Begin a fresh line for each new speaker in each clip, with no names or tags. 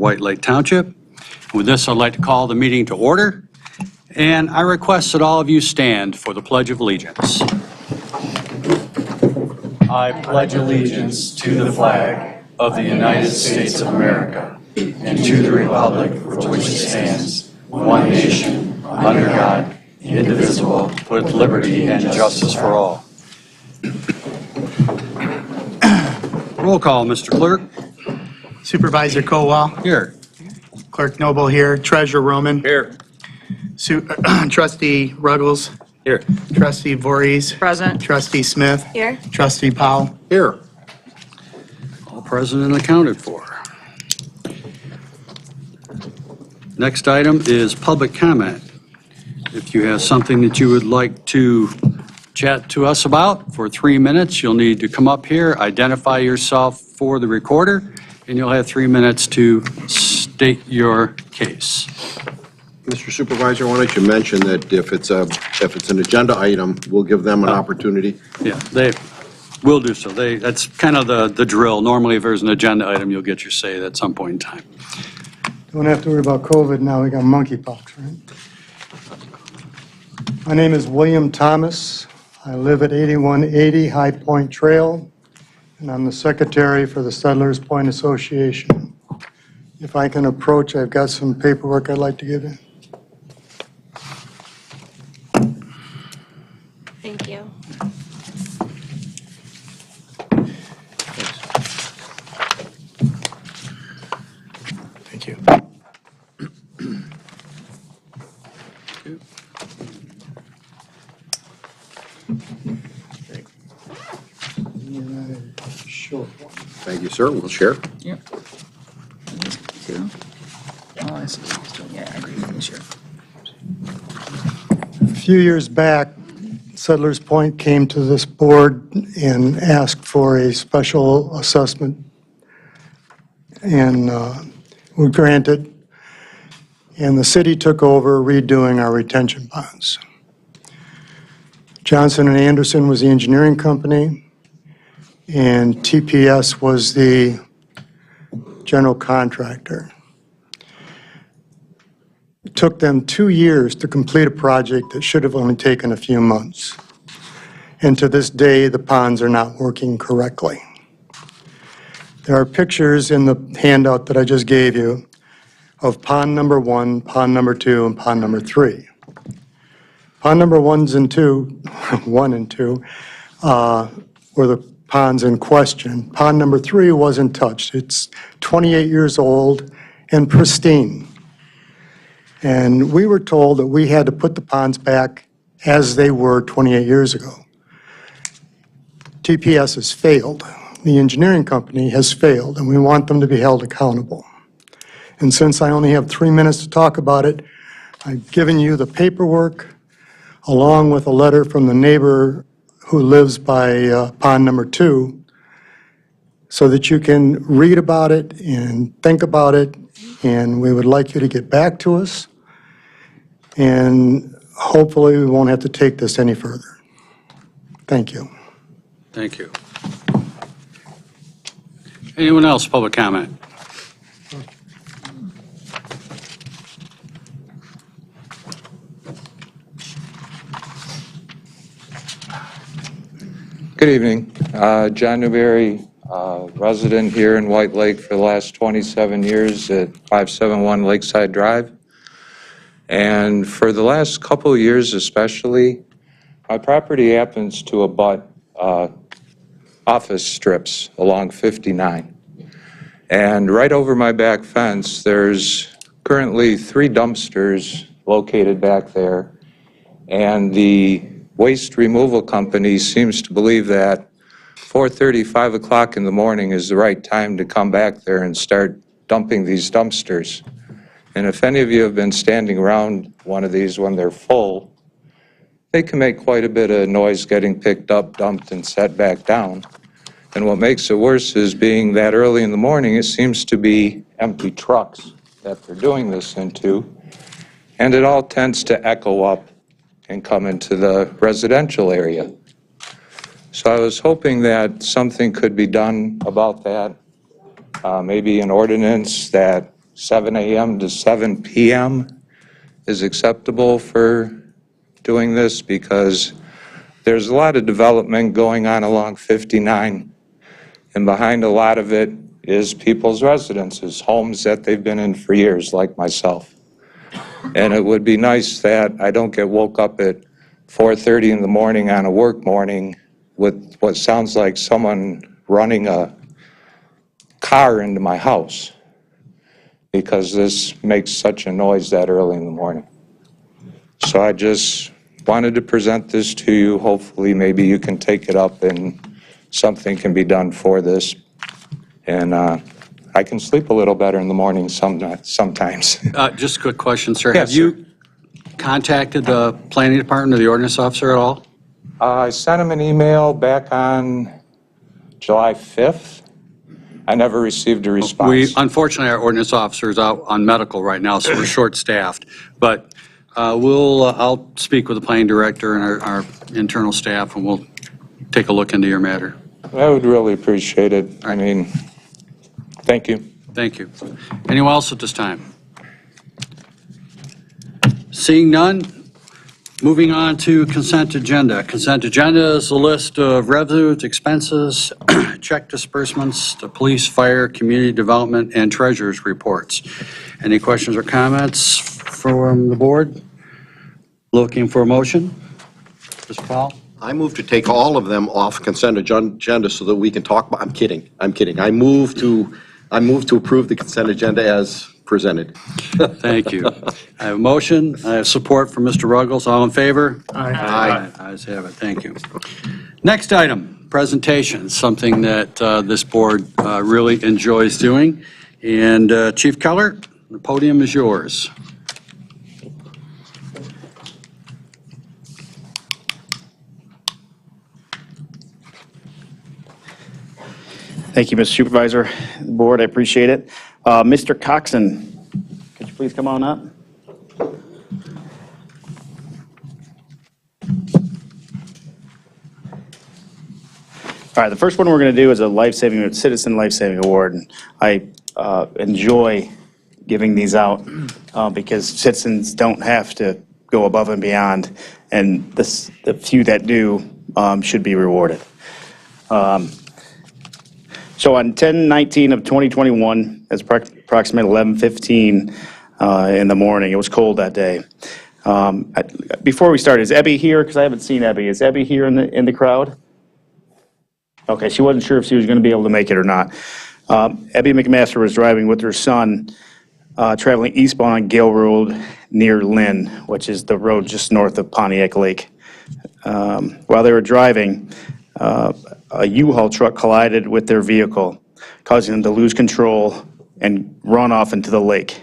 White Lake Township. With this, I'd like to call the meeting to order, and I request that all of you stand for the Pledge of Allegiance. I pledge allegiance to the flag of the United States of America and to the republic for which it stands, one nation, under God, indivisible, with liberty and justice for all. Roll call, Mr. Clerk.
Supervisor Colwell.
Here.
Clerk Noble here. Treasurer Roman.
Here.
Trustee Ruggles.
Here.
Trustee Voorhees.
Present.
Trustee Smith.
Here.
Trustee Powell.
Here. All present and accounted for. Next item is public comment. If you have something that you would like to chat to us about for 3 minutes, you'll need to come up here, identify yourself for the recorder, and you'll have 3 minutes to state your case.
Mr. Supervisor, why don't you mention that if it's an agenda item, we'll give them an opportunity?
Yeah, they will do so. That's kind of the drill. Normally, if there's an agenda item, you'll get your say at some point in time.
Don't have to worry about COVID now, we got monkeypox, right? My name is William Thomas. I live at 8180 High Point Trail, and I'm the secretary for the Settlers Point Association. If I can approach, I've got some paperwork I'd like to give you.
Thank you.
Thank you.
Sure.
Thank you, sir. We'll share.
Yep. Two. Oh, I see. Yeah, I agree with you, sure.
A few years back, Settlers Point came to this board and asked for a special assessment, and we granted, and the city took over redoing our retention ponds. Johnson and Anderson was the engineering company, and TPS was the general contractor. It took them 2 years to complete a project that should have only taken a few months. And to this day, the ponds are not working correctly. There are pictures in the handout that I just gave you of pond number 1, pond number 2, and pond number 3. Pond number 1 and 2 were the ponds in question. Pond number 3 wasn't touched. It's 28 years old and pristine. And we were told that we had to put the ponds back as they were 28 years ago. TPS has failed. The engineering company has failed, and we want them to be held accountable. And since I only have 3 minutes to talk about it, I've given you the paperwork along with a letter from the neighbor who lives by pond number 2, so that you can read about it and think about it, and we would like you to get back to us, and hopefully we won't have to take this any further. Thank you.
Thank you. Anyone else, public comment?
Good evening. John Newberry, resident here in White Lake for the last 27 years at 571 Lakeside Drive. And for the last couple of years especially, my property happens to abut office strips along 59. And right over my back fence, there's currently 3 dumpsters located back there. And the waste removal company seems to believe that 4:30, 5 o'clock in the morning is the right time to come back there and start dumping these dumpsters. And if any of you have been standing around one of these when they're full, they can make quite a bit of noise getting picked up, dumped, and set back down. And what makes it worse is being that early in the morning, it seems to be empty trucks that they're doing this into. And it all tends to echo up and come into the residential area. So I was hoping that something could be done about that. Maybe an ordinance that 7 a.m. to 7 p.m. is acceptable for doing this, because there's a lot of development going on along 59, and behind a lot of it is people's residences, homes that they've been in for years, like myself. And it would be nice that I don't get woke up at 4:30 in the morning on a work morning with what sounds like someone running a car into my house, because this makes such a noise that early in the morning. So I just wanted to present this to you. Hopefully, maybe you can take it up and something can be done for this. And I can sleep a little better in the morning sometimes.
Just a quick question, sir.
Yes,
Have you contacted the planning department or the ordinance officer at all?
I sent him an email back on July 5th. I never received a response.
Unfortunately, our ordinance officer is out on medical right now, so we're short-staffed. But I'll speak with the planning director and our internal staff, and we'll take a look into your matter.
I would really appreciate it. I mean, thank you.
Thank you. Anyone else at this time? Seeing none, moving on to consent agenda. Consent agenda is a list of revenues, expenses, check disbursements, the police, fire, community development, and treasurer's reports. Any questions or comments from the board? Looking for a motion? Mr. Powell?
I move to take all of them off consent agenda so that we can talk about, I'm kidding. I move to approve the consent agenda as presented.
Thank you. I have a motion. I have support from Mr. Ruggles. All in favor?
Aye.
Ayes have it. Thank you. Next item, presentations, something that this board really enjoys doing. And Chief Keller, the podium is yours.
Thank you, Mr. Supervisor, Board, I appreciate it. Mr. Coxon, could you please come on up? All right, the first one we're going to do is a Citizen Life-Saving Award. And I enjoy giving these out because citizens don't have to go above and beyond, and the few that do should be rewarded. So on 10/19 of 2021, it's approximately 11:15 in the morning. It was cold that day. Before we start, is Ebby here? Because I haven't seen Ebby. Is Ebby here in the crowd? Okay, she wasn't sure if she was going to be able to make it or not. Ebby McMaster was driving with her son, traveling eastbound on Gale Road near Lynn, which is the road just north of Pontiac Lake. While they were driving, a U-Haul truck collided with their vehicle, causing them to lose control and run off into the lake.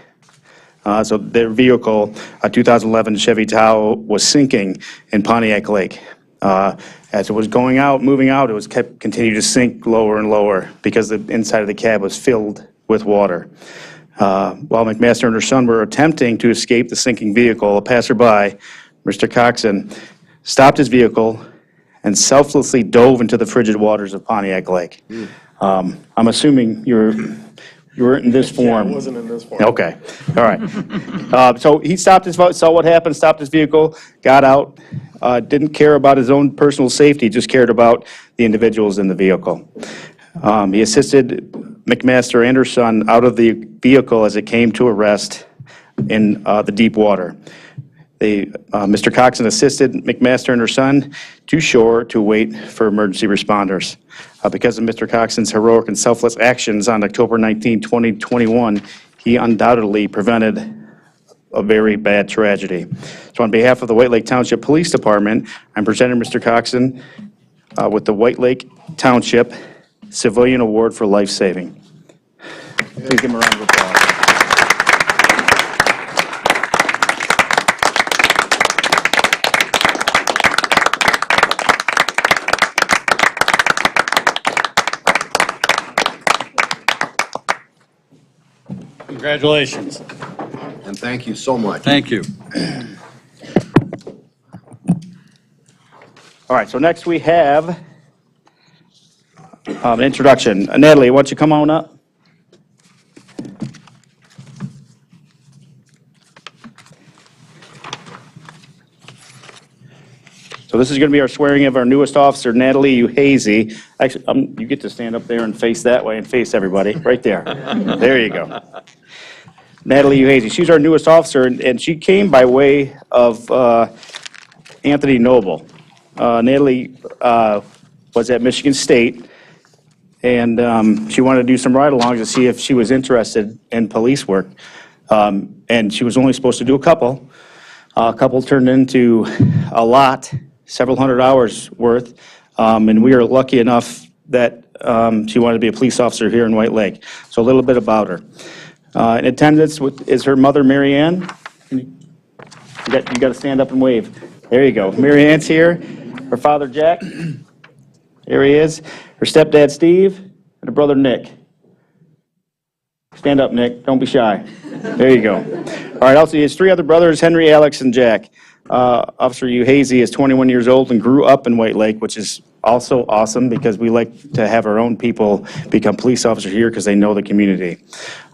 So their vehicle, a 2011 Chevy Tahoe, was sinking in Pontiac Lake. As it was moving out, it continued to sink lower and lower because the inside of the cab was filled with water. While McMaster and her son were attempting to escape the sinking vehicle, a passerby, Mr. Coxon, stopped his vehicle and selflessly dove into the frigid waters of Pontiac Lake. I'm assuming you were in this form.
Yeah, I wasn't in this form.
Okay, all right. So he stopped saw what happened, stopped his vehicle, got out, didn't care about his own personal safety, just cared about the individuals in the vehicle. He assisted McMaster and her son out of the vehicle as it came to a rest in the deep water. Mr. Coxon assisted McMaster and her son to shore to wait for emergency responders. Because of Mr. Coxon's heroic and selfless actions on October 19, 2021, he undoubtedly prevented a very bad tragedy. So on behalf of the White Lake Township Police Department, I'm presenting Mr. Coxon with the White Lake Township Civilian Award for Life Saving. Please give him a round of applause.
Congratulations.
And thank you so much.
Thank you.
All right, so next we have an introduction. Natalie, why don't you come on up? So this is going to be our swearing of our newest officer, Natalie Uhazy. Actually, you get to stand up there and face that way and face everybody, right there. There you go. Natalie Uhazy, she's our newest officer, and she came by way of Anthony Noble. Natalie was at Michigan State, and she wanted to do some ride-alongs to see if she was interested in police work. And she was only supposed to do a couple. A couple turned into a lot, several hundred hours worth, and we are lucky enough that she wanted to be a police officer here in White Lake. So a little bit about her. In attendance is her mother, Mary Ann. You got to stand up and wave. There you go. Mary Ann's here. Her father, Jack. There he is. Her stepdad, Steve, and her brother, Nick. Stand up, Nick. Don't be shy. There you go. All right, also, he has three other brothers, Henry, Alex, and Jack. Officer Uhazy is 21 years old and grew up in White Lake, which is also awesome because we like to have our own people become police officers here because they know the community.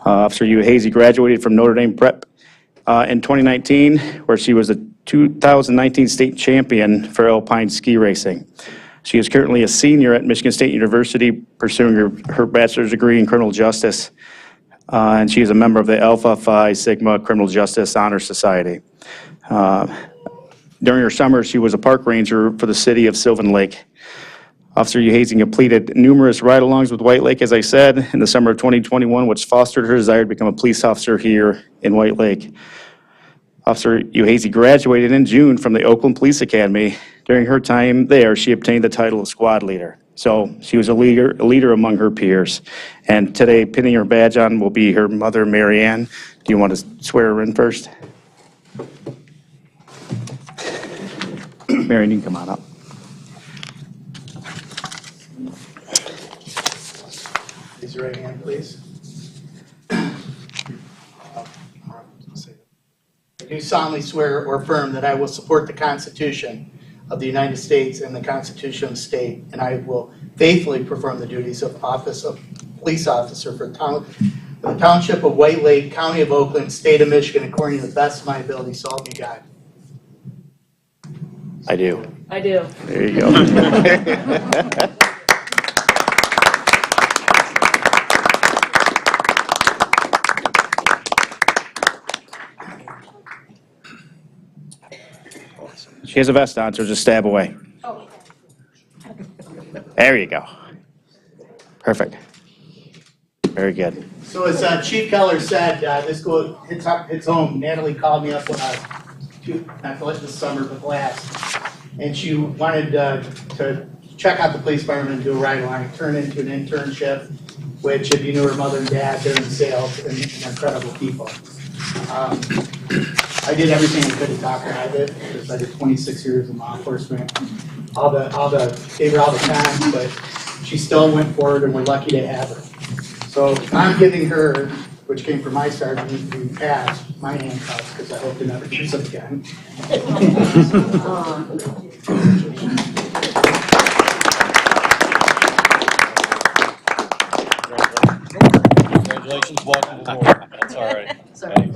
Officer Uhazy graduated from Notre Dame Prep in 2019, where she was a 2019 state champion for alpine ski racing. She is currently a senior at Michigan State University pursuing her bachelor's degree in criminal justice. And she is a member of the Alpha Phi Sigma Criminal Justice Honor Society. During her summer, she was a park ranger for the city of Sylvan Lake. Officer Uhazy completed numerous ride-alongs with White Lake, as I said, in the summer of 2021, which fostered her desire to become a police officer here in White Lake. Officer Uhazy graduated in June from the Oakland Police Academy. During her time there, she obtained the title of squad leader. So she was a leader among her peers. And today, pinning her badge on will be her mother, Mary Ann. Do you want to swear her in first? Mary Ann, you can come on up.
Raise your right hand, please. I do solemnly swear or affirm that I will support the Constitution of the United States and the Constitution of the state, and I will faithfully perform the duties of office of police officer for the Township of White Lake, County of Oakland, State of Michigan, according to the best of my ability, so help me God.
I do.
I do.
There you go. She has a vest on, so just stab away. There you go. Perfect. Very good.
So as Chief Keller said, this hits home. Natalie called me up not this summer, but last, and she wanted to check out the police department and do a ride-along, turn into an internship, which if you knew her mother and dad, they're in sales and incredible people. I did everything I could to talk her out of it, because I did 26 years in law enforcement. Gave her all the time, but she still went forward, and we're lucky to have her. So I'm giving her, which came from my sergeant, who passed, my handcuffs, because I hope to never use them again.
Congratulations, welcome aboard. That's all right.
Sorry.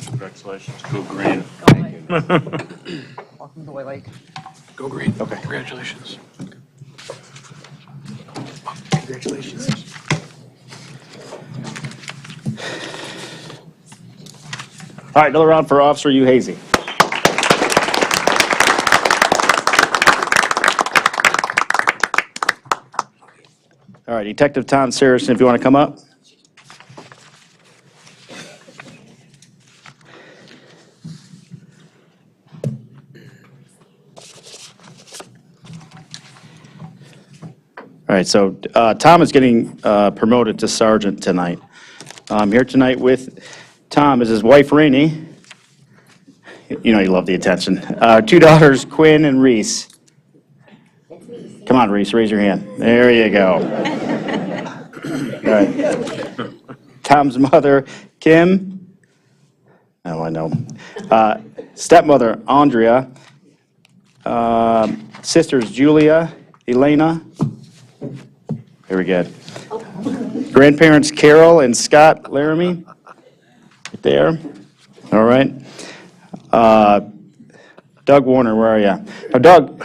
Congratulations, go green.
Welcome to White Lake.
Go green.
Okay.
Congratulations.
Congratulations.
All right, another round for Officer Uhazy. All right, Detective Tom Saracen, if you want to come up. All right, so Tom is getting promoted to sergeant tonight. I'm here tonight with Tom is his wife, Rainey. You know you love the attention. Two daughters, Quinn and Reese. Come on, Reese, raise your hand. There you go. All right. Tom's mother, Kim. Oh, I know. Stepmother, Andrea. Sisters, Julia, Elena. Very good. Grandparents, Carol and Scott Laramie. Right there. All right. Doug Warner, where are you? Now, Doug,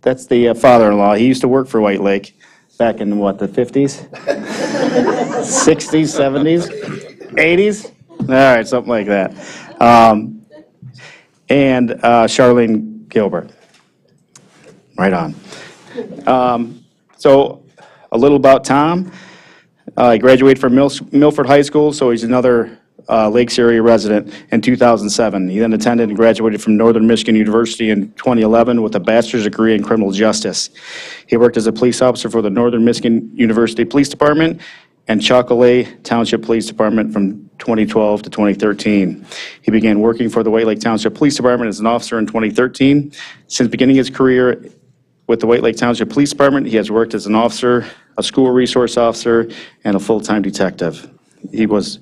that's the father-in-law. He used to work for White Lake back in, what, the 50s? 60s, 70s, 80s? All right, something like that. And Charlene Gilbert. Right on. So a little about Tom. He graduated from Milford High School, so he's another Lakes area resident in 2007. He then attended and graduated from Northern Michigan University in 2011 with a bachelor's degree in criminal justice. He worked as a police officer for the Northern Michigan University Police Department and Chocolate Township Police Department from 2012 to 2013. He began working for the White Lake Township Police Department as an officer in 2013. Since beginning his career with the White Lake Township Police Department, he has worked as an officer, a school resource officer, and a full-time detective. He was,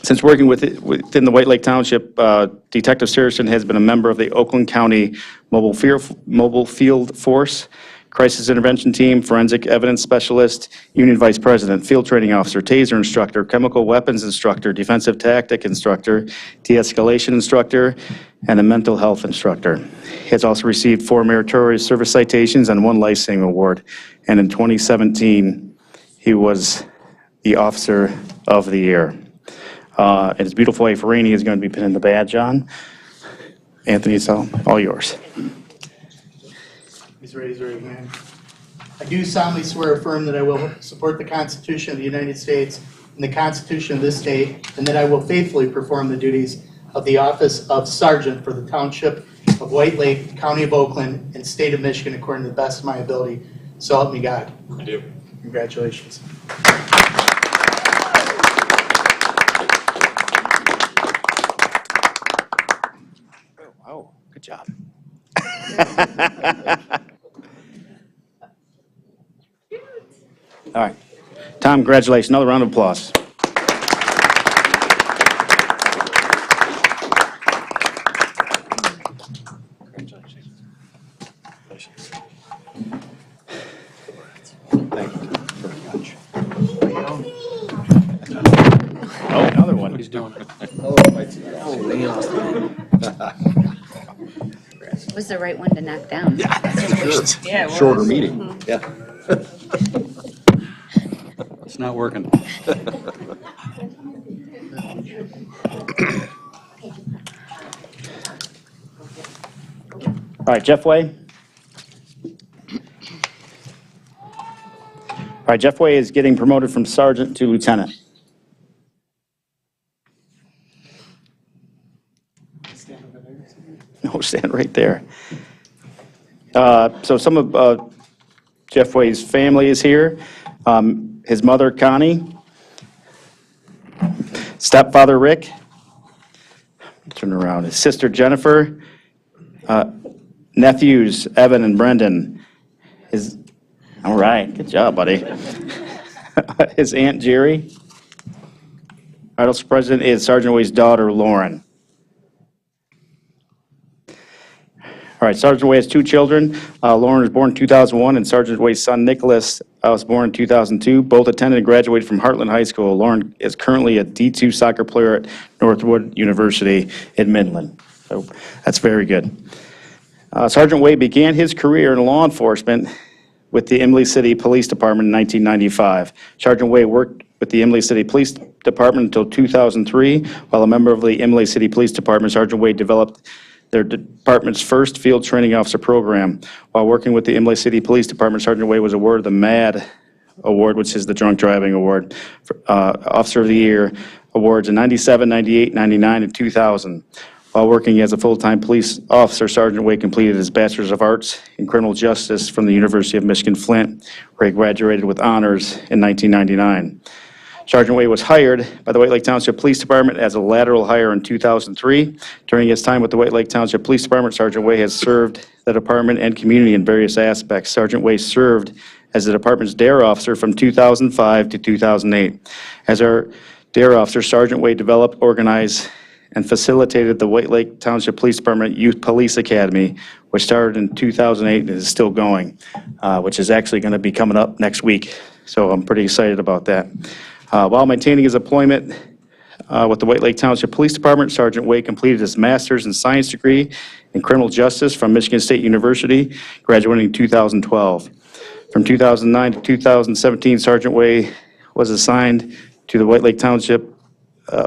since working within the White Lake Township, Detective Saracen has been a member of the Oakland County Mobile Field Force, Crisis Intervention Team, Forensic Evidence Specialist, Union Vice President, Field Training Officer, Taser Instructor, Chemical Weapons Instructor, Defensive Tactic Instructor, De-Escalation Instructor, and a Mental Health Instructor. He has also received 4 meritorious service citations and 1 licensing award. And in 2017, he was the Officer of the Year. And his beautiful wife, Rainey, is going to be pinning the badge on. Anthony, it's all yours.
Please raise your right hand. I do solemnly swear or affirm that I will support the Constitution of the United States and the Constitution of this state, and that I will faithfully perform the duties of the office of Sergeant for the Township of White Lake, County of Oakland, and State of Michigan according to the best of my ability. So help me God.
I do.
Congratulations.
Oh, good job. All right. Tom, congratulations. Another round of applause. Oh, another one.
He's doing it.
Was the right one to knock down.
Yeah, it
Shorter
was.
meeting, yeah.
It's not working.
All right, Jeff Way. All right, Jeff Way is getting promoted from sergeant to lieutenant. No, stand right there. So some of Jeff Way's family is here. His mother, Connie. Stepfather, Rick. Turn around. His sister, Jennifer. Nephews, Evan and Brendan. All right, good job, buddy. His aunt, Jerry. Vice President is Sergeant Way's daughter, Lauren. All right, Sergeant Way has 2 children. Lauren was born in 2001, and Sergeant Way's son, Nicholas, was born in 2002. Both attended and graduated from Heartland High School. Lauren is currently a D2 soccer player at Northwood University in Midland. So that's very good. Sergeant Way began his career in law enforcement with the Imlay City Police Department in 1995. Sergeant Way worked with the Imlay City Police Department until 2003. While a member of the Imlay City Police Department, Sergeant Way developed their department's first field training officer program. While working with the Imlay City Police Department, Sergeant Way was awarded the MAD Award, which is the Drunk Driving Award, for Officer of the Year awards in 97, 98, 99, and 2000. While working as a full-time police officer, Sergeant Way completed his Bachelor's of Arts in Criminal Justice from the University of Michigan Flint, where he graduated with honors in 1999. Sergeant Way was hired by the White Lake Township Police Department as a lateral hire in 2003. During his time with the White Lake Township Police Department, Sergeant Way has served the department and community in various aspects. Sergeant Way served as the department's DARE officer from 2005 to 2008. As our DARE officer, Sergeant Way developed, organized, and facilitated the White Lake Township Police Department Youth Police Academy, which started in 2008 and is still going, which is actually going to be coming up next week. So I'm pretty excited about that. While maintaining his employment with the White Lake Township Police Department. Sergeant Way completed his master's in science degree in criminal justice from Michigan State University, graduating in 2012. From 2009 to 2017, Sergeant Way was assigned to the White Lake Township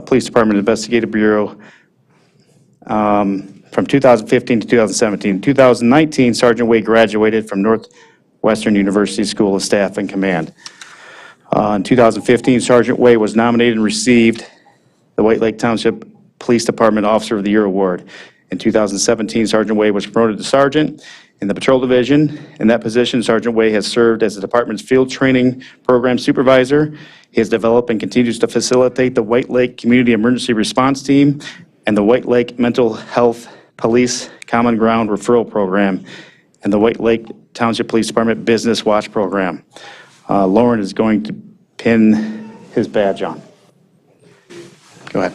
Police Department Investigative Bureau from 2015 to 2017. In 2019, Sergeant Way graduated from Northwestern University School of Staff and Command. In 2015, Sergeant Way was nominated and received the White Lake Township Police Department Officer of the Year Award. In 2017, Sergeant Way was promoted to sergeant in the Patrol Division. In that position, Sergeant Way has served as the department's field training program supervisor. He has developed and continues to facilitate the White Lake Community Emergency Response Team and the White Lake Mental Health Police Common Ground Referral Program and the White Lake Township Police Department Business Watch Program. Lauren is going to pin his badge on. Go ahead.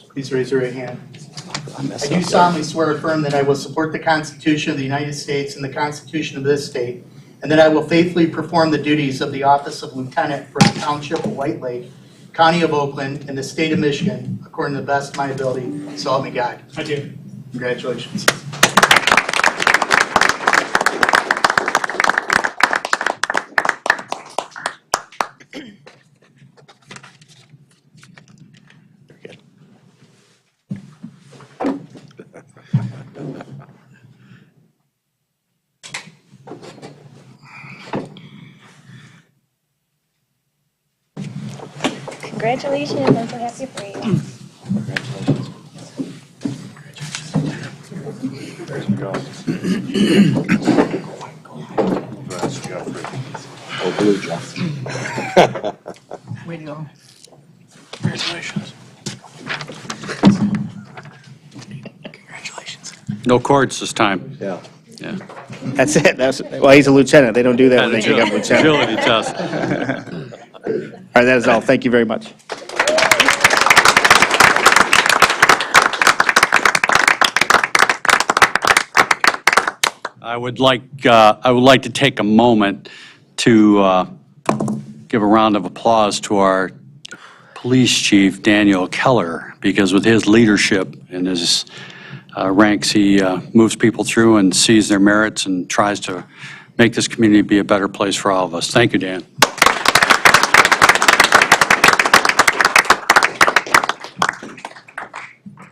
Please raise your right hand. I do solemnly swear or affirm that I will support the Constitution of the United States and the Constitution of this state, and that I will faithfully perform the duties of the office of Lieutenant for the Township of White Lake, County of Oakland, and the State of Michigan, according to the best of my ability. So help me God. I do. Congratulations.
Congratulations, I'm so happy for you.
Oh, blue, Jeff.
Way to go.
Congratulations.
Congratulations.
No cords this time.
Yeah.
Yeah.
That's it. Well, he's a lieutenant. They don't do that when they become lieutenant.
Agility test.
All right, that is all. Thank you very much.
I would like to take a moment to give a round of applause to our police chief, Daniel Keller, because with his leadership and his ranks, he moves people through and sees their merits and tries to make this community be a better place for all of us. Thank you, Dan.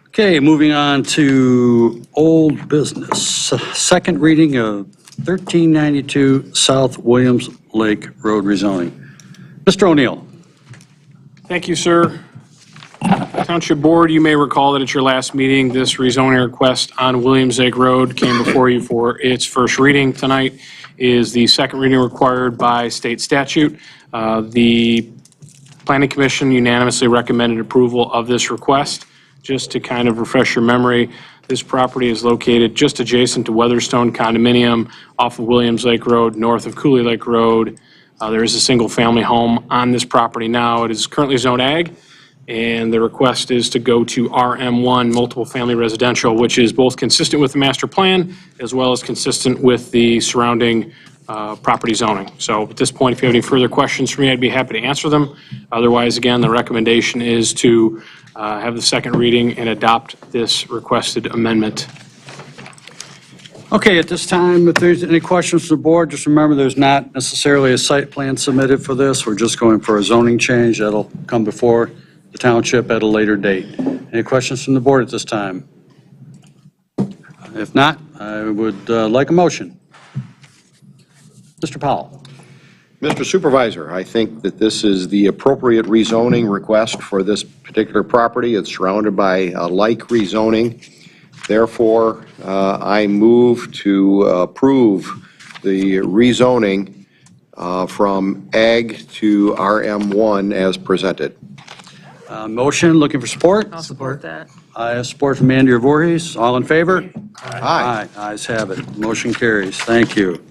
Okay, moving on to old business. Second reading of 1392 South Williams Lake Road rezoning. Mr. O'Neill.
Thank you, sir. Township Board, you may recall that at your last meeting, this rezoning request on Williams Lake Road came before you for its first reading. Tonight is the second reading required by state statute. The Planning Commission unanimously recommended approval of this request. Just to kind of refresh your memory, this property is located just adjacent to Weatherstone Condominium off of Williams Lake Road, north of Cooley Lake Road. There is a single-family home on this property now. It is currently zoned ag, and the request is to go to RM1, multiple family residential, which is both consistent with the master plan as well as consistent with the surrounding property zoning. So at this point, if you have any further questions for me, I'd be happy to answer them. Otherwise, again, the recommendation is to have the second reading and adopt this requested amendment.
Okay, at this time, if there's any questions from the board, just remember there's not necessarily a site plan submitted for this. We're just going for a zoning change that'll come before the township at a later date. Any questions from the board at this time? If not, I would like a motion. Mr. Powell.
Mr. Supervisor, I think that this is the appropriate rezoning request for this particular property. It's surrounded by a like rezoning. Therefore, I move to approve the rezoning from Ag to RM1 as presented.
Motion, looking for support?
I'll support that.
I have support from Andrea Voorhees. All in favor?
Aye.
Ayes have it. Motion carries. Thank you.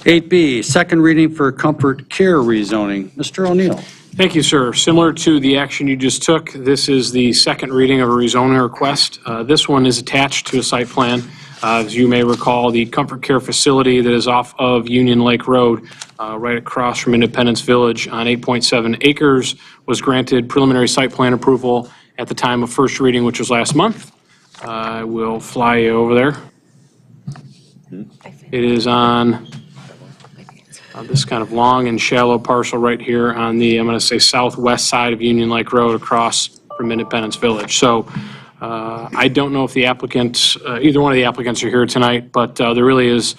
8B, second reading for Comfort Care rezoning. Mr. O'Neill.
Thank you, sir. Similar to the action you just took, this is the second reading of a rezoning request. This one is attached to a site plan. As you may recall, the Comfort Care facility that is off of Union Lake Road, right across from Independence Village on 8.7 acres, was granted preliminary site plan approval at the time of first reading, which was last month. I will fly you over there. It is on this kind of long and shallow parcel right here on the, I'm going to say, southwest side of Union Lake Road across from Independence Village. So I don't know if the applicants, either one of the applicants are here tonight, but there really is,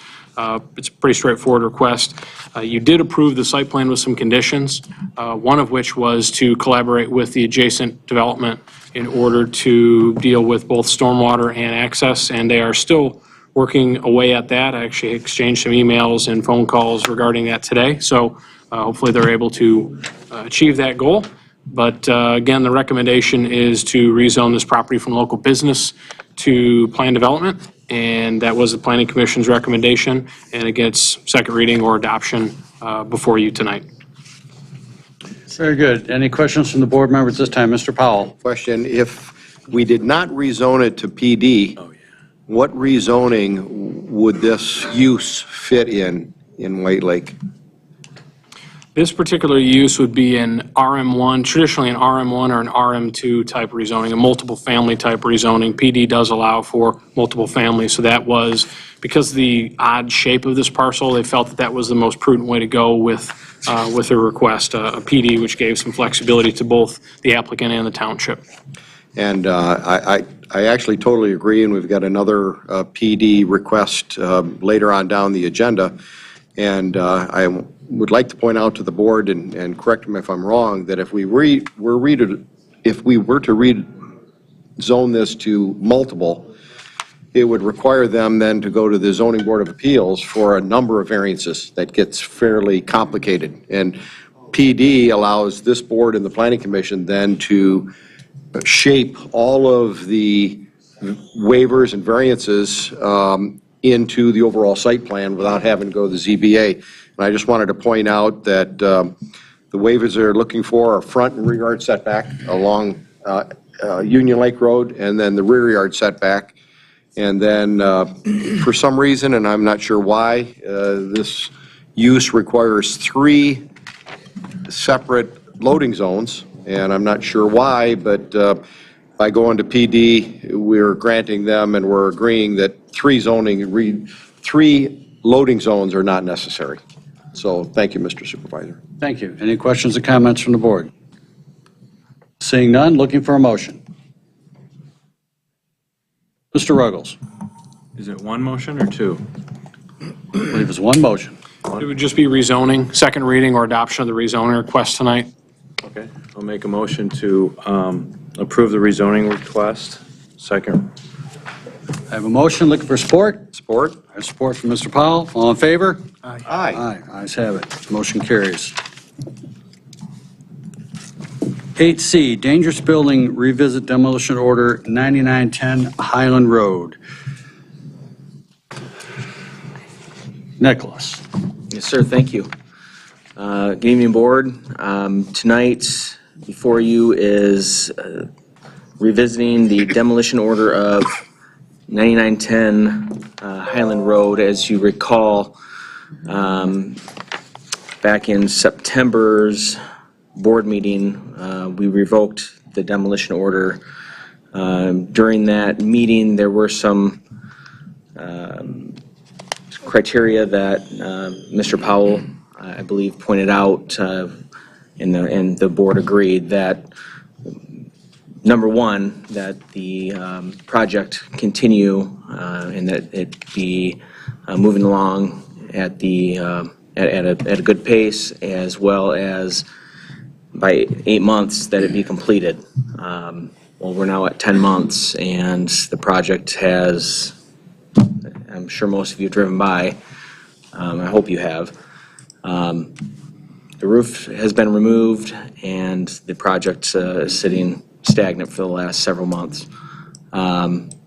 it's a pretty straightforward request. You did approve the site plan with some conditions, one of which was to collaborate with the adjacent development in order to deal with both stormwater and access, and they are still working away at that. I actually exchanged some emails and phone calls regarding that today, so hopefully they're able to achieve that goal. But again, the recommendation is to rezone this property from local business to planned development, and that was the Planning Commission's recommendation, and it gets second reading or adoption before you tonight.
Very good. Any questions from the board members this time? Mr. Powell?
Question, if we did not rezone it to PD, what rezoning would this use fit in White Lake?
This particular use would be an RM1, traditionally an RM1 or an RM2 type rezoning, a multiple family type rezoning. PD does allow for multiple families, so that was, because of the odd shape of this parcel, they felt that that was the most prudent way to go with their request, a PD, which gave some flexibility to both the applicant and the township.
And I actually totally agree, and we've got another PD request later on down the agenda. And I would like to point out to the board, and correct me if I'm wrong, that if we were to rezone this to multiple, it would require them then to go to the Zoning Board of Appeals for a number of variances. That gets fairly complicated. And PD allows this board and the Planning Commission then to shape all of the waivers and variances into the overall site plan without having to go to the ZBA. And I just wanted to point out that the waivers they're looking for are front and rear yard setback along Union Lake Road, and then the rear yard setback. And then for some reason, and I'm not sure why, this use requires 3 separate loading zones, and I'm not sure why, but by going to PD, we're granting them and we're agreeing that 3 loading zones are not necessary. So thank you, Mr. Supervisor.
Thank you. Any questions or comments from the board? Seeing none, looking for a motion. Mr. Ruggles?
Is it one motion or two?
I believe it's one motion.
It would just be rezoning, second reading or adoption of the rezoning request tonight.
Okay, I'll make a motion to approve the rezoning request. Second.
I have a motion, looking for support.
Support?
I have support from Mr. Powell. All in favor?
Aye.
Aye, ayes have it. Motion carries. 8C, dangerous building revisit demolition order 9910 Highland Road. Nicholas.
Yes, sir, thank you. Good evening, board. Tonight before you is revisiting the demolition order of 9910 Highland Road. As you recall, back in September's board meeting, we revoked the demolition order. During that meeting, there were some criteria that Mr. Powell, I believe, pointed out, and the board agreed that, number one, that the project continue and that it be moving along at a good pace, as well as by 8 months that it be completed. Well, we're now at 10 months, and the project has, I'm sure most of you have driven by, I hope you have. The roof has been removed, and the project is sitting stagnant for the last several months.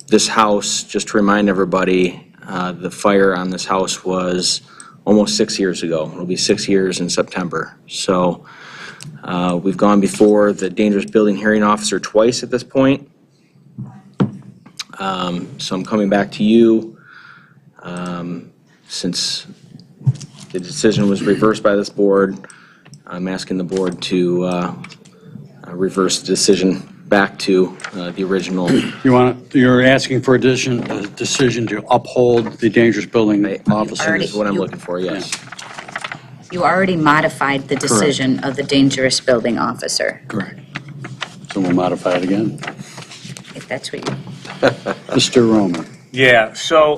This house, just to remind everybody, the fire on this house was almost 6 years ago. It'll be 6 years in September. So we've gone before the dangerous building hearing officer twice at this point. So I'm coming back to you Since the decision was reversed by this board, I'm asking the board to reverse the decision back to the original.
You're asking for a decision to uphold the dangerous building officer.
Is what I'm looking for, yes.
You already modified the decision of the dangerous building officer,
Correct. So we'll modify it again.
if that's what you,
Mr. Roman.
Yeah, so,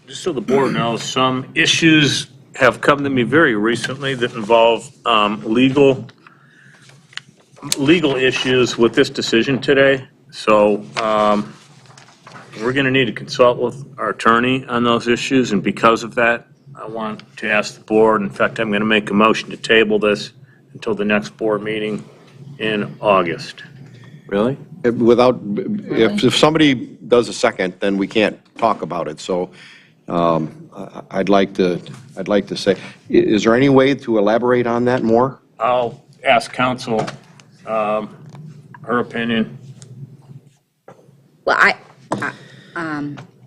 just so the board knows, some issues have come to me very recently that involve legal issues with this decision today. So we're going to need to consult with our attorney on those issues, and because of that, I want to ask the board, in fact, I'm going to make a motion to table this until the next board meeting in August.
Really?
Without, if somebody does a second, then we can't talk about it. So I'd like to say, is there any way to elaborate on that more?
I'll ask counsel her opinion.
well,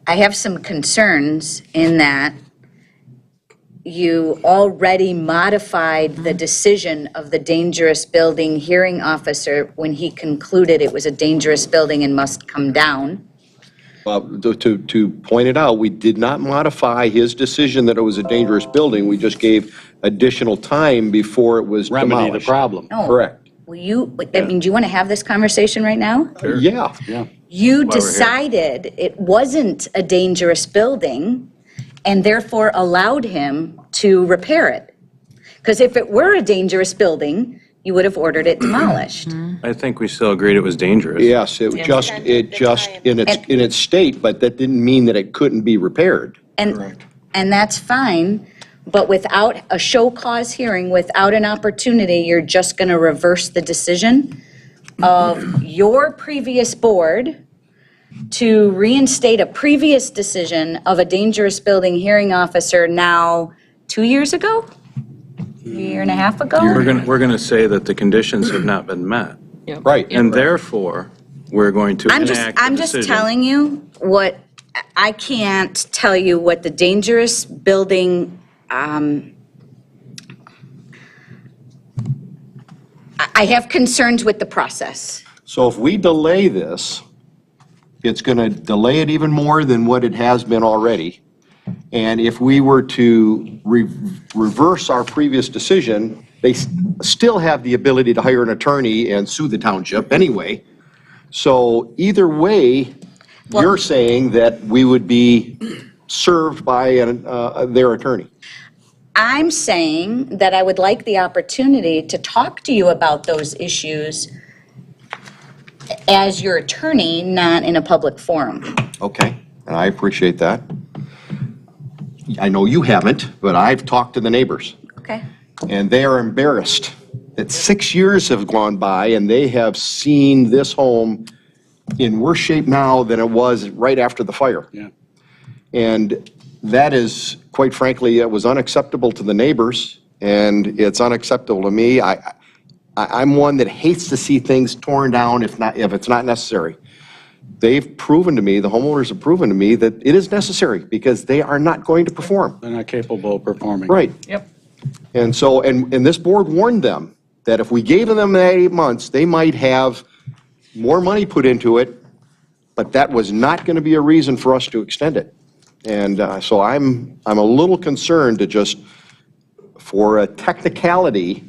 I have some concerns in that you already modified the decision of the dangerous building hearing officer when he concluded it was a dangerous building and must come down.
To point it out, we did not modify his decision that it was a dangerous building. We just gave additional time before it was
Remedy
demolished.
the problem.
No.
Correct.
Will you, I mean, do you want to have this conversation right now?
Yeah.
Yeah.
You
we're here.
decided it wasn't a dangerous building and therefore allowed him to repair it. Because if it were a dangerous building, you would have ordered it demolished.
I think we still agreed it was dangerous.
Yes, it just in its state, but that didn't mean that it couldn't be repaired.
And that's fine, but without a show cause hearing, without an opportunity, you're just going to reverse the decision of your previous board to reinstate a previous decision of a dangerous building hearing officer now 2 years ago? A year and a half ago?
We're going to say that the conditions have not been met.
Right.
And therefore, we're going to enact the decision.
I'm just telling you what, I can't tell you what the dangerous building, I have concerns with the process.
So if we delay this, it's going to delay it even more than what it has been already. And if we were to reverse our previous decision, they still have the ability to hire an attorney and sue the township anyway. So either way, you're saying that we would be served by their attorney.
I'm saying that I would like the opportunity to talk to you about those issues as your attorney, not in a public forum.
Okay, and I appreciate that. I know you haven't, but I've talked to the neighbors.
Okay.
And they are embarrassed that 6 years have gone by and they have seen this home in worse shape now than it was right after the fire.
Yeah.
And that is, quite frankly, it was unacceptable to the neighbors, and it's unacceptable to me. I'm one that hates to see things torn down if it's not necessary. They've proven to me, the homeowners have proven to me that it is necessary because they are not going to perform.
They're not capable of performing.
Right.
Yep.
And so, and this board warned them that if we gave them that 8 months, they might have more money put into it, but that was not going to be a reason for us to extend it. And so I'm a little concerned to just, for a technicality,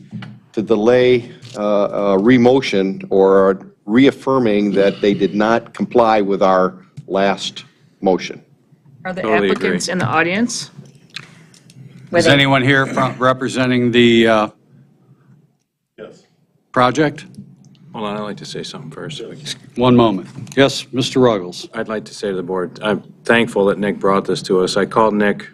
to delay a remotion or reaffirming that they did not comply with our last motion.
Are the
Totally agree.
applicants in the audience?
Is anyone here representing the project?
Hold on, I'd like to say something first.
1 moment. Yes, Mr. Ruggles.
I'd like to say to the board, I'm thankful that Nick brought this to us. I called Nick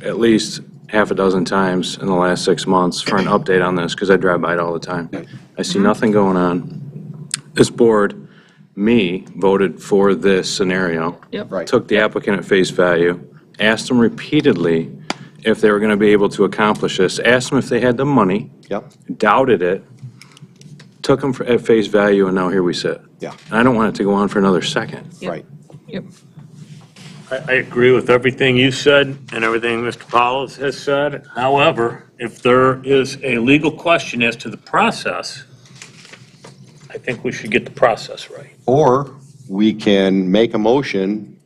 at least half a dozen times in the last 6 months for an update on this, because I drive by it all the time. I see nothing going on. This board, me, voted for this scenario.
Yep.
Right.
Took the applicant at face value, asked them repeatedly if they were going to be able to accomplish this, asked them if they had the money,
Yep.
doubted it, took them at face value, and now here we sit.
Yeah.
And I don't want it to go on for another second.
Yep.
Right.
Yep.
I agree with everything you said and everything Mr. Powell has said. However, if there is a legal question as to the process, I think we should get the process right.
Or we can make a motion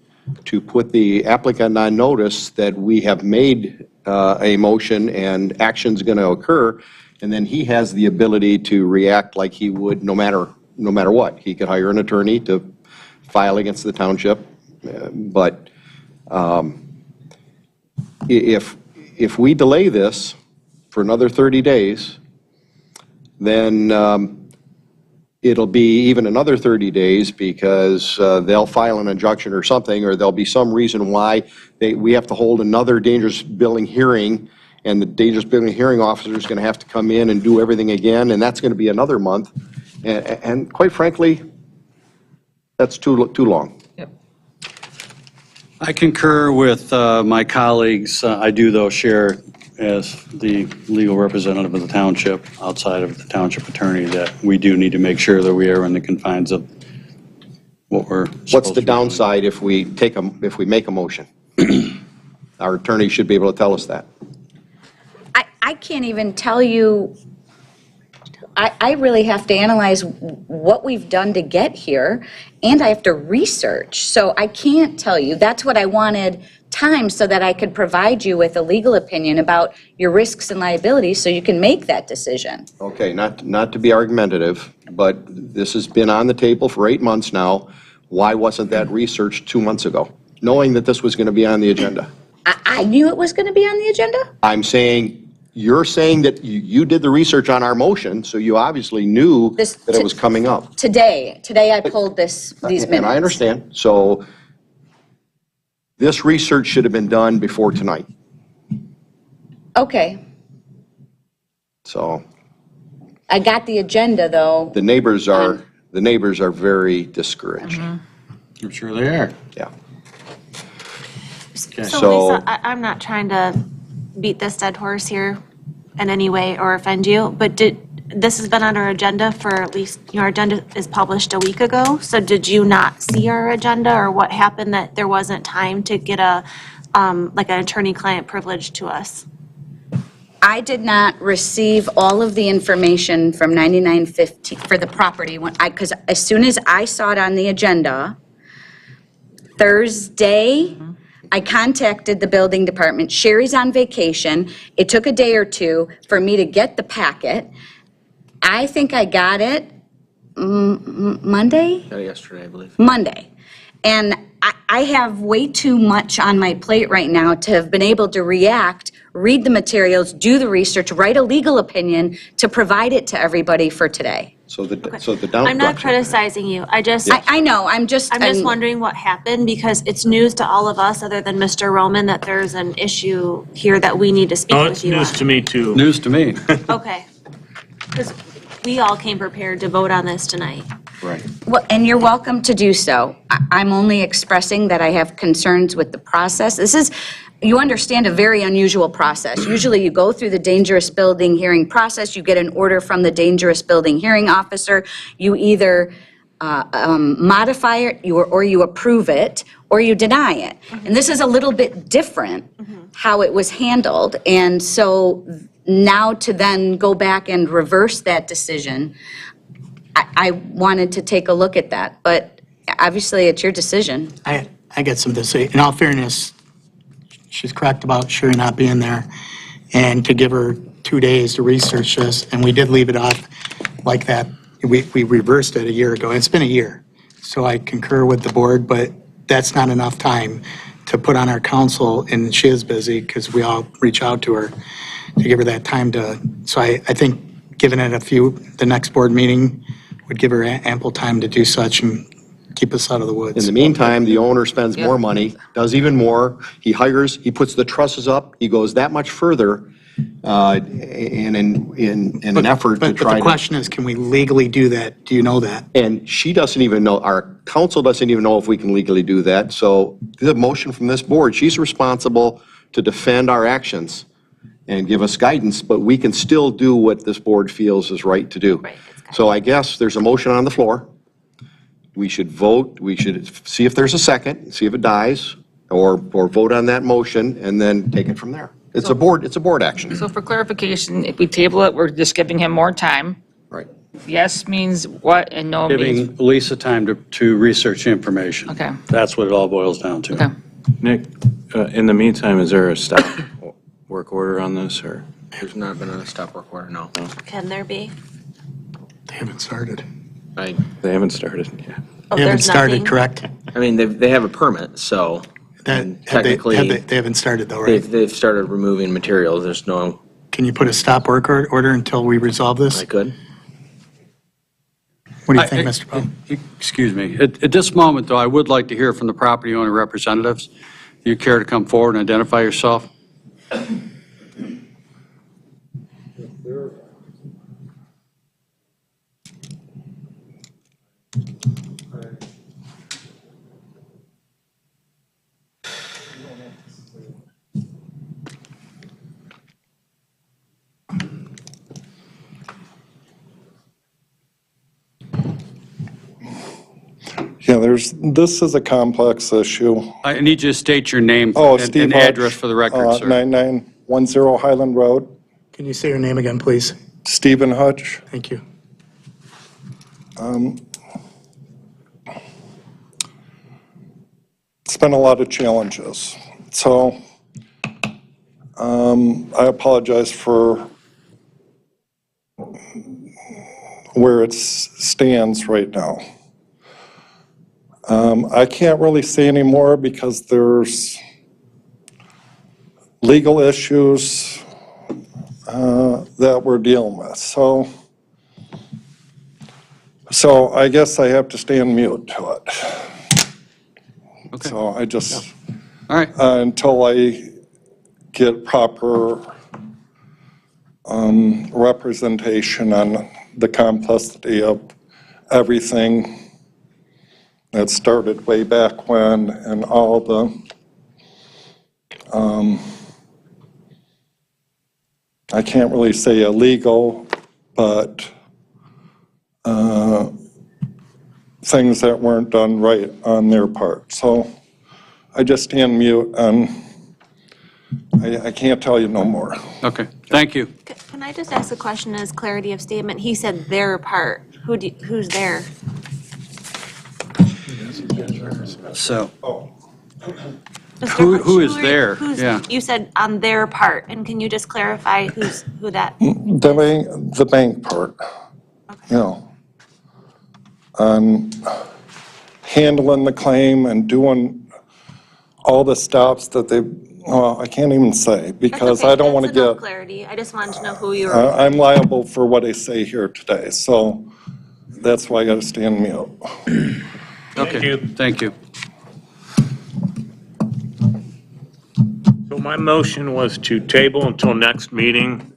to put the applicant on notice that we have made a motion and action's going to occur, and then he has the ability to react like he would no matter what. He could hire an attorney to file against the township, but if we delay this for another 30 days, then it'll be even another 30 days because they'll file an injunction or something, or there'll be some reason why we have to hold another dangerous building hearing, and the dangerous building hearing officer is going to have to come in and do everything again, and that's going to be another month. And quite frankly, that's too long.
I concur with my colleagues. I do, though, share as the legal representative of the township, outside of the township attorney, that we do need to make sure that we are in the confines of what we're supposed to
What's the
be doing.
downside if we make a motion? Our attorney should be able to tell us that.
I can't even tell you, I really have to analyze what we've done to get here, and I have to research. So I can't tell you. That's what I wanted time so that I could provide you with a legal opinion about your risks and liabilities so you can make that decision.
Okay, not to be argumentative, but this has been on the table for 8 months now. Why wasn't that researched 2 months ago, knowing that this was going to be on the agenda?
I knew it was going to be on the agenda?
I'm saying, you're saying that you did the research on our motion, so you obviously knew that it was coming up.
Today I pulled these minutes.
And I understand. So this research should have been done before tonight.
Okay.
So
I got the agenda, though.
the neighbors are very discouraged.
I'm sure they are.
Yeah.
So
So-
Lisa, I'm not trying to beat this dead horse here in any way or offend you, but this has been on our agenda for at least, our agenda is published a week ago. So did you not see our agenda, or what happened that there wasn't time to get like an attorney-client privilege to us?
I did not receive all of the information from 9915 for the property, because as soon as I saw it on the agenda, Thursday, I contacted the building department. Sherry's on vacation. It took a day or two for me to get the packet. I think I got it Monday?
Yesterday, I believe.
Monday. And I have way too much on my plate right now to have been able to react, read the materials, do the research, write a legal opinion to provide it to everybody for today.
So the
I'm not criticizing you. I know, I'm just wondering what happened, because it's news to all of us, other than Mr. Roman, that there's an issue here that we need to speak
Oh,
with
it's
you on.
news to me, too.
News to me.
Okay. Because we all came prepared to vote on this tonight.
Right.
Well, and you're welcome to do so. I'm only expressing that I have concerns with the process. This is, you understand, a very unusual process. Usually you go through the dangerous building hearing process, you get an order from the dangerous building hearing officer, you either modify it, or you approve it, or you deny it. And this is a little bit different, how it was handled. And so now to then go back and reverse that decision, I wanted to take a look at that, but obviously it's your decision.
I got something to say. In all fairness, she's correct about Sherry not being there, and to give her 2 days to research this, and we did leave it off like that. We reversed it a year ago. It's been a year. So I concur with the board, but that's not enough time to put on our council, and she is busy because we all reach out to her to give her that time to, so I think giving it the next board meeting would give her ample time to do such and keep us out of the woods.
In the meantime, the owner spends more money, does even more. He puts the trusses up, he goes that much further in an effort to
But
try
the
to.
question is, can we legally do that? Do you know that?
And she doesn't even know, our council doesn't even know if we can legally do that. So the motion from this board, she's responsible to defend our actions and give us guidance, but we can still do what this board feels is right to do. So I guess there's a motion on the floor. We should vote, we should see if there's a second, see if it dies. or vote on that motion and then take it from there. It's a board action.
So for clarification, if we table it, we're just giving him more time.
Right.
Yes means what and no means,
Giving Lisa time to research the information.
Okay.
That's what it all boils down to.
okay.
Nick, in the meantime, is there a stop work order on this, or?
There's not been a stop work order, no.
Can there be?
They haven't started.
They haven't started yet.
Oh,
They haven't
there's
started,
nothing?
correct?
I mean, they have a permit, so technically,
They haven't started though, right?
they've started removing materials. There's no,
Can you put a stop work order until we resolve this?
I could.
What do you think, Mr. Powell?
Excuse me. At this moment, though, I would like to hear from the property owner representatives. Do you care to come forward and identify yourself?
Yeah, this is a complex issue.
I need you to state your name
Oh,
and
Steve
address
Hutch,
for the record, sir.
9910 Highland Road.
Can you say your name again, please?
Stephen Hutch.
Thank you.
It's been a lot of challenges. So I apologize for where it stands right now. I can't really say any more because there's legal issues that we're dealing with. So I guess I have to stay on mute to it.
Okay.
So I just,
All right.
until I get proper representation on the complexity of everything that started way back when and all the I can't really say illegal, but things that weren't done right on their part. So I just stand mute and I can't tell you no more.
Okay. Thank you.
Can I just ask a question as clarity of statement? He said their part. Who's there?
So,
Mr.
Who is
Hutch,
there?
who's-
Yeah.
You said on their part, and can you just clarify who that?
The bank part, you know, on handling the claim and doing all the stops that they, well, I can't even say because I don't want to
That's enough
get,
clarity. I just wanted to know who you were.
I'm liable for what I say here today. So that's why I got to stay on mute.
okay. Thank you.
So my motion was to table until next meeting.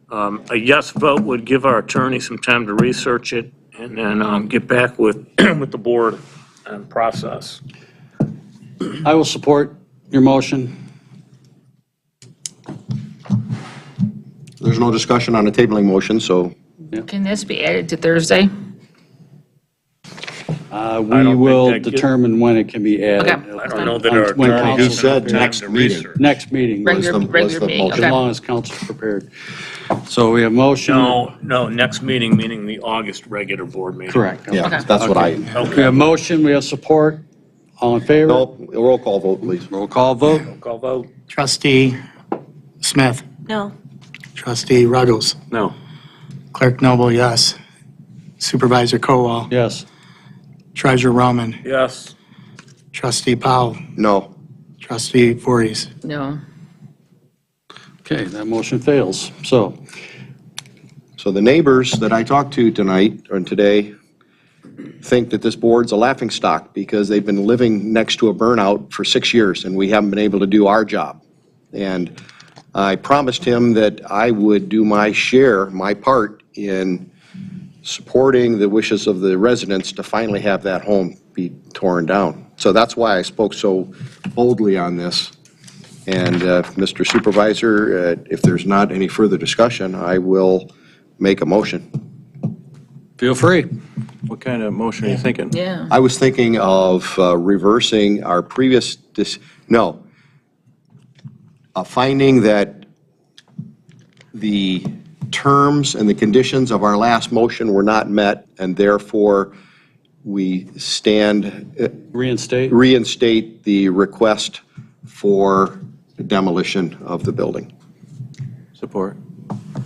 A yes vote would give our attorney some time to research it and then get back with, with the board and process.
I will support your motion.
There's no discussion on a tabling motion, so
Can this be added to Thursday?
We
think
will
that gives-
determine when it can be added.
Okay.
I don't know that our
When
attorney
council
has
said
enough time
next
to
meeting.
research.
Next meeting,
Regular
was the
meeting,
motion.
as
okay.
long as council's prepared. So we have motion.
No, next meeting, meaning the August regular board meeting.
Correct.
yeah,
Okay.
that's what I,
We have motion, we have support. All in favor?
no, roll call vote, please.
Roll call vote.
Call vote.
Trustee Smith,
No.
trustee Ruggles,
No.
clerk Noble, yes. Supervisor Kowal,
Yes.
treasurer Roman,
Yes.
trustee Powell,
No.
trustee Voorhees.
No.
Okay, that motion fails. So,
So the neighbors that I talked to tonight or today think that this board's a laughingstock because they've been living next to a burnout for 6 years and we haven't been able to do our job. And I promised him that I would do my share, my part in supporting the wishes of the residents to finally have that home be torn down. So that's why I spoke so boldly on this. And Mr. Supervisor, if there's not any further discussion, I will make a motion.
Feel free.
What kind of motion are you thinking?
Yeah.
I was thinking of reversing our previous, finding that the terms and the conditions of our last motion were not met, and therefore we reinstate the request for demolition of the building.
Support.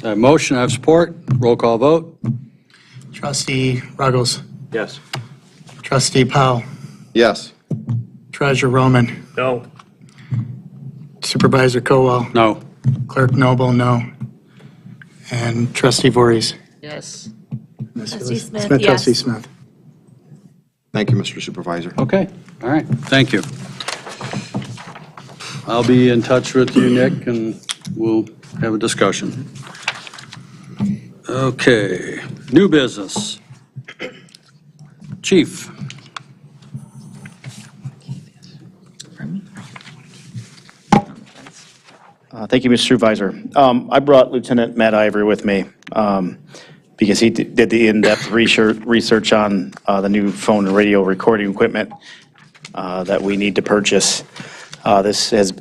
I have motion, I have support. Roll call vote.
Trustee Ruggles,
Yes.
Trustee Powell,
Yes.
Treasurer Roman,
No.
Supervisor Cowell,
No.
Clerk Noble, no. And Trustee Voorhees.
Yes.
Trustee Smith,
Trustee
yes.
Smith.
Thank you, Mr. Supervisor.
Okay, all right, thank you. I'll be in touch with you, Nick, and we'll have a discussion. Okay, new business. Chief.
Thank you, Mr. Supervisor. I brought Lieutenant Matt Ivory with me because he did the in-depth research on the new phone and radio recording equipment that we need to purchase. This is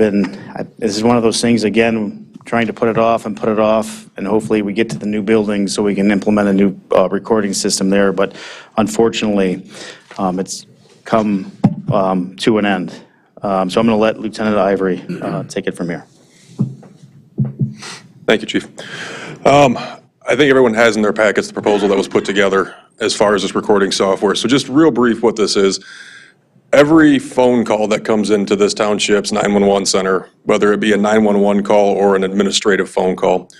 one of those things, again, trying to put it off, and hopefully we get to the new building so we can implement a new recording system there. But unfortunately, it's come to an end. So I'm going to let Lieutenant Ivory take it from here.
Thank you, Chief. I think everyone has in their packets the proposal that was put together as far as this recording software. So just real brief what this is. Every phone call that comes into this township's 911 center, whether it be a 911 call or an administrative phone call,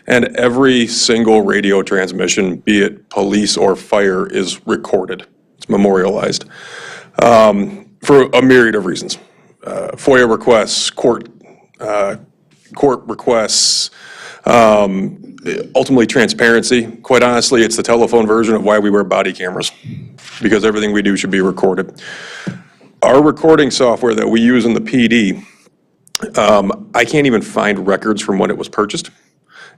and every single radio transmission, be it police or fire, is recorded. It's memorialized for a myriad of reasons. FOIA requests, court requests, ultimately transparency. Quite honestly, it's the telephone version of why we wear body cameras, because everything we do should be recorded. Our recording software that we use in the PD, I can't even find records from when it was purchased,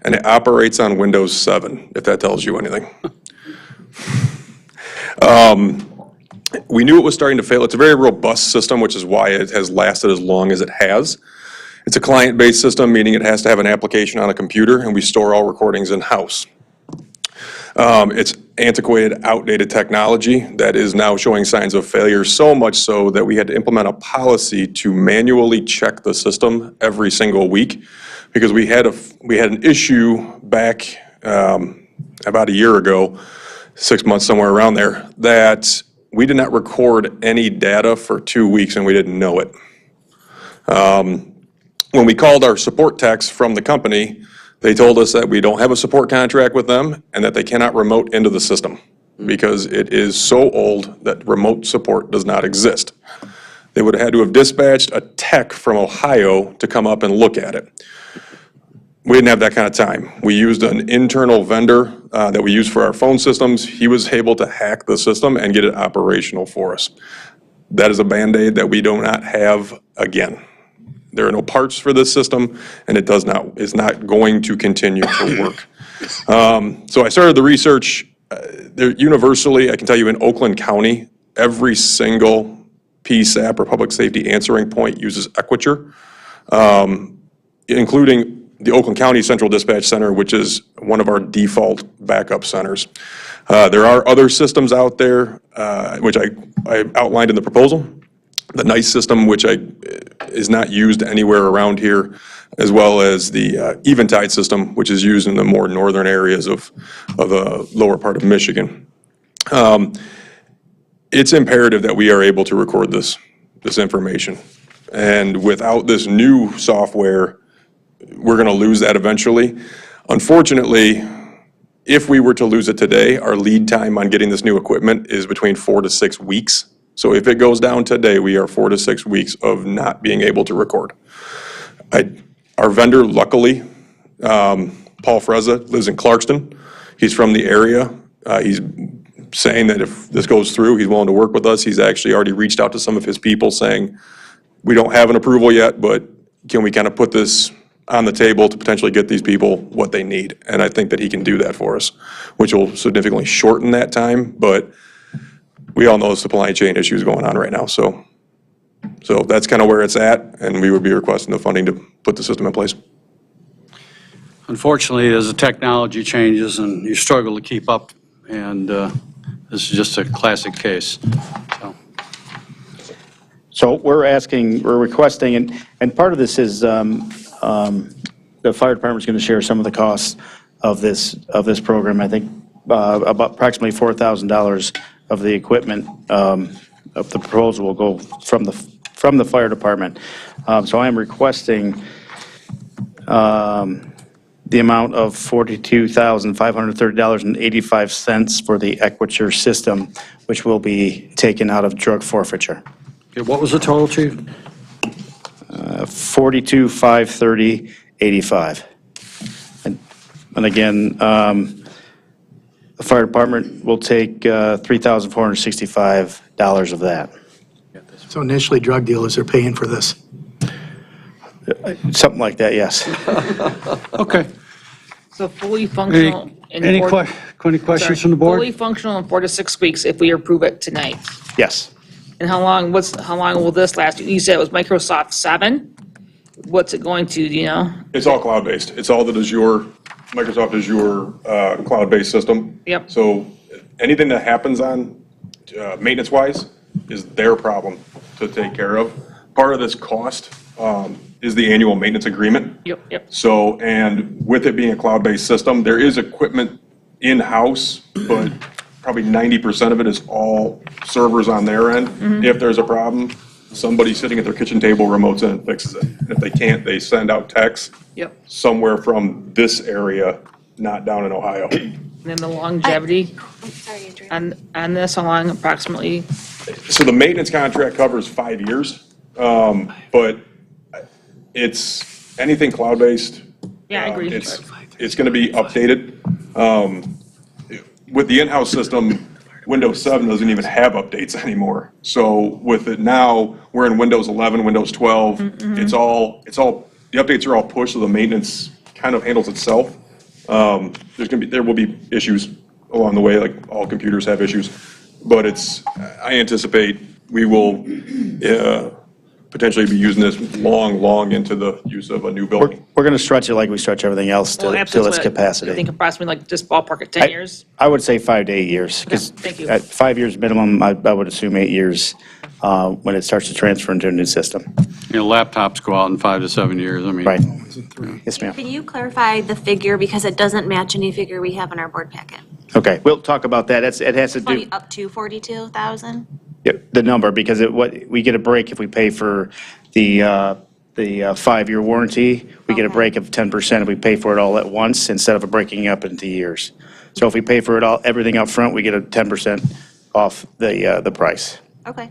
and it operates on Windows 7, if that tells you anything. We knew it was starting to fail. It's a very robust system, which is why it has lasted as long as it has. It's a client-based system, meaning it has to have an application on a computer, and we store all recordings in-house. It's antiquated, outdated technology that is now showing signs of failure, so much so that we had to implement a policy to manually check the system every single week, because we had an issue back about a year ago, 6 months, somewhere around there, that we did not record any data for 2 weeks and we didn't know it. When we called our support techs from the company, they told us that we don't have a support contract with them and that they cannot remote into the system because it is so old that remote support does not exist. They would have had to have dispatched a tech from Ohio to come up and look at it. We didn't have that kind of time. We used an internal vendor that we use for our phone systems. He was able to hack the system and get it operational for us. That is a Band-Aid that we do not have again. There are no parts for this system, and it is not going to continue to work. So I started the research. Universally, I can tell you in Oakland County, every single PSAP or public safety answering point uses Equiture, including the Oakland County Central Dispatch Center, which is one of our default backup centers. There are other systems out there, which I outlined in the proposal. The NICE system, which is not used anywhere around here, as well as the Eventide system, which is used in the more northern areas of the lower part of Michigan. It's imperative that we are able to record this information. And without this new software, we're going to lose that eventually. Unfortunately, if we were to lose it today, our lead time on getting this new equipment is between 4 to 6 weeks. So if it goes down today, we are 4 to 6 weeks of not being able to record. Our vendor, luckily, Paul Frezza, lives in Clarkston. He's from the area. He's saying that if this goes through, he's willing to work with us. He's actually already reached out to some of his people saying, we don't have an approval yet, but can we kind of put this on the table to potentially get these people what they need. And I think that he can do that for us, which will significantly shorten that time. But we all know the supply chain issues going on right now. So that's kind of where it's at, and we would be requesting the funding to put the system in place.
Unfortunately, as the technology changes and you struggle to keep up, and this is just a classic case.
So we're requesting, and part of this is the fire department's going to share some of the costs of this program. I think about approximately $4,000 of the equipment of the proposal will go from the fire department. So I am requesting the amount of $42,530.85 for the Equiture system, which will be taken out of drug forfeiture.
Okay, what was the total, Chief?
$42,530.85. And again, the fire department will take $3,465 of that.
So initially, drug dealers are paying for this.
Something like that, yes.
Okay.
So fully functional. in
Any
4
questions from the board?
Fully functional in 4 to 6 weeks if we approve it tonight.
Yes.
And how long will this last? You said it was Microsoft 7? What's it going to, do you know?
It's all cloud-based. It's all the Azure, Microsoft Azure cloud-based system.
Yep.
So anything that happens on maintenance-wise is their problem to take care of. Part of this cost is the annual maintenance agreement.
Yep.
So, and with it being a cloud-based system, there is equipment in-house, but probably 90% of it is all servers on their end. If there's a problem, somebody sitting at their kitchen table remotes in and fixes it. If they can't, they send out texts somewhere from this area, not down in Ohio.
And then the longevity on this, how long approximately?
So the maintenance contract covers 5 years, but it's anything cloud-based.
Yeah, I agree.
It's going to be updated. With the in-house system, Windows 7 doesn't even have updates anymore. So with it now, we're in Windows 11, Windows 12. It's all the updates are all pushed, so the maintenance kind of handles itself. There will be issues along the way, like all computers have issues, but I anticipate we will potentially be using this long into the use of a new building.
We're going to stretch it like we stretch everything else till its capacity.
I think approximately like just ballpark at 10 years?
I would say 5 to 8 years.
Okay, thank you.
At 5 years minimum, I would assume 8 years when it starts to transfer into a new system.
You know, laptops go out in 5 to 7 years, I mean.
Right. Yes, ma'am.
Can you clarify the figure, because it doesn't match any figure we have in our board packet?
Okay, we'll talk about that. It has to do,
Up to 42,000?
the number, because we get a break if we pay for the 5-year warranty. We get a break of 10% if we pay for it all at once instead of breaking it up into years. So if we pay for everything up front, we get a 10% off the price.
Okay.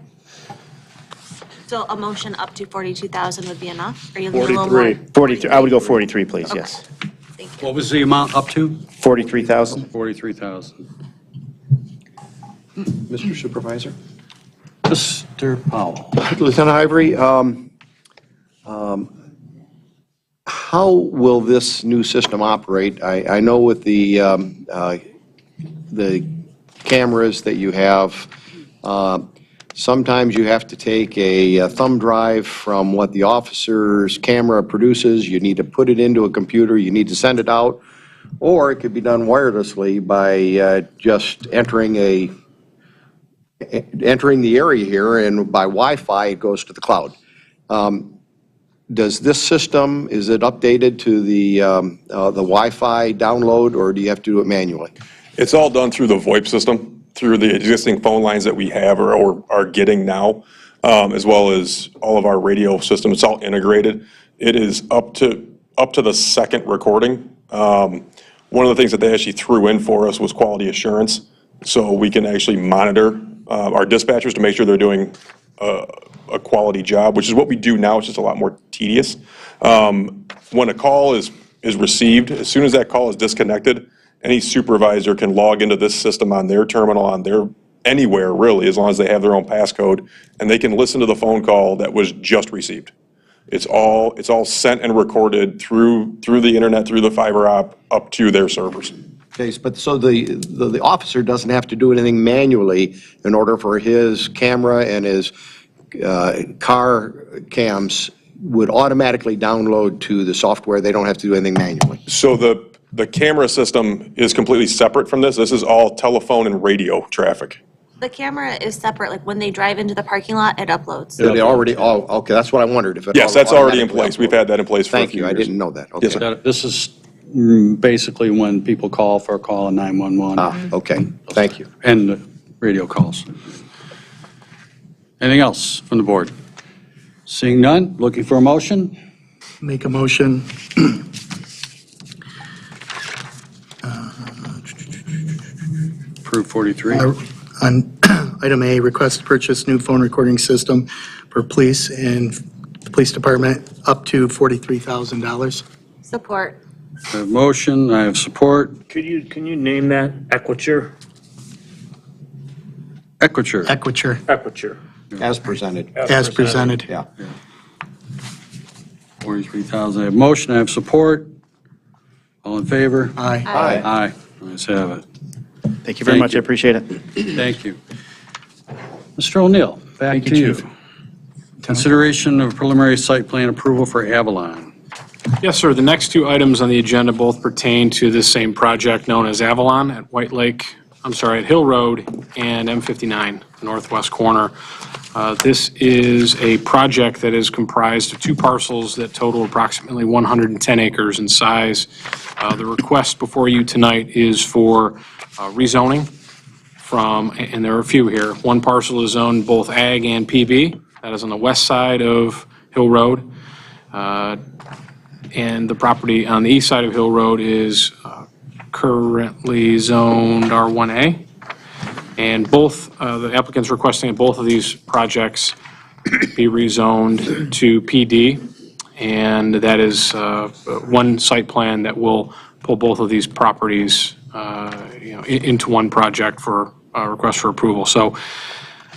So a motion up to 42,000 would be enough? Or you need a little more?
43, I would go 43, please,
Okay.
yes.
Thank you.
What was the amount up to?
43,000.
43,000.
Mr. Supervisor?
Mr. Powell.
Lieutenant Ivory, how will this new system operate? I know with the cameras that you have, sometimes you have to take a thumb drive from what the officer's camera produces. You need to put it into a computer. You need to send it out. Or it could be done wirelessly by just entering the area here, and by Wi-Fi, it goes to the cloud. Does this system, is it updated to the Wi-Fi download, or do you have to do it manually?
It's all done through the VoIP system, through the existing phone lines that we have or are getting now, as well as all of our radio systems. It's all integrated. It is up to the second recording. One of the things that they actually threw in for us was quality assurance, so we can actually monitor our dispatchers to make sure they're doing a quality job, which is what we do now. It's just a lot more tedious. When a call is received, as soon as that call is disconnected, any supervisor can log into this system on their terminal, anywhere really, as long as they have their own passcode, and they can listen to the phone call that was just received. It's all sent and recorded through the internet, through the fiber up to their servers.
Okay, but so the officer doesn't have to do anything manually in order for his camera and his car cams would automatically download to the software. They don't have to do anything manually.
So the camera system is completely separate from this. This is all telephone and radio traffic.
The camera is separate, like when they drive into the parking lot, it uploads.
So they already, okay, that's what I wondered. If it
Yes, that's already in
automatically
place. We've had that in place for a
Thank
few
you, I
years.
didn't know that. Okay.
Yes, sir.
This is basically when people call for a call on 911.
Okay, thank you.
And radio calls. Anything else from the board? Seeing none, looking for a motion?
Make a motion.
Approve 43.
On item A, request to purchase new phone recording system for police and the police department up to $43,000.
Support.
I have motion, I have support.
Can you name that? Equiture?
Equiture.
Equiture,
As presented.
as presented.
Yeah.
43,000. I have motion, I have support. All in favor?
Aye.
Aye. Let's have it.
Thank you very
Thank
much, I
you.
appreciate it.
Thank you. Mr. O'Neill, back
Thank
to
you,
you.
Chief.
Consideration of preliminary site plan approval for Avalon.
Yes, sir. The next two items on the agenda both pertain to this same project known as Avalon at at Hill Road and M59, northwest corner. This is a project that is comprised of two parcels that total approximately 110 acres in size. The request before you tonight is for rezoning and there are a few here. One parcel is zoned both ag and PB. That is on the west side of Hill Road. And the property on the east side of Hill Road is currently zoned R1A. And both, the applicant's requesting that both of these projects be rezoned to PD. And that is one site plan that will pull both of these properties into one project for request for approval. So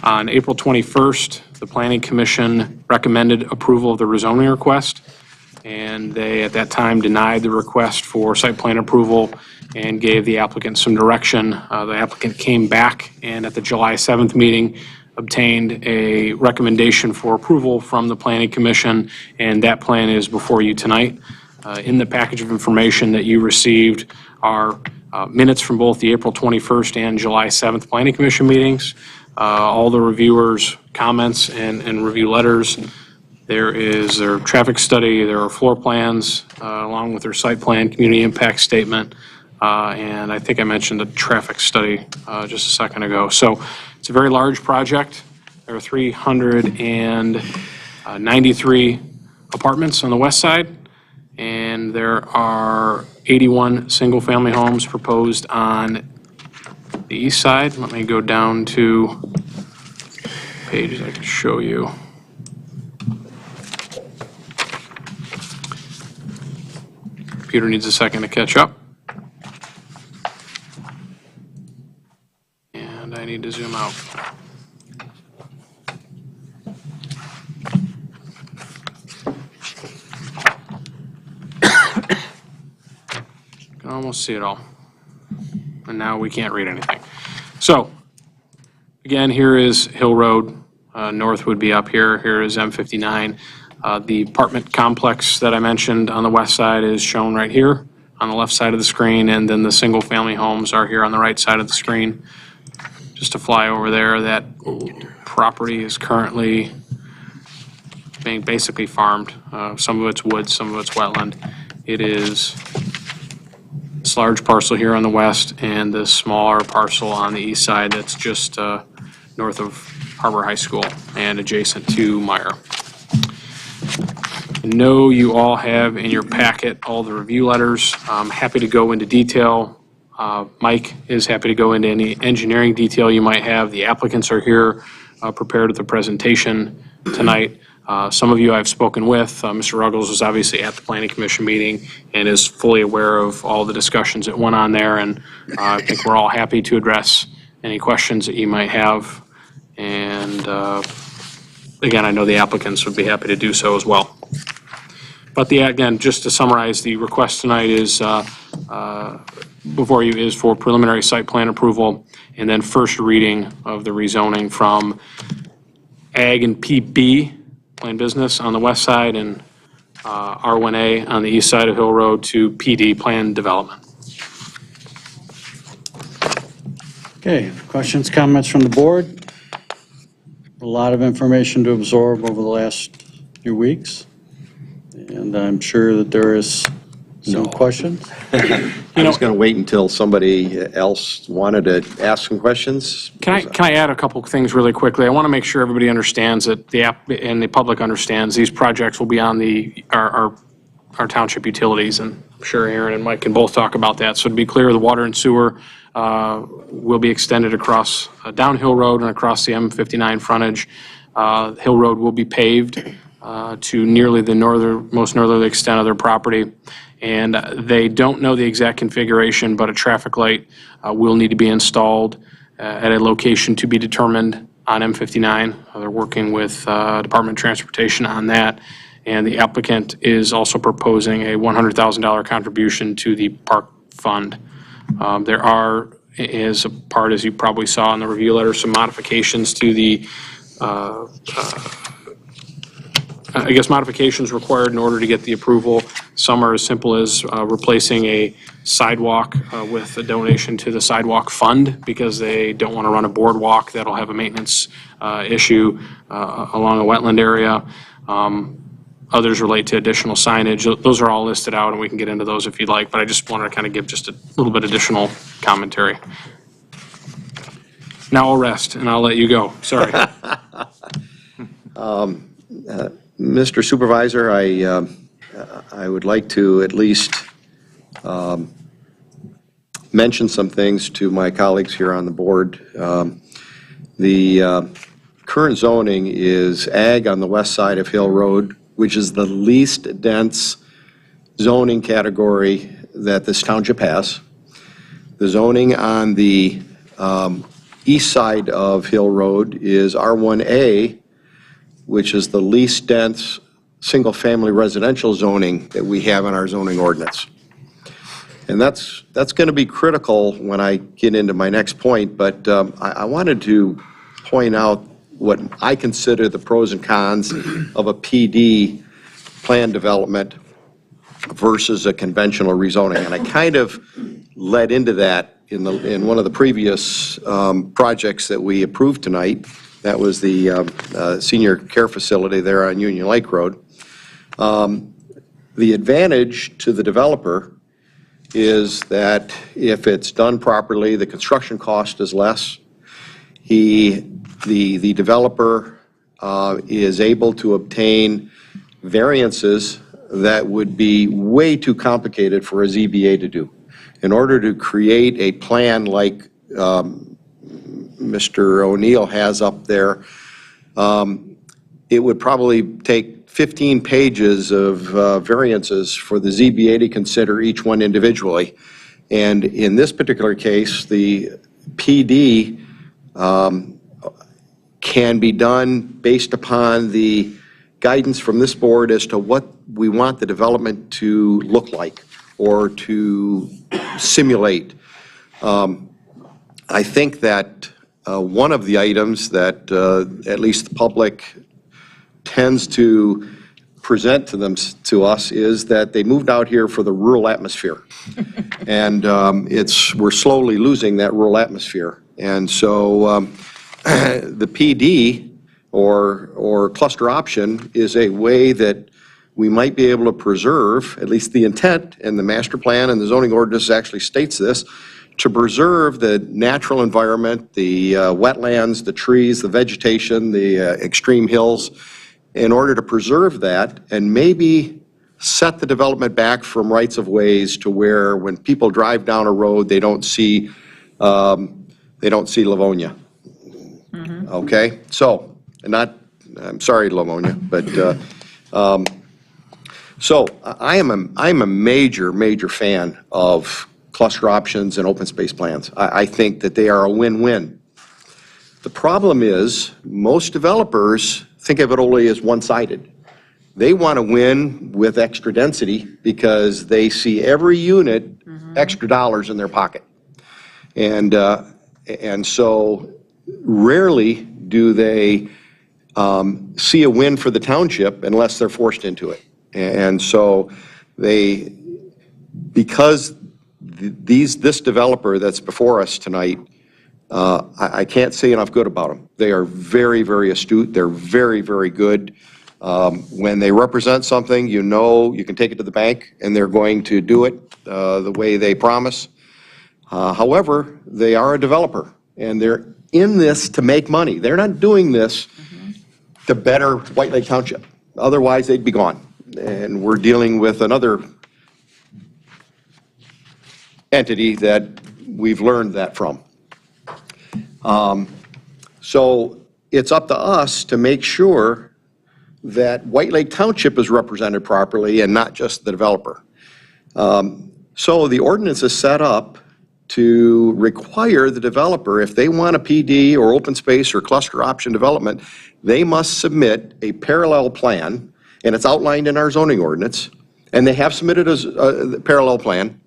on April 21st, the Planning Commission recommended approval of the rezoning request. And they, at that time, denied the request for site plan approval and gave the applicant some direction. The applicant came back and at the July 7th meeting obtained a recommendation for approval from the Planning Commission, and that plan is before you tonight. In the package of information that you received are minutes from both the April 21st and July 7th Planning Commission meetings, all the reviewers' comments and review letters. There is their traffic study, there are floor plans, along with their site plan, community impact statement, and I think I mentioned the traffic study just a second ago. So it's a very large project. There are 393 apartments on the west side, and there are 81 single-family homes proposed on the east side. Let me go down to pages I can show you. Computer needs a second to catch up. And I need to zoom out. Can almost see it all. And now we can't read anything. So, again, here is Hill Road. North would be up here. Here is M59. The apartment complex that I mentioned on the west side is shown right here on the left side of the screen, and then the single-family homes are here on the right side of the screen. Just to fly over there, that property is currently being basically farmed. Some of it's woods, some of it's wetland. It is this large parcel here on the west and this smaller parcel on the east side that's just north of Harbor High School and adjacent to Meyer. I know you all have in your packet all the review letters. I'm happy to go into detail. Mike is happy to go into any engineering detail you might have. The applicants are here prepared with the presentation tonight. Some of you I've spoken with. Mr. Ruggles was obviously at the Planning Commission meeting and is fully aware of all the discussions that went on there. And I think we're all happy to address any questions that you might have. And again, I know the applicants would be happy to do so as well. But again, just to summarize, the request tonight is, before you is for preliminary site plan approval and then first reading of the rezoning from Ag and PB, plain business, on the west side and R1A on the east side of Hill Road to PD, planned development.
Okay, questions, comments from the board? A lot of information to absorb over the last few weeks, and I'm sure that there is some questions.
I was going to wait until somebody else wanted to ask some questions.
Can I add a couple of things really quickly? I want to make sure everybody understands that and the public understands these projects will be on our township utilities, and I'm sure Aaron and Mike can both talk about that. So to be clear, the water and sewer will be extended across down Hill Road and across the M59 frontage. Hill Road will be paved to nearly the most northerly extent of their property. And they don't know the exact configuration, but a traffic light will need to be installed at a location to be determined on M59. They're working with Department of Transportation on that. And the applicant is also proposing a $100,000 contribution to the park fund. There are, as you probably saw in the review letter, some modifications to the modifications required in order to get the approval. Some are as simple as replacing a sidewalk with a donation to the sidewalk fund because they don't want to run a boardwalk that'll have a maintenance issue along a wetland area. Others relate to additional signage. Those are all listed out, and we can get into those if you'd like, but I just wanted to kind of give just a little bit additional commentary. Now I'll rest, and I'll let you go. Sorry.
Mr. Supervisor, I would like to at least mention some things to my colleagues here on the board. The current zoning is ag on the west side of Hill Road, which is the least dense zoning category that this township has. The zoning on the east side of Hill Road is R1A, which is the least dense single-family residential zoning that we have in our zoning ordinance. And that's going to be critical when I get into my next point, but I wanted to point out what I consider the pros and cons of a PD plan development versus a conventional rezoning. And I kind of led into that in one of the previous projects that we approved tonight. That was the senior care facility there on Union Lake Road. The advantage to the developer is that if it's done properly, the construction cost is less. The developer is able to obtain variances that would be way too complicated for a ZBA to do. In order to create a plan like Mr. O'Neill has up there, it would probably take 15 pages of variances for the ZBA to consider each one individually. And in this particular case, the PD can be done based upon the guidance from this board as to what we want the development to look like or to simulate. I think that one of the items that at least the public tends to present to us is that they moved out here for the rural atmosphere. And we're slowly losing that rural atmosphere. And so the PD or cluster option is a way that we might be able to preserve, at least the intent, and the master plan and the zoning ordinance actually states this, to preserve the natural environment, the wetlands, the trees, the vegetation, the extreme hills, in order to preserve that and maybe set the development back from rights of ways to where when people drive down a road, they don't see Livonia. Mm-hmm. Okay? So, I'm sorry, Livonia, but so I'm a major fan of cluster options and open space plans. I think that they are a win-win. The problem is most developers think of it only as one-sided. They want to win with extra density because they see every unit extra dollars in their pocket. And so rarely do they see a win for the township unless they're forced into it. And so because this developer that's before us tonight, I can't say enough good about them. They are very, very astute. They're very, very good. When they represent something, you know you can take it to the bank and they're going to do it the way they promise. However, they are a developer and they're in this to make money. They're not doing this to better White Lake Township. Otherwise, they'd be gone. And we're dealing with another entity that we've learned that from. So it's up to us to make sure that White Lake Township is represented properly and not just the developer. So the ordinance is set up to require the developer, if they want a PD or open space or cluster option development, they must submit a parallel plan, and it's outlined in our zoning ordinance, and they have submitted a parallel plan.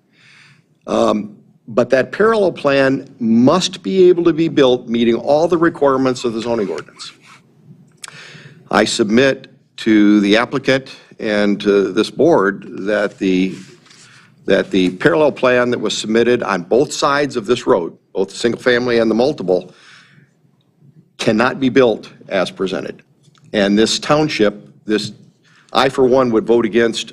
But that parallel plan must be able to be built meeting all the requirements of the zoning ordinance. I submit to the applicant and to this board that the parallel plan that was submitted on both sides of this road, both the single family and the multiple, cannot be built as presented. And this township, I for one would vote against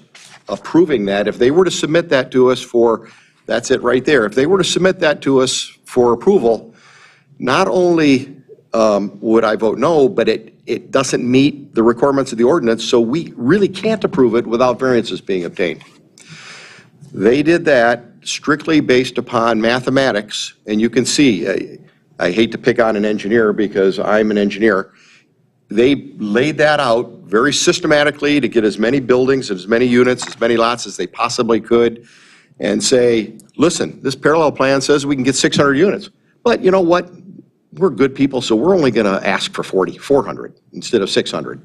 approving that. If they were to submit that to us for, that's it right there. If they were to submit that to us for approval, not only would I vote no, but it doesn't meet the requirements of the ordinance, so we really can't approve it without variances being obtained. They did that strictly based upon mathematics, and you can see, I hate to pick on an engineer because I'm an engineer. They laid that out very systematically to get as many buildings, as many units, as many lots as they possibly could, and say, listen, this parallel plan says we can get 600 units. But you know what? We're good people, so we're only going to ask for 400 instead of 600.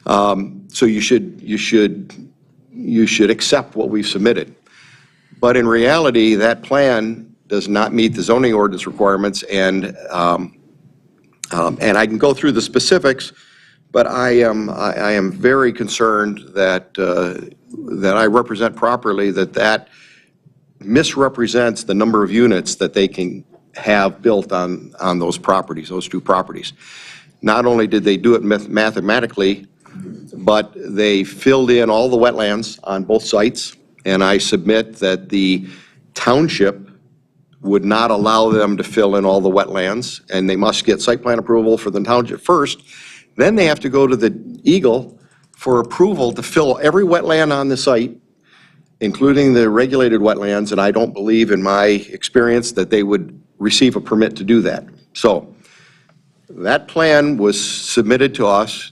So you should accept what we've submitted. But in reality, that plan does not meet the zoning ordinance requirements, and I can go through the specifics, but I am very concerned that that I represent properly that misrepresents the number of units that they can have built on those properties, those two properties. Not only did they do it mathematically, but they filled in all the wetlands on both sites, and I submit that the township would not allow them to fill in all the wetlands, and they must get site plan approval for the township first. Then they have to go to the Eagle for approval to fill every wetland on the site, including the regulated wetlands, and I don't believe in my experience that they would receive a permit to do that. So that plan was submitted to us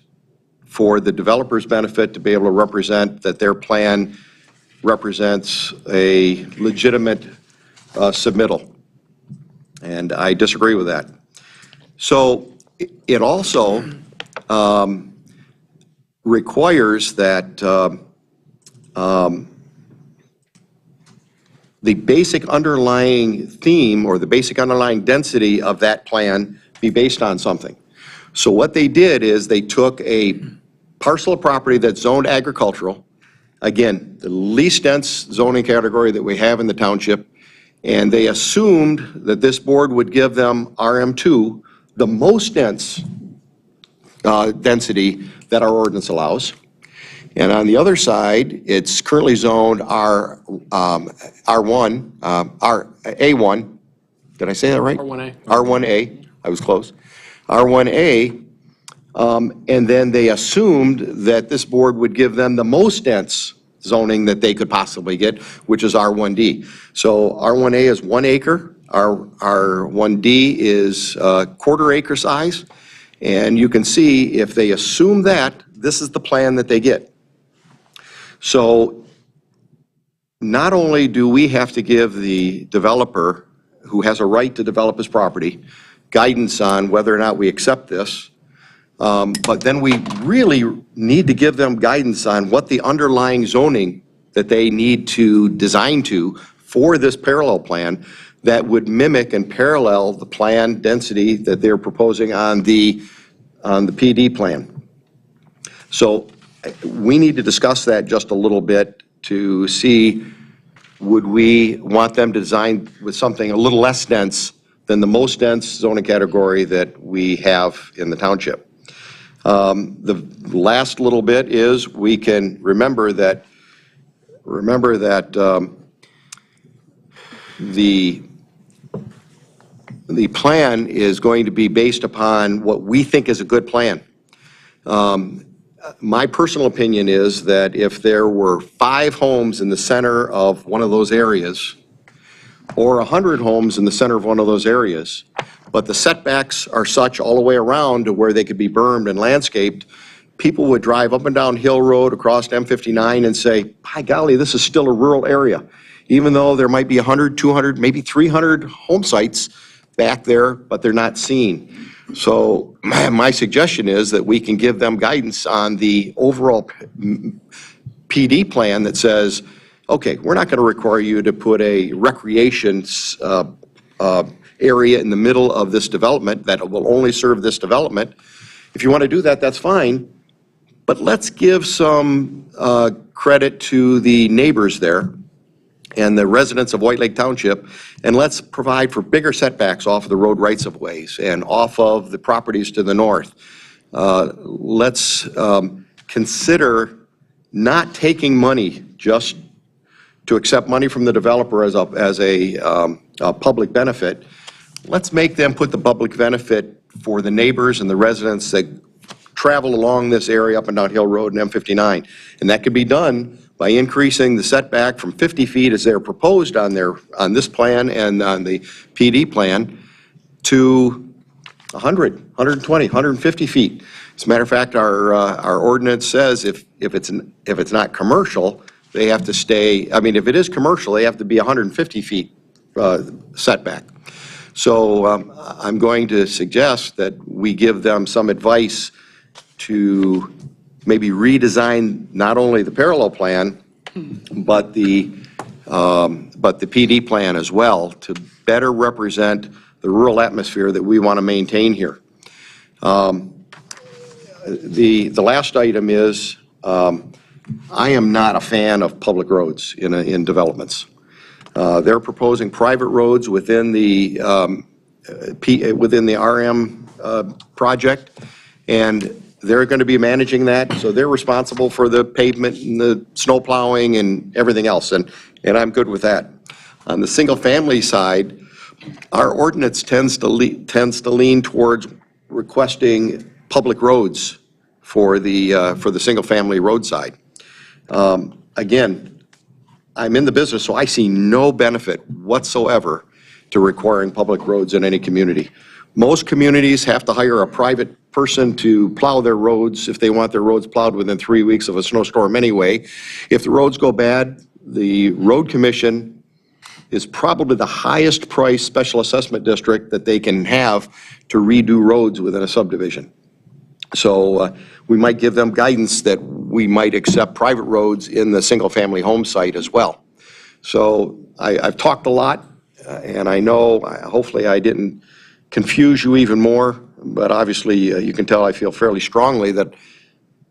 for the developer's benefit to be able to represent that their plan represents a legitimate submittal, and I disagree with that. So it also requires that the basic underlying theme or the basic underlying density of that plan be based on something. So what they did is they took a parcel of property that's zoned agricultural, again, the least dense zoning category that we have in the township, and they assumed that this board would give them RM2, the most dense density that our ordinance allows. And on the other side, it's currently zoned R1, A1. Did I say that right?
R1A.
R1A, I was close. R1A, and then they assumed that this board would give them the most dense zoning that they could possibly get, which is R1D. So R1A is 1 acre, R1D is quarter acre size, and you can see if they assume that, this is the plan that they get. So not only do we have to give the developer, who has a right to develop his property, guidance on whether or not we accept this, But then we really need to give them guidance on what the underlying zoning that they need to design to for this parallel plan that would mimic and parallel the plan density that they're proposing on the PD plan. So we need to discuss that just a little bit to see, would we want them to design with something a little less dense than the most dense zoning category that we have in the township. The last little bit is we can remember that the plan is going to be based upon what we think is a good plan. My personal opinion is that if there were 5 homes in the center of one of those areas, or 100 homes in the center of one of those areas, but the setbacks are such all the way around to where they could be bermed and landscaped, people would drive up and down Hill Road across M59 and say, by golly, this is still a rural area. Even though there might be 100, 200, maybe 300 home sites back there, but they're not seen. So my suggestion is that we can give them guidance on the overall PD plan that says, okay, we're not going to require you to put a recreation area in the middle of this development that will only serve this development. If you want to do that, that's fine. But let's give some credit to the neighbors there and the residents of White Lake Township, and let's provide for bigger setbacks off of the road rights-of-ways and off of the properties to the north. Let's consider not taking money just to accept money from the developer as a public benefit. Let's make them put the public benefit for the neighbors and the residents that travel along this area up and down Hill Road and M59. And that could be done by increasing the setback from 50 feet as they're proposed on this plan and on the PD plan to 100, 120, 150 feet. As a matter of fact, our ordinance says if it's not commercial, they have to stay, I mean, if it is commercial, they have to be 150 feet setback. So I'm going to suggest that we give them some advice to maybe redesign not only the parallel plan, but the PD plan as well to better represent the rural atmosphere that we want to maintain here. The last item is, I am not a fan of public roads in developments. They're proposing private roads within the RM project, and they're going to be managing that, so they're responsible for the pavement and the snow plowing and everything else, and I'm good with that. On the single-family side, our ordinance tends to lean towards requesting public roads for the single-family roadside. Again, I'm in the business, so I see no benefit whatsoever to requiring public roads in any community. Most communities have to hire a private person to plow their roads if they want their roads plowed within 3 weeks of a snowstorm anyway. If the roads go bad, the road commission is probably the highest priced special assessment district that they can have to redo roads within a subdivision. So we might give them guidance that we might accept private roads in the single-family home site as well. So I've talked a lot, and I know, hopefully I didn't confuse you even more, but obviously you can tell I feel fairly strongly that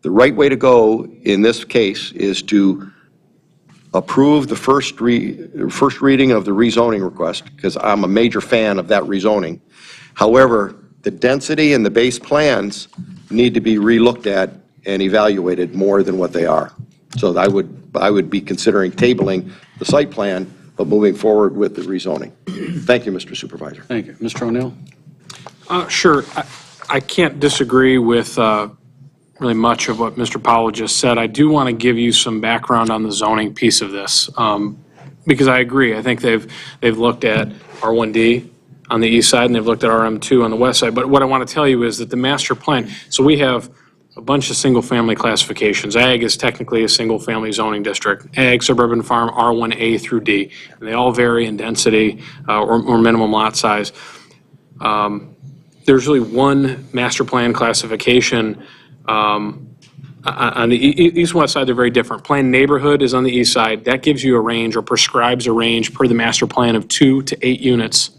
the right way to go in this case is to approve the first reading of the rezoning request, because I'm a major fan of that rezoning. However, the density and the base plans need to be relooked at and evaluated more than what they are. So I would be considering tabling the site plan, but moving forward with the rezoning. Thank you, Mr. Supervisor.
Thank you. Mr. O'Neill?
Sure. I can't disagree with really much of what Mr. Powell just said. I do want to give you some background on the zoning piece of this, because I agree. I think they've looked at R1D on the east side, and they've looked at RM2 on the west side. But what I want to tell you is that the master plan, so we have a bunch of single-family classifications. Ag is technically a single-family zoning district. Ag, suburban farm, R1A through D. And they all vary in density or minimum lot size. there's really one master plan classification on the east and west side. They're very different. Planned neighborhood is on the east side. That gives you a range or prescribes a range per the master plan of 2 to 8 units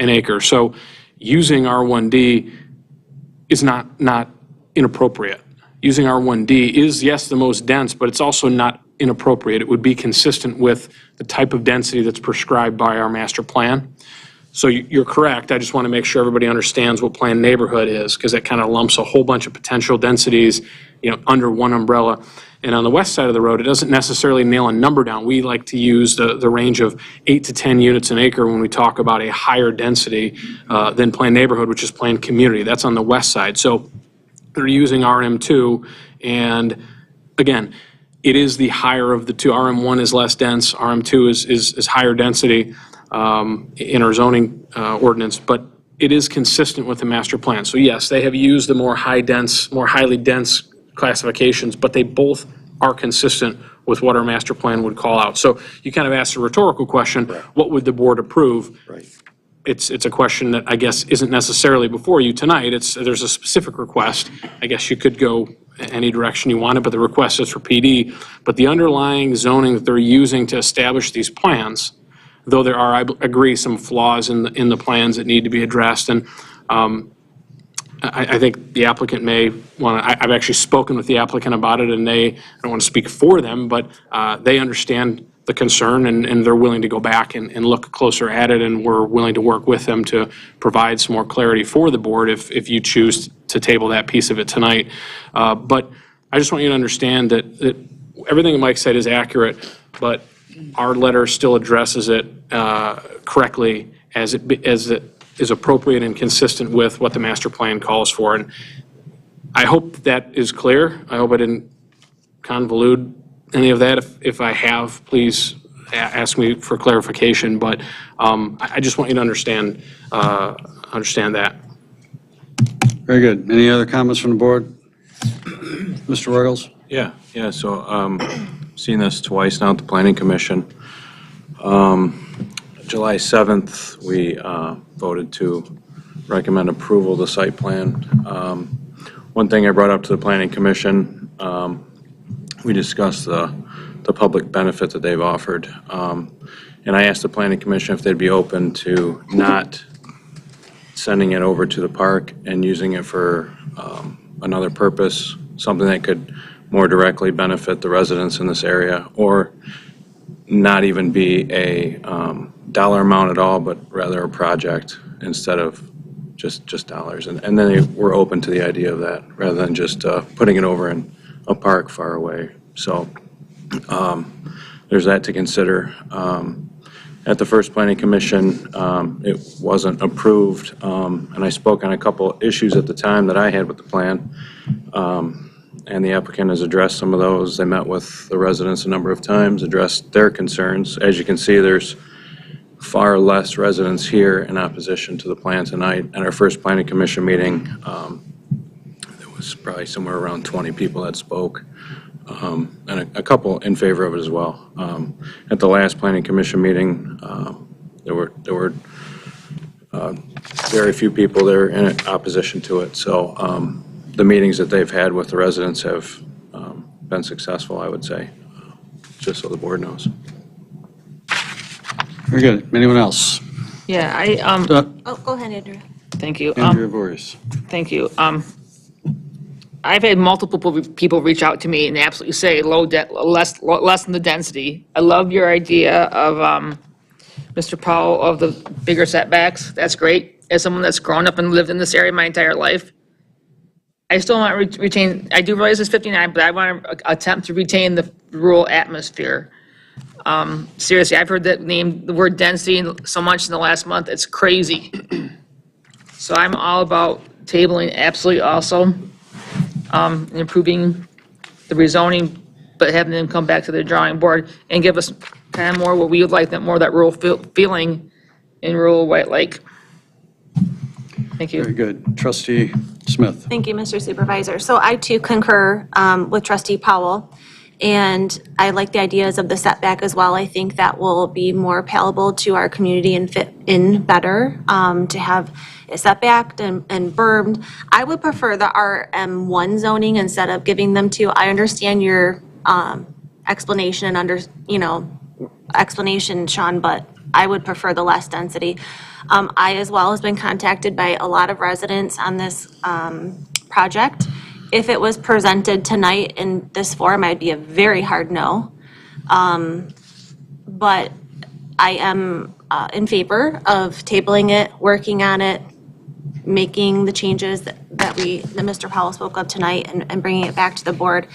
an acre. So using R1D is not inappropriate. Using R1D is, yes, the most dense, but it's also not inappropriate. It would be consistent with the type of density that's prescribed by our master plan. So you're correct. I just want to make sure everybody understands what planned neighborhood is, because that kind of lumps a whole bunch of potential densities, under one umbrella. And on the west side of the road, it doesn't necessarily nail a number down. We like to use the range of 8 to 10 units an acre when we talk about a higher density than planned neighborhood, which is planned community. That's on the west side. So they're using RM2, and again, it is the higher of the two. RM1 is less dense, RM2 is higher density in our zoning ordinance, but it is consistent with the master plan. So yes, they have used the more highly dense classifications, but they both are consistent with what our master plan would call out. So you kind of asked a rhetorical question, what would the board approve?
Right.
It's a question that I guess isn't necessarily before you tonight. There's a specific request. I guess you could go any direction you wanted, but the request is for PD. But the underlying zoning that they're using to establish these plans, though there are, I agree, some flaws in the plans that need to be addressed. And I think the applicant may want to, I've actually spoken with the applicant about it, and I don't want to speak for them, but they understand the concern, and they're willing to go back and look closer at it, and we're willing to work with them to provide some more clarity for the board if you choose to table that piece of it tonight. But I just want you to understand that everything Mike said is accurate, but our letter still addresses it correctly as it is appropriate and consistent with what the master plan calls for. And I hope that is clear. I hope I didn't convolute any of that. If I have, please ask me for clarification. But I just want you to understand that.
Very good. Any other comments from the board? Mr. Royals?
Yeah, so seen this twice now at the Planning Commission. July 7th, we voted to recommend approval of the site plan. One thing I brought up to the Planning Commission, we discussed the public benefit that they've offered. And I asked the Planning Commission if they'd be open to not sending it over to the park and using it for another purpose, something that could more directly benefit the residents in this area, or not even be a dollar amount at all, but rather a project instead of just dollars. And then they were open to the idea of that, rather than just putting it over in a park far away. So there's that to consider. At the first Planning Commission, it wasn't approved, and I spoke on a couple issues at the time that I had with the plan, and the applicant has addressed some of those. They met with the residents a number of times, addressed their concerns. As you can see, there's far less residents here in opposition to the plan tonight. At our first Planning Commission meeting, there was probably somewhere around 20 people that spoke, and a couple in favor of it as well. At the last Planning Commission meeting, there were very few people there in opposition to it. So the meetings that they've had with the residents have been successful, I would say, just so the board knows.
Very good. Anyone else?
Yeah,
Oh, go ahead, Andrew.
thank you.
Andrea Voorhees.
Thank you. I've had multiple people reach out to me and absolutely say less than the density. I love your idea of, Mr. Powell, of the bigger setbacks. That's great. As someone that's grown up and lived in this area my entire life, I still want to retain, I do realize it's 59, but I want to attempt to retain the rural atmosphere. Seriously, I've heard that name, the word density, so much in the last month, it's crazy. So I'm all about tabling absolutely also, improving the rezoning, but having them come back to the drawing board and give us kind of more what we would like, that more of that rural feeling in rural White Lake. Thank you.
Very good. Trustee Smith.
Thank you, Mr. Supervisor. So I too concur with Trustee Powell. And I like the ideas of the setback as well. I think that will be more palatable to our community and fit in better, to have it setbacked and bermed. I would prefer the RM1 zoning instead of giving them to. I understand your explanation and explanation, Sean, but I would prefer the less density. I as well has been contacted by a lot of residents on this project. If it was presented tonight in this form, I'd be a very hard no. But I am in favor of tabling it, working on it, making the changes that Mr. Powell spoke of tonight and bringing it back to the board.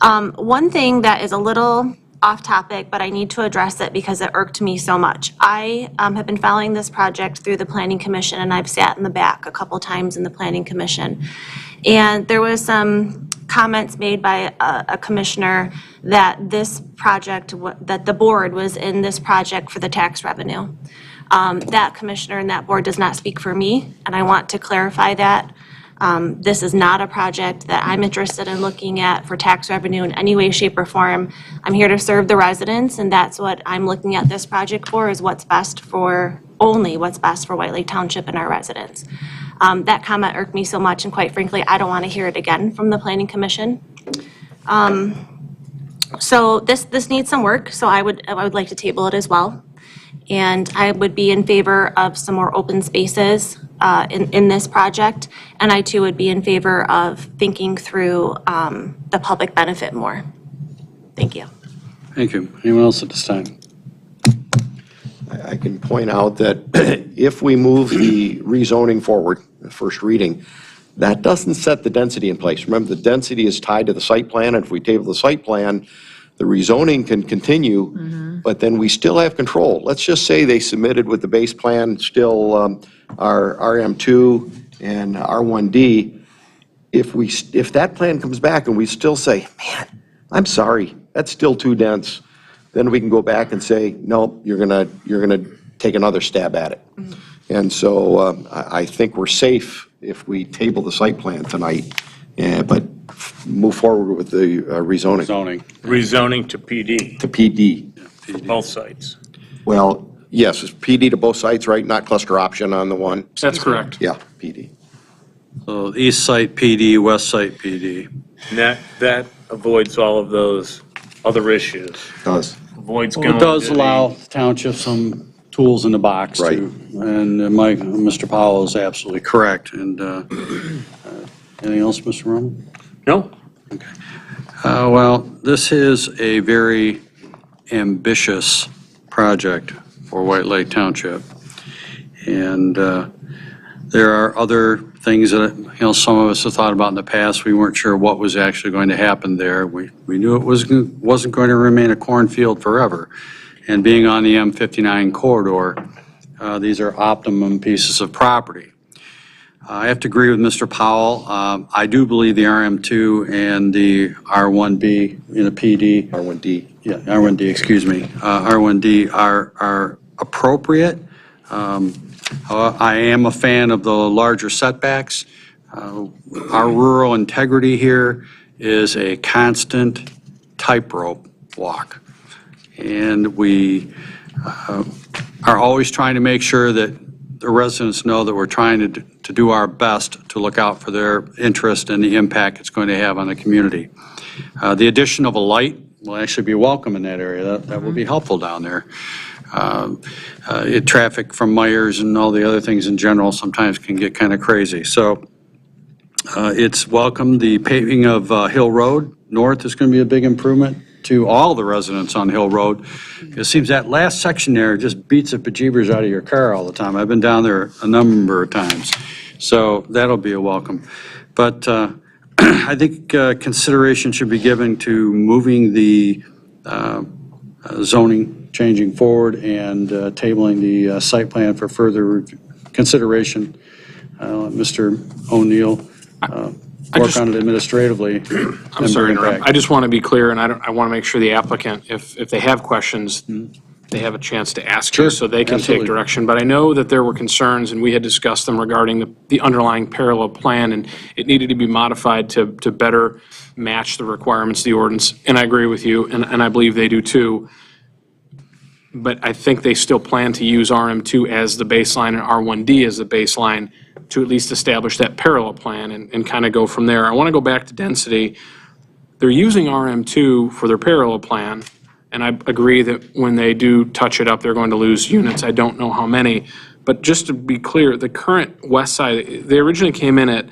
One thing that is a little off topic, but I need to address it because it irked me so much. I have been following this project through the Planning Commission, and I've sat in the back a couple times in the Planning Commission. And there was some comments made by a commissioner that this project, that the board was in this project for the tax revenue. That commissioner and that board does not speak for me, and I want to clarify that. This is not a project that I'm interested in looking at for tax revenue in any way, shape, or form. I'm here to serve the residents, and that's what I'm looking at this project for, is only what's best for White Lake Township and our residents. That comment irked me so much, and quite frankly, I don't want to hear it again from the Planning Commission. So this needs some work, so I would like to table it as well. And I would be in favor of some more open spaces in this project. And I too would be in favor of thinking through the public benefit more. Thank you.
Thank you. Anyone else at this time?
I can point out that if we move the rezoning forward, the first reading, that doesn't set the density in place. Remember, the density is tied to the site plan, and if we table the site plan, the rezoning can continue, but then we still have control. Let's just say they submitted with the base plan still our RM2 and R1D. If that plan comes back and we still say, man, I'm sorry, that's still too dense, then we can go back and say, no, you're gonna take another stab at it. And so I think we're safe if we table the site plan tonight, but move forward with the rezoning.
Rezoning to PD,
To PD.
both sites.
Well, yes, it's PD to both sites, right? Not cluster option on the one?
That's correct.
Yeah, PD.
So east site PD, west site PD.
And that avoids all of those other issues.
Does.
Avoids
Well,
going
it
to
does allow township some tools in the box
Right.
too. And Mr. Powell is absolutely correct. And anything else, Mr. Roman?
No?
Well, this is a very ambitious project for White Lake Township. And there are other things that, some of us have thought about in the past. We weren't sure what was actually going to happen there. We knew it wasn't going to remain a cornfield forever. And being on the M59 corridor, these are optimum pieces of property. I have to agree with Mr. Powell. I do believe the RM2 and the R1B in a PD.
R1D.
Yeah, R1D, excuse me. R1D are appropriate. I am a fan of the larger setbacks. Our rural integrity here is a constant tightrope walk. And we are always trying to make sure that the residents know that we're trying to do our best to look out for their interest and the impact it's going to have on the community. The addition of a light will actually be welcome in that area. That will be helpful down there. Traffic from Myers and all the other things in general sometimes can get kind of crazy. So it's welcome. The paving of Hill Road North is going to be a big improvement to all the residents on Hill Road. It seems that last section there just beats the bejeebers out of your car all the time. I've been down there a number of times. So that'll be a welcome. But I think consideration should be given to moving the zoning changing forward and tabling the site plan for further consideration. Mr. O'Neill work on it administratively.
I'm sorry to interrupt. I just want to be clear, and I want to make sure the applicant, if they have questions, they have a chance to ask you so they can
Absolutely.
take direction. But I know that there were concerns, and we had discussed them regarding the underlying parallel plan, and it needed to be modified to better match the requirements of the ordinance, and I agree with you, and I believe they do too. But I think they still plan to use RM2 as the baseline and R1D as the baseline to at least establish that parallel plan and kind of go from there. I want to go back to density. They're using RM2 for their parallel plan, and I agree that when they do touch it up, they're going to lose units. I don't know how many. But just to be clear, the current west side, they originally came in at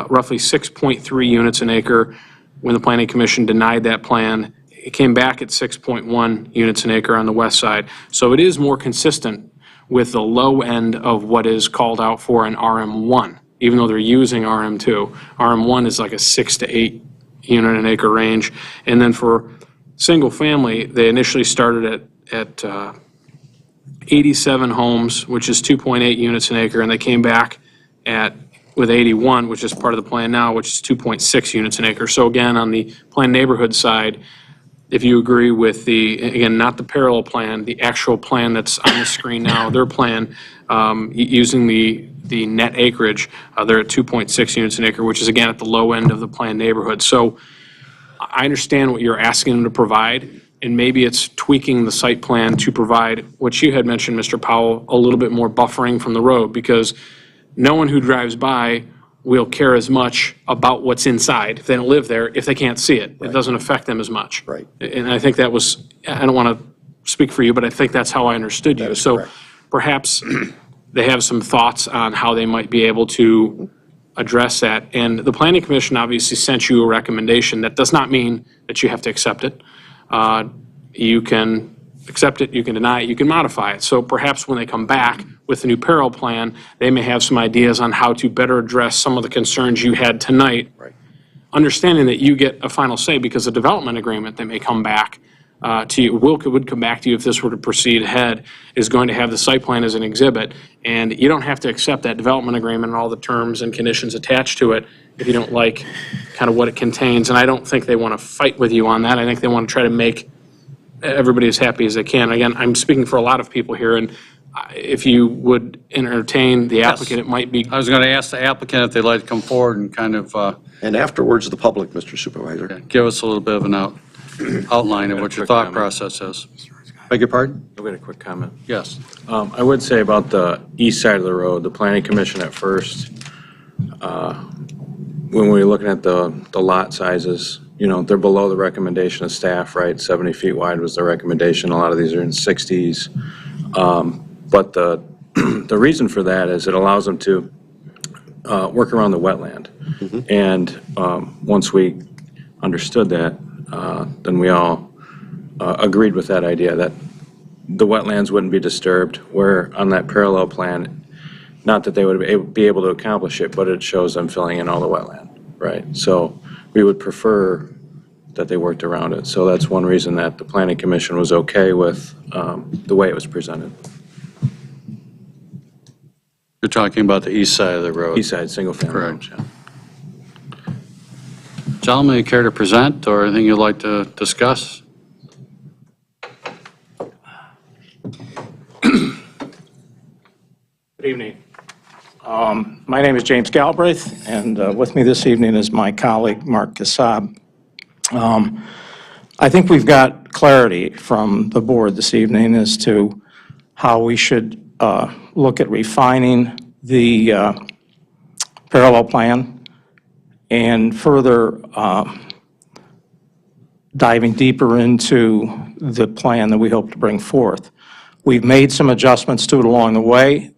roughly 6.3 units an acre when the Planning Commission denied that plan. It came back at 6.1 units an acre on the west side. So it is more consistent with the low end of what is called out for an RM1, even though they're using RM2. RM1 is like a 6 to 8 unit an acre range. And then for single family, they initially started at 87 homes, which is 2.8 units an acre, and they came back with 81, which is part of the plan now, which is 2.6 units an acre. So again, on the planned neighborhood side, if you agree with again, not the parallel plan, the actual plan that's on the screen now, their plan, using the net acreage, they're at 2.6 units an acre, which is again at the low end of the planned neighborhood. So I understand what you're asking them to provide, and maybe it's tweaking the site plan to provide what you had mentioned, Mr. Powell, a little bit more buffering from the road, because no one who drives by will care as much about what's inside if they don't live there, if they can't see it. It doesn't affect them as much.
Right.
And I think that was, I don't want to speak for you, but I think that's how I understood you. So perhaps they have some thoughts on how they might be able to address that. And the Planning Commission obviously sent you a recommendation. That does not mean that you have to accept it. You can accept it, you can deny it, you can modify it. So perhaps when they come back with the new parallel plan, they may have some ideas on how to better address some of the concerns you had tonight.
Right.
Understanding that you get a final say, because the development agreement that may come back to you, would come back to you if this were to proceed ahead, is going to have the site plan as an exhibit. And you don't have to accept that development agreement and all the terms and conditions attached to it if you don't like kind of what it contains. And I don't think they want to fight with you on that. I think they want to try to make everybody as happy as they can. Again, I'm speaking for a lot of people here, and if you would entertain the applicant, it might be.
I was going to ask the applicant if they'd like to come forward and kind of
And afterwards, the public, Mr. Supervisor.
give us a little bit of an outline of what your thought process is. Beg your pardon?
I've got a quick comment.
Yes.
I would say about the east side of the road, the Planning Commission at first, when we were looking at the lot sizes, you know, they're below the recommendation of staff, right? 70 feet wide was the recommendation. A lot of these are in 60s. But the reason for that is it allows them to work around the wetland. And once we understood that, then we all agreed with that idea that the wetlands wouldn't be disturbed, where on that parallel plan, not that they would be able to accomplish it, but it shows them filling in all the wetland, right? So we would prefer that they worked around it. So that's one reason that the Planning Commission was okay with the way it was presented.
You're talking about the east side of the road.
East side, single family
Correct.
homes, yeah.
Gentlemen, you care to present or anything you'd like to discuss?
Good evening. My name is James Galbraith, and with me this evening is my colleague, Mark Kassab. I think we've got clarity from the board this evening as to how we should look at refining the parallel plan and further diving deeper into the plan that we hope to bring forth. We've made some adjustments to it along the way.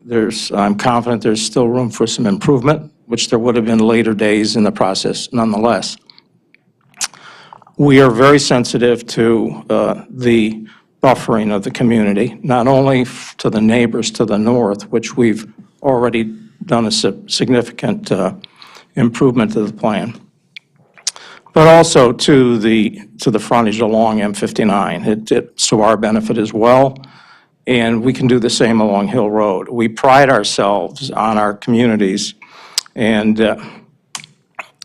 I'm confident there's still room for some improvement, which there would have been later days in the process nonetheless. We are very sensitive to the buffering of the community, not only to the neighbors to the north, which we've already done a significant improvement to the plan, but also to the frontage along M59. It's to our benefit as well. And we can do the same along Hill Road. We pride ourselves on our communities, and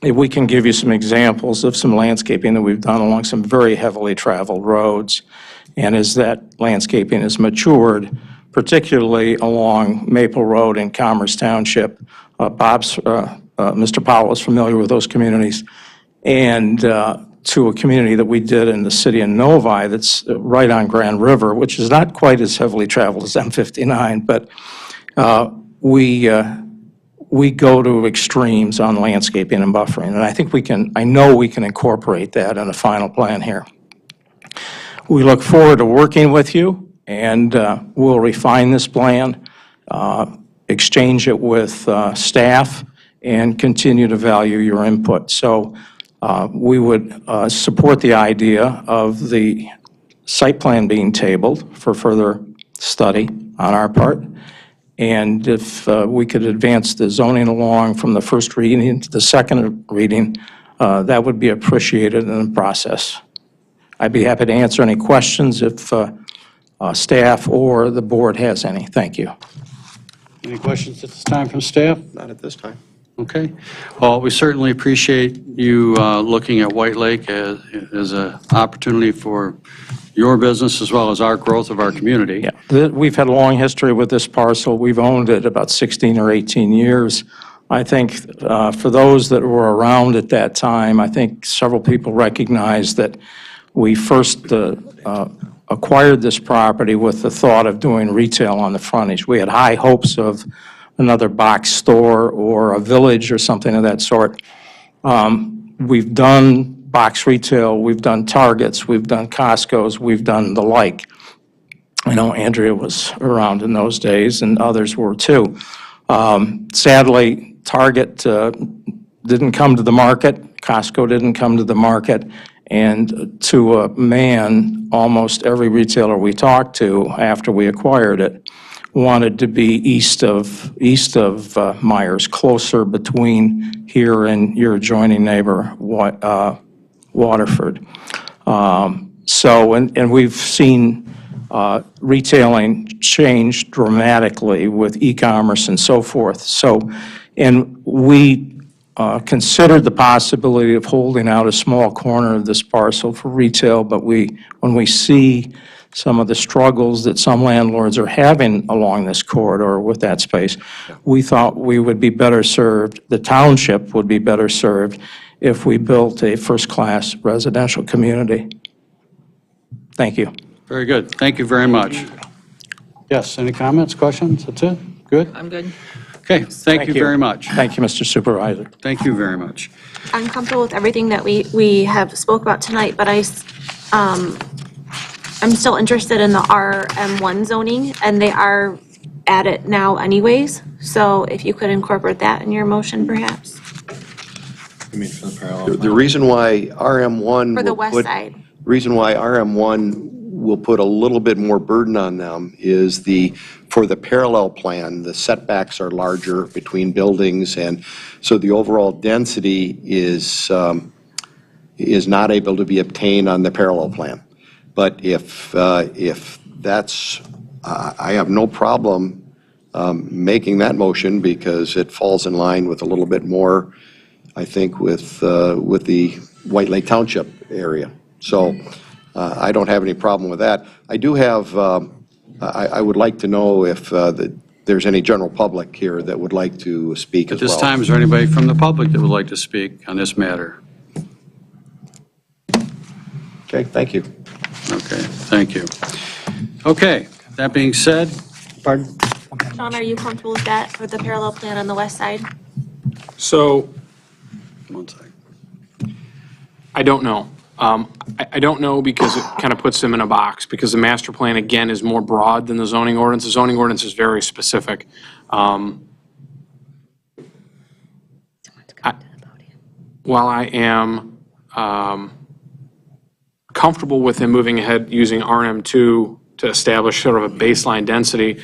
if we can give you some examples of some landscaping that we've done along some very heavily traveled roads, and as that landscaping has matured, particularly along Maple Road in Commerce Township, Mr. Powell is familiar with those communities. and to a community that we did in the city of Novi that's right on Grand River, which is not quite as heavily traveled as M59, but we go to extremes on landscaping and buffering, and I know we can incorporate that in a final plan here. We look forward to working with you, and we'll refine this plan, exchange it with staff, and continue to value your input. So we would support the idea of the site plan being tabled for further study on our part. And if we could advance the zoning along from the first reading to the second reading, that would be appreciated in the process. I'd be happy to answer any questions if staff or the board has any. Thank you.
Any questions at this time from staff?
Not at this time.
Okay. Well, we certainly appreciate you looking at White Lake as an opportunity for your business as well as our growth of our community.
Yeah, we've had a long history with this parcel. We've owned it about 16 or 18 years. I think for those that were around at that time, I think several people recognize that we first acquired this property with the thought of doing retail on the frontage. We had high hopes of another box store or a village or something of that sort. We've done box retail, we've done Targets, we've done Costco's, we've done the like. I know Andrea was around in those days, and others were too. Sadly, Target didn't come to the market, Costco didn't come to the market, and to a man, almost every retailer we talked to after we acquired it wanted to be east of Myers, closer between here and your adjoining neighbor, Waterford. And we've seen retailing change dramatically with e-commerce and so forth. And we considered the possibility of holding out a small corner of this parcel for retail, but when we see some of the struggles that some landlords are having along this corridor with that space, we thought we would be better served, the township would be better served if we built a first-class residential community. Thank you.
Very good. Thank you very much. Yes, any comments, questions? That's it? Good?
I'm good.
Okay, thank you very much.
Thank you, Mr. Supervisor.
Thank you very much.
I'm comfortable with everything that we have spoke about tonight, but I'm still interested in the RM1 zoning, and they are at it now anyways. So if you could incorporate that in your motion, perhaps.
You mean for the parallel?
The reason why RM1
For the
will
west
put-
side.
reason why RM1 will put a little bit more burden on them is for the parallel plan, the setbacks are larger between buildings, and so the overall density is not able to be obtained on the parallel plan. But if that's, I have no problem making that motion because it falls in line with a little bit more, I think, with the White Lake Township area. So I don't have any problem with that. I do have, I would like to know if there's any general public here that would like to speak as
At
well.
this time, is there anybody from the public that would like to speak on this matter?
Okay, thank you.
Okay, thank you. Okay, that being said, pardon?
Sean, are you comfortable with that for the parallel plan on the west side?
So,
One second.
I don't know. I don't know because it kind of puts them in a box, because the master plan, again, is more broad than the zoning ordinance. The zoning ordinance is very specific. While I am comfortable with him moving ahead using RM2 to establish sort of a baseline density,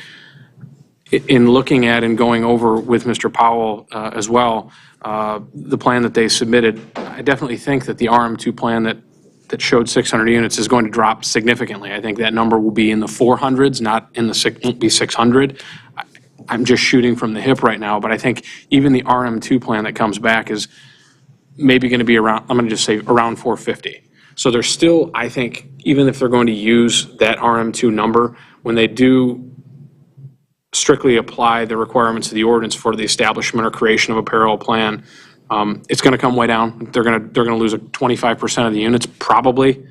in looking at and going over with Mr. Powell as well, the plan that they submitted, I definitely think that the RM2 plan that showed 600 units is going to drop significantly. I think that number will be in the 400s, not in the won't be 600. I'm just shooting from the hip right now, but I think even the RM2 plan that comes back is maybe going to be around, I'm going to just say around 450. So there's still, I think, even if they're going to use that RM2 number, when they do strictly apply the requirements of the ordinance for the establishment or creation of a parallel plan, It's going to come way down. They're going to lose 25% of the units probably,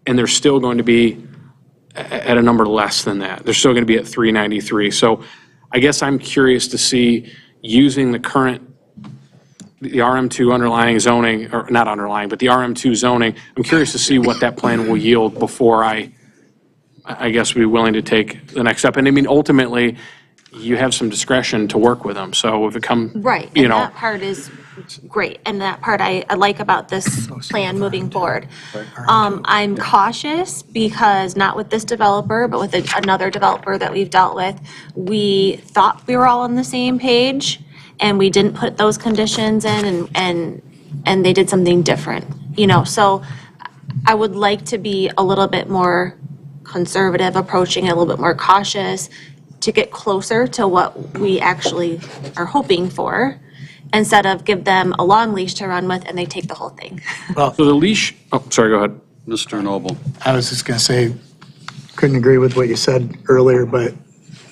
and they're still going to be at a number less than that. They're still going to be at 393. So I guess I'm curious to see, using the RM2 underlying zoning, or not underlying, but the RM2 zoning, I'm curious to see what that plan will yield before I guess be willing to take the next step. And I mean, ultimately, you have some discretion to work with them. So if it comes,
Right,
you
and
know.
that part is great, and that part I like about this plan moving forward. I'm cautious because not with this developer, but with another developer that we've dealt with, we thought we were all on the same page, and we didn't put those conditions in, and they did something different, so I would like to be a little bit more conservative, approaching it a little bit more cautious, to get closer to what we actually are hoping for, instead of give them a long leash to run with and they take the whole thing.
So the leash, sorry, go ahead. Mr. Noble.
I was just going to say, couldn't agree with what you said earlier, but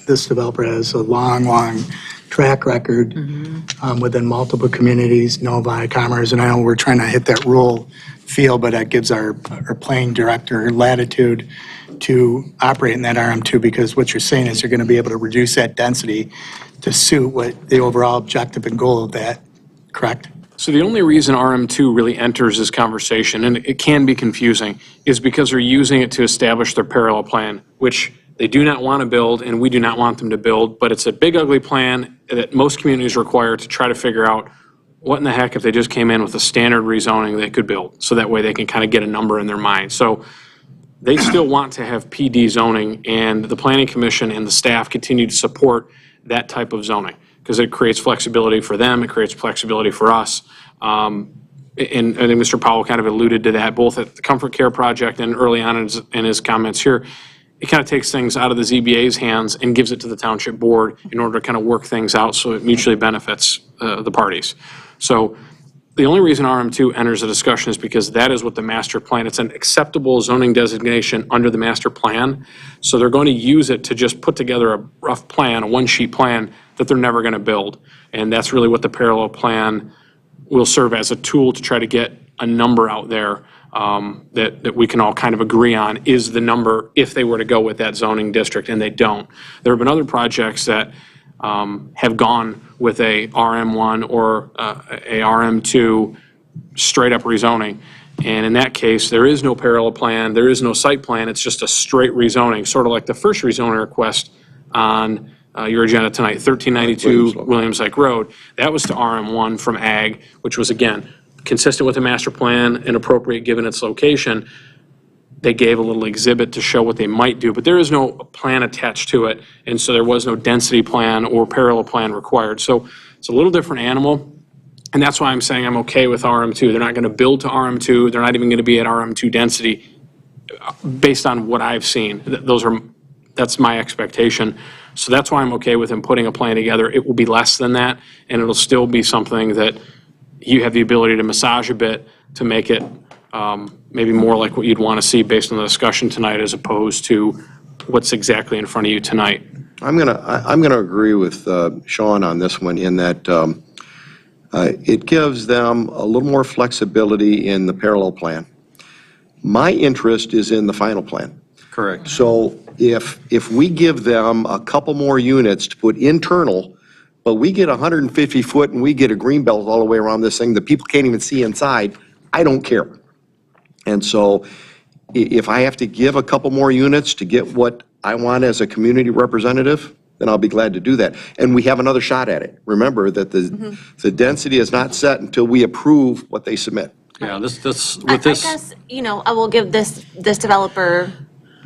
this developer has a long track record within multiple communities, Novi, Commerce, and I know we're trying to hit that rural field, but that gives our planning director latitude to operate in that RM2, because what you're saying is you're going to be able to reduce that density to suit what the overall objective and goal of that, correct?
So the only reason RM2 really enters this conversation, and it can be confusing, is because they're using it to establish their parallel plan, which they do not want to build, and we do not want them to build, but it's a big, ugly plan that most communities require to try to figure out what in the heck if they just came in with a standard rezoning they could build, so that way they can kind of get a number in their mind. So they still want to have PD zoning, and the Planning Commission and the staff continue to support that type of zoning, because it creates flexibility for them, it creates flexibility for us. And I think Mr. Powell kind of alluded to that, both at the Comfort Care Project and early on in his comments here. It kind of takes things out of the ZBA's hands and gives it to the Township Board in order to kind of work things out so it mutually benefits the parties. So the only reason RM2 enters the discussion is because that is what the master plan, it's an acceptable zoning designation under the master plan. So they're going to use it to just put together a rough plan, a one-sheet plan that they're never going to build. And that's really what the parallel plan will serve as a tool to try to get a number out there that we can all kind of agree on is the number if they were to go with that zoning district, and they don't. There have been other projects that have gone with a RM1 or a RM2 straight up rezoning. And in that case, there is no parallel plan, there is no site plan, it's just a straight rezoning, sort of like the first rezoning request on your agenda tonight, 1392 Williams Lake Road. That was to RM1 from Ag, which was, again, consistent with the master plan and appropriate given its location. They gave a little exhibit to show what they might do, but there is no plan attached to it, and so there was no density plan or parallel plan required. So it's a little different animal, and that's why I'm saying I'm okay with RM2. They're not going to build to RM2. They're not even going to be at RM2 density based on what I've seen. That's my expectation. So that's why I'm okay with them putting a plan together. It will be less than that, and it'll still be something that you have the ability to massage a bit to make it maybe more like what you'd want to see based on the discussion tonight, as opposed to what's exactly in front of you tonight.
I'm gonna agree with Sean on this one, in that it gives them a little more flexibility in the parallel plan. My interest is in the final plan.
Correct.
So if we give them a couple more units to put internal, but we get 150 foot and we get a green belt all the way around this thing that people can't even see inside, I don't care. And so if I have to give a couple more units to get what I want as a community representative, then I'll be glad to do that. And we have another shot at it. Remember that the density is not set until we approve what they submit.
Yeah,
I guess, I will give this developer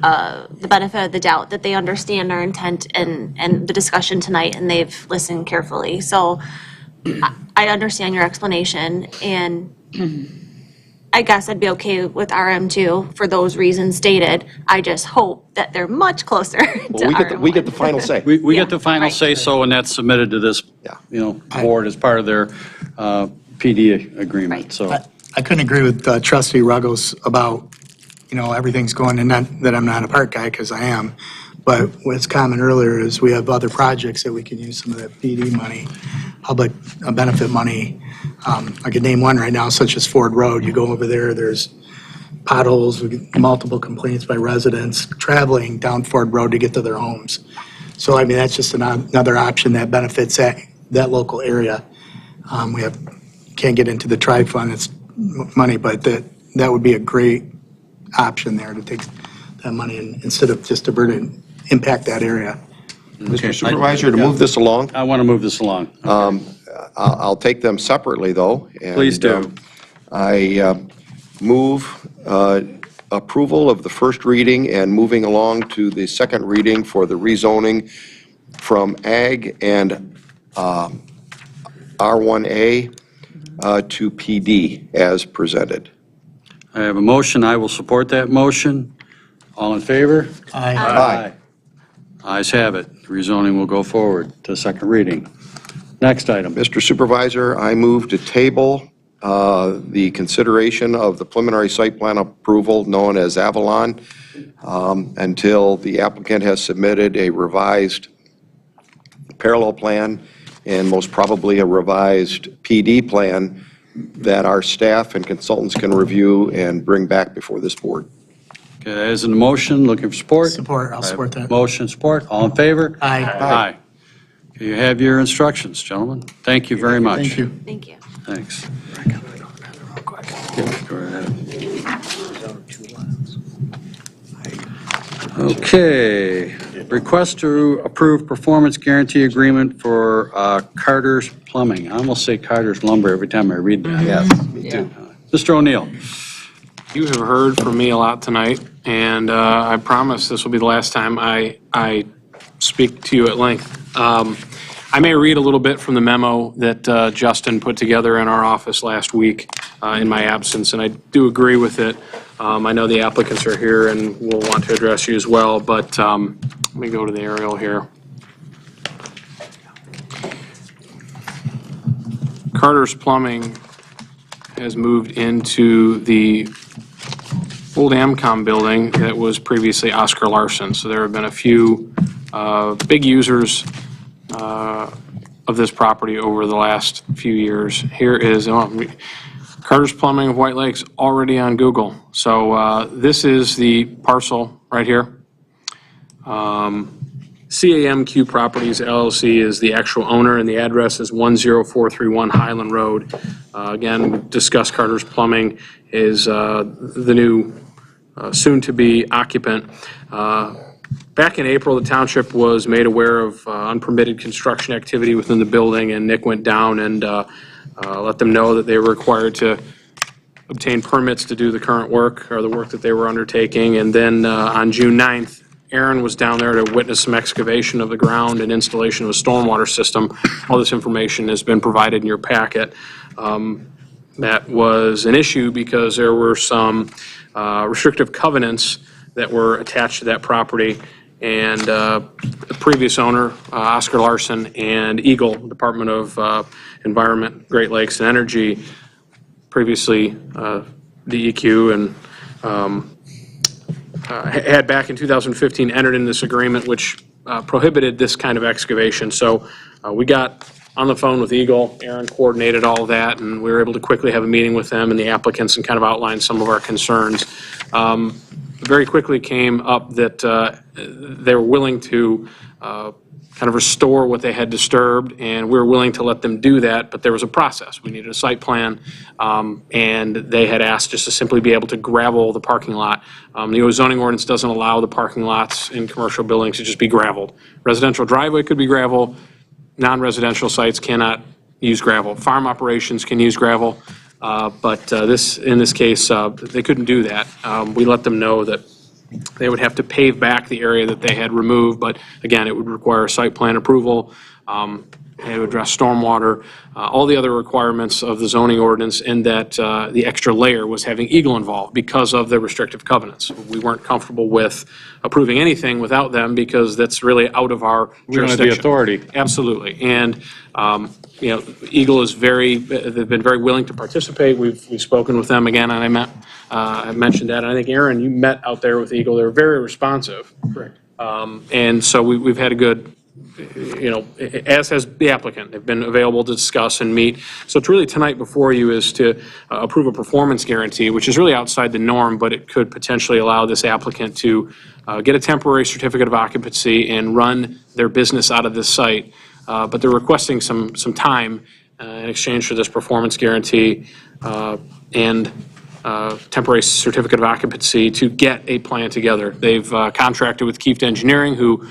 the benefit of the doubt that they understand our intent and the discussion tonight, and they've listened carefully. So I understand your explanation, and I guess I'd be okay with RM2 for those reasons stated. I just hope that they're much closer to RM1.
We get the final say.
We get the final say-so, and that's submitted to this, board as part of their PD agreement, so.
I couldn't agree with Trustee Ruggles about everything's going, and not that I'm not a park guy, because I am, but what's common earlier is we have other projects that we can use some of that PD money, public benefit money. I could name one right now, such as Ford Road. You go over there, there's potholes, we get multiple complaints by residents traveling down Ford Road to get to their homes. So, I mean, that's just another option that benefits that local area. Can't get into the tri-fund, it's money, but that would be a great option there to take that money and instead of just to burden, impact that area.
Mr. Supervisor, to move this along,
I want to move this along.
I'll take them separately, though. And,
Please do.
I move approval of the first reading and moving along to the second reading for the rezoning from Ag and R1A to PD as presented.
I have a motion. I will support that motion. All in favor?
Aye.
Ayes have it. Rezoning will go forward to second reading. Next item.
Mr. Supervisor, I move to table the consideration of the preliminary site plan approval known as Avalon until the applicant has submitted a revised parallel plan and most probably a revised PD plan that our staff and consultants can review and bring back before this board.
Okay, as in the motion, looking for support?
Support, I'll support that.
Motion, support. All in favor?
Aye.
Aye. Okay, you have your instructions, gentlemen. Thank you very much.
Thank you.
Thank you.
Thanks. Okay, go ahead. Okay, request to approve performance guarantee agreement for Carter's Plumbing. I almost say Carter's Lumber every time I read that.
Yes, me too.
Mr. O'Neill.
You have heard from me a lot tonight, and I promise this will be the last time I speak to you at length. I may read a little bit from the memo that Justin put together in our office last week in my absence, and I do agree with it. I know the applicants are here and will want to address you as well, but let me go to the aerial here. Carter's Plumbing has moved into the old Amcom building that was previously Oscar Larson. So there have been a few big users of this property over the last few years. Here is Carter's Plumbing of White Lakes already on Google. So this is the parcel right here. CAMQ Properties LLC is the actual owner, and the address is 10431 Highland Road. Again, we discussed Carter's Plumbing is the new soon-to-be occupant. Back in April, the township was made aware of unpermitted construction activity within the building, and Nick went down and let them know that they were required to obtain permits to do the current work, or the work that they were undertaking. And then on June 9th, Aaron was down there to witness some excavation of the ground and installation of a stormwater system. All this information has been provided in your packet. That was an issue because there were some restrictive covenants that were attached to that property. And the previous owner, Oscar Larson, and Eagle, Department of Environment, Great Lakes and Energy, previously DEQ, and had back in 2015 entered in this agreement which prohibited this kind of excavation. So we got on the phone with Eagle, Aaron coordinated all of that, and we were able to quickly have a meeting with them and the applicants and kind of outline some of our concerns. Very quickly came up that they were willing to kind of restore what they had disturbed, and we were willing to let them do that, but there was a process. We needed a site plan, and they had asked just to simply be able to gravel the parking lot. The zoning ordinance doesn't allow the parking lots in commercial buildings to just be gravelled. Residential driveway could be gravel, non-residential sites cannot use gravel. Farm operations can use gravel, but in this case, they couldn't do that. We let them know that they would have to pave back the area that they had removed, but again, it would require site plan approval. had to address stormwater, all the other requirements of the zoning ordinance, and that the extra layer was having Eagle involved because of the restrictive covenants. We weren't comfortable with approving anything without them because that's really out of our
We don't have the
jurisdiction.
authority.
Absolutely. And, Eagle is they've been very willing to participate. We've spoken with them again, and I mentioned that. And I think, Aaron, you met out there with Eagle. They were very responsive. Correct. And so we've had a good, as has the applicant, they've been available to discuss and meet. So it's really tonight before you is to approve a performance guarantee, which is really outside the norm, but it could potentially allow this applicant to get a temporary certificate of occupancy and run their business out of this site. But they're requesting some time in exchange for this performance guarantee and temporary certificate of occupancy to get a plan together. They've contracted with Kieft Engineering, who,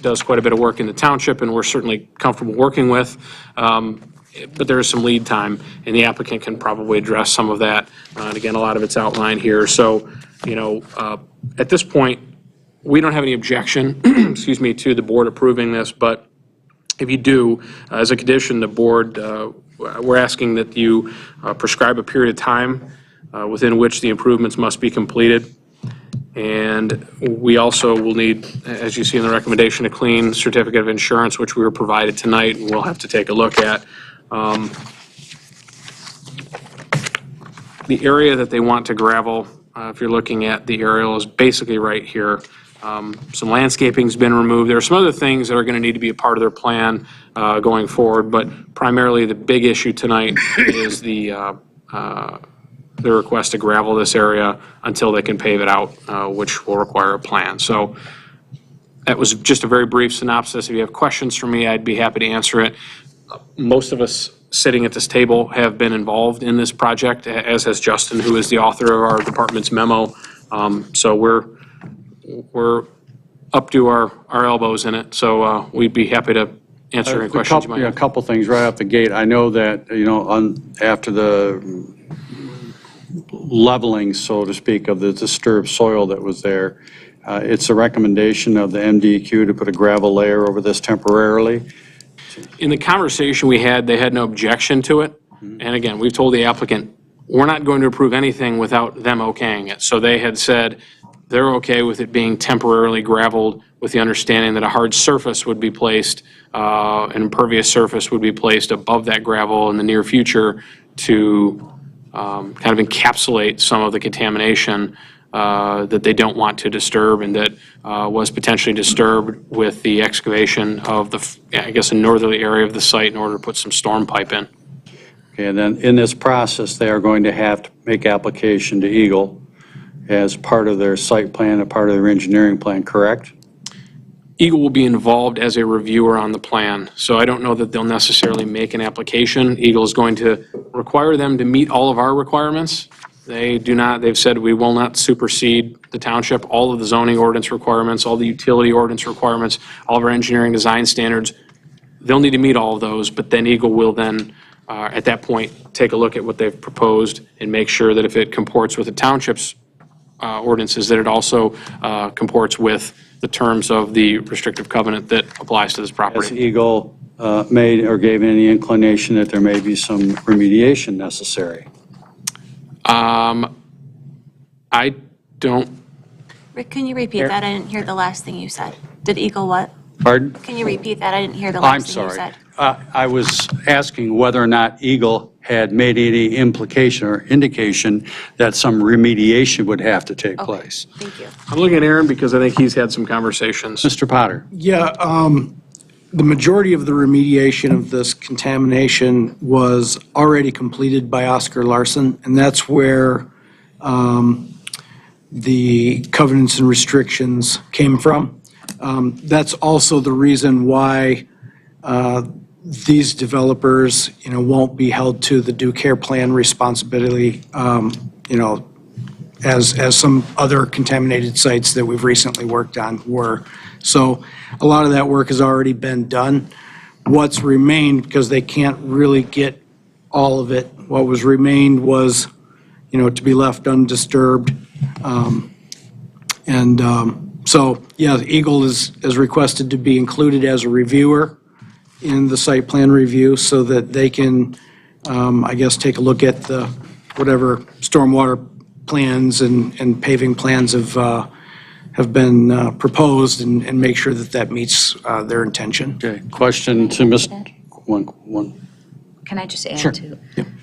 does quite a bit of work in the township, and we're certainly comfortable working with. But there is some lead time, and the applicant can probably address some of that. And again, a lot of it's outlined here. So, at this point, we don't have any objection, excuse me, to the board approving this, but if you do, as a condition, the board, we're asking that you prescribe a period of time within which the improvements must be completed. And we also will need, as you see in the recommendation, a clean certificate of insurance, which we were provided tonight, and we'll have to take a look at. The area that they want to gravel, if you're looking at the aerial, is basically right here. Some landscaping's been removed. There are some other things that are going to need to be a part of their plan going forward, but primarily the big issue tonight is the request to gravel this area until they can pave it out, which will require a plan. So that was just a very brief synopsis. If you have questions for me, I'd be happy to answer it. Most of us sitting at this table have been involved in this project, as has Justin, who is the author of our department's memo. So we're up to our elbows in it, so we'd be happy to answer any questions you might have.
A couple things right off the gate. I know that, after the leveling, so to speak, of the disturbed soil that was there, it's a recommendation of the MDQ to put a gravel layer over this temporarily.
In the conversation we had, they had no objection to it. And again, we've told the applicant, we're not going to approve anything without them okaying it. So they had said they're okay with it being temporarily gravelled with the understanding that a hard surface would be placed, an impervious surface would be placed above that gravel in the near future to kind of encapsulate some of the contamination that they don't want to disturb and that was potentially disturbed with the excavation of a northerly area of the site in order to put some storm pipe in.
Okay, and then in this process, they are going to have to make application to Eagle as part of their site plan, a part of their engineering plan, correct?
Eagle will be involved as a reviewer on the plan, so I don't know that they'll necessarily make an application. Eagle is going to require them to meet all of our requirements. They've said we will not supersede the township, all of the zoning ordinance requirements, all the utility ordinance requirements, all of our engineering design standards. They'll need to meet all of those, but then Eagle will then, at that point, take a look at what they've proposed and make sure that if it comports with the township's ordinances, that it also comports with the terms of the restrictive covenant that applies to this property.
Has Eagle made or gave any inclination that there may be some remediation necessary?
I don't.
Rick, can you repeat that? I didn't hear the last thing you said. Did Eagle what?
Pardon?
Can you repeat that? I didn't hear the
I'm
last thing you
sorry.
said.
I was asking whether or not Eagle had made any implication or indication that some remediation would have to take place.
Thank you.
I'm looking at Aaron because I think he's had some conversations.
Mr. Potter?
Yeah, the majority of the remediation of this contamination was already completed by Oscar Larson, and that's where the covenants and restrictions came from. That's also the reason why these developers, won't be held to the due care plan responsibility, as some other contaminated sites that we've recently worked on were. So a lot of that work has already been done. What's remained, because they can't really get all of it, what was remained was, to be left undisturbed. So, yeah, Eagle is requested to be included as a reviewer in the site plan review so that they can, I guess, take a look at the, whatever stormwater plans and paving plans have been proposed and make sure that that meets their intention.
Okay, question to Mr. One.
Can I just
Sure.
add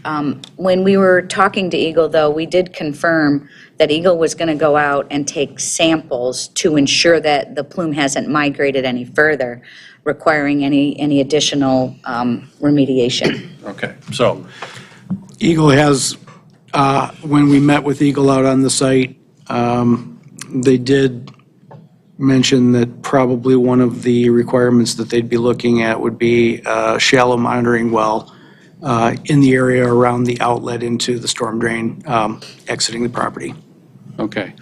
to? When we were talking to Eagle, though, we did confirm that Eagle was going to go out and take samples to ensure that the plume hasn't migrated any further, requiring any additional remediation.
Okay, so,
Eagle has, when we met with Eagle out on the site, they did mention that probably one of the requirements that they'd be looking at would be a shallow monitoring well in the area around the outlet into the storm drain exiting the property.
okay.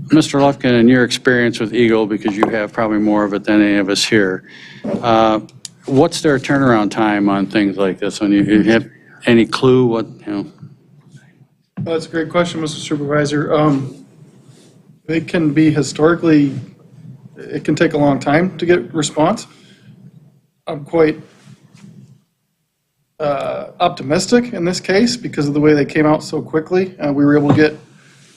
Mr. Lufkin, in your experience with Eagle, because you have probably more of it than any of us here, what's their turnaround time on things like this? When you have any clue what,
That's a great question, Mr. Supervisor. They can be historically, it can take a long time to get response. I'm quite optimistic in this case because of the way they came out so quickly. We were able to get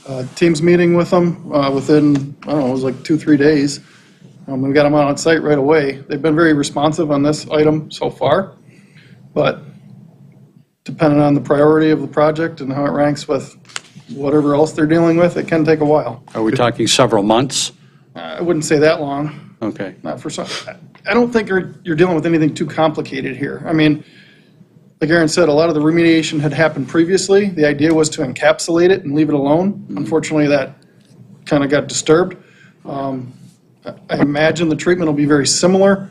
a Teams meeting with them within, I don't know, it was like 2-3 days. We got them out on site right away. They've been very responsive on this item so far, but depending on the priority of the project and how it ranks with whatever else they're dealing with, it can take a while.
are we talking several months?
I wouldn't say that long.
Okay.
Not for some. I don't think you're dealing with anything too complicated here. I mean, like Aaron said, a lot of the remediation had happened previously. The idea was to encapsulate it and leave it alone. Unfortunately, that kind of got disturbed. I imagine the treatment will be very similar.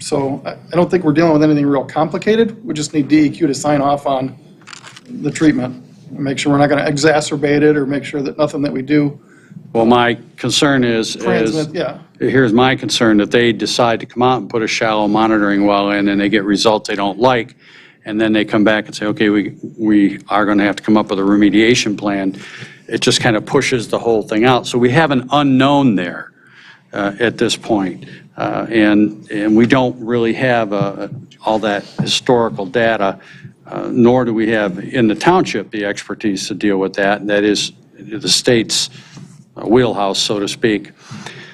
So I don't think we're dealing with anything real complicated. We just need DEQ to sign off on the treatment and make sure we're not going to exacerbate it or make sure that nothing that we do.
Well, my concern is,
Yeah.
here's my concern, that they decide to come out and put a shallow monitoring well in, and they get results they don't like, and then they come back and say, okay, we are going to have to come up with a remediation plan. It just kind of pushes the whole thing out. So we have an unknown there at this point. And we don't really have all that historical data, nor do we have in the township the expertise to deal with that. And that is the state's wheelhouse, so to speak.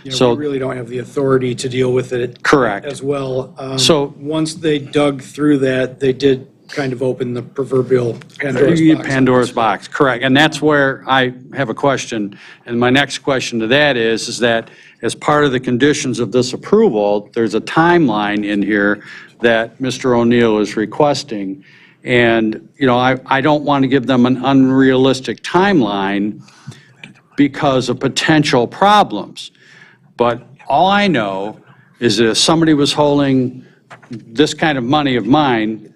We really don't have the authority to deal with it.
Correct.
As well.
So
once they dug through that, they did kind of open the proverbial Pandora's box.
Pandora's box, correct. And that's where I have a question. And my next question to that is that as part of the conditions of this approval, there's a timeline in here that Mr. O'Neill is requesting. And, I don't want to give them an unrealistic timeline because of potential problems. But all I know is that if somebody was holding this kind of money of mine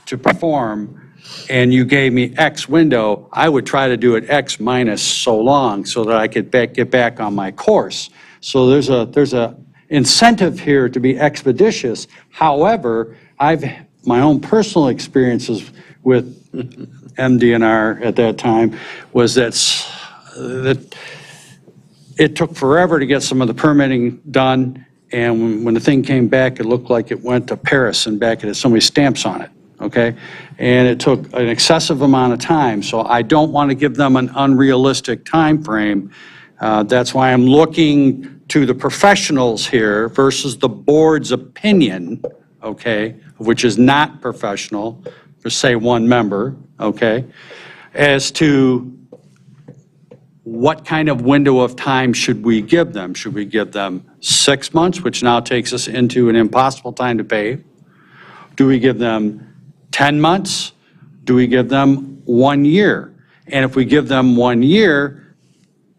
to perform, and you gave me X window, I would try to do it X minus so long so that I could get back on my course. So there's a incentive here to be expeditious. However, my own personal experiences with MDNR at that time was that it took forever to get some of the permitting done, and when the thing came back, it looked like it went to Paris and back, it had so many stamps on it, okay? And it took an excessive amount of time, so I don't want to give them an unrealistic time frame. That's why I'm looking to the professionals here versus the board's opinion, okay, which is not professional, for say one member, okay, as to what kind of window of time should we give them? Should we give them 6 months, which now takes us into an impossible time to pave? Do we give them 10 months? Do we give them 1 year? And if we give them 1 year,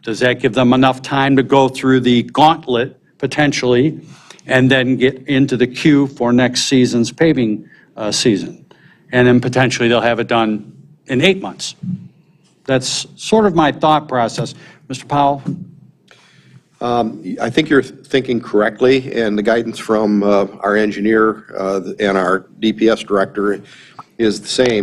does that give them enough time to go through the gauntlet potentially and then get into the queue for next season's paving season? And then potentially they'll have it done in 8 months. That's sort of my thought process. Mr. Powell?
I think you're thinking correctly, and the guidance from our engineer and our DPS director is the same.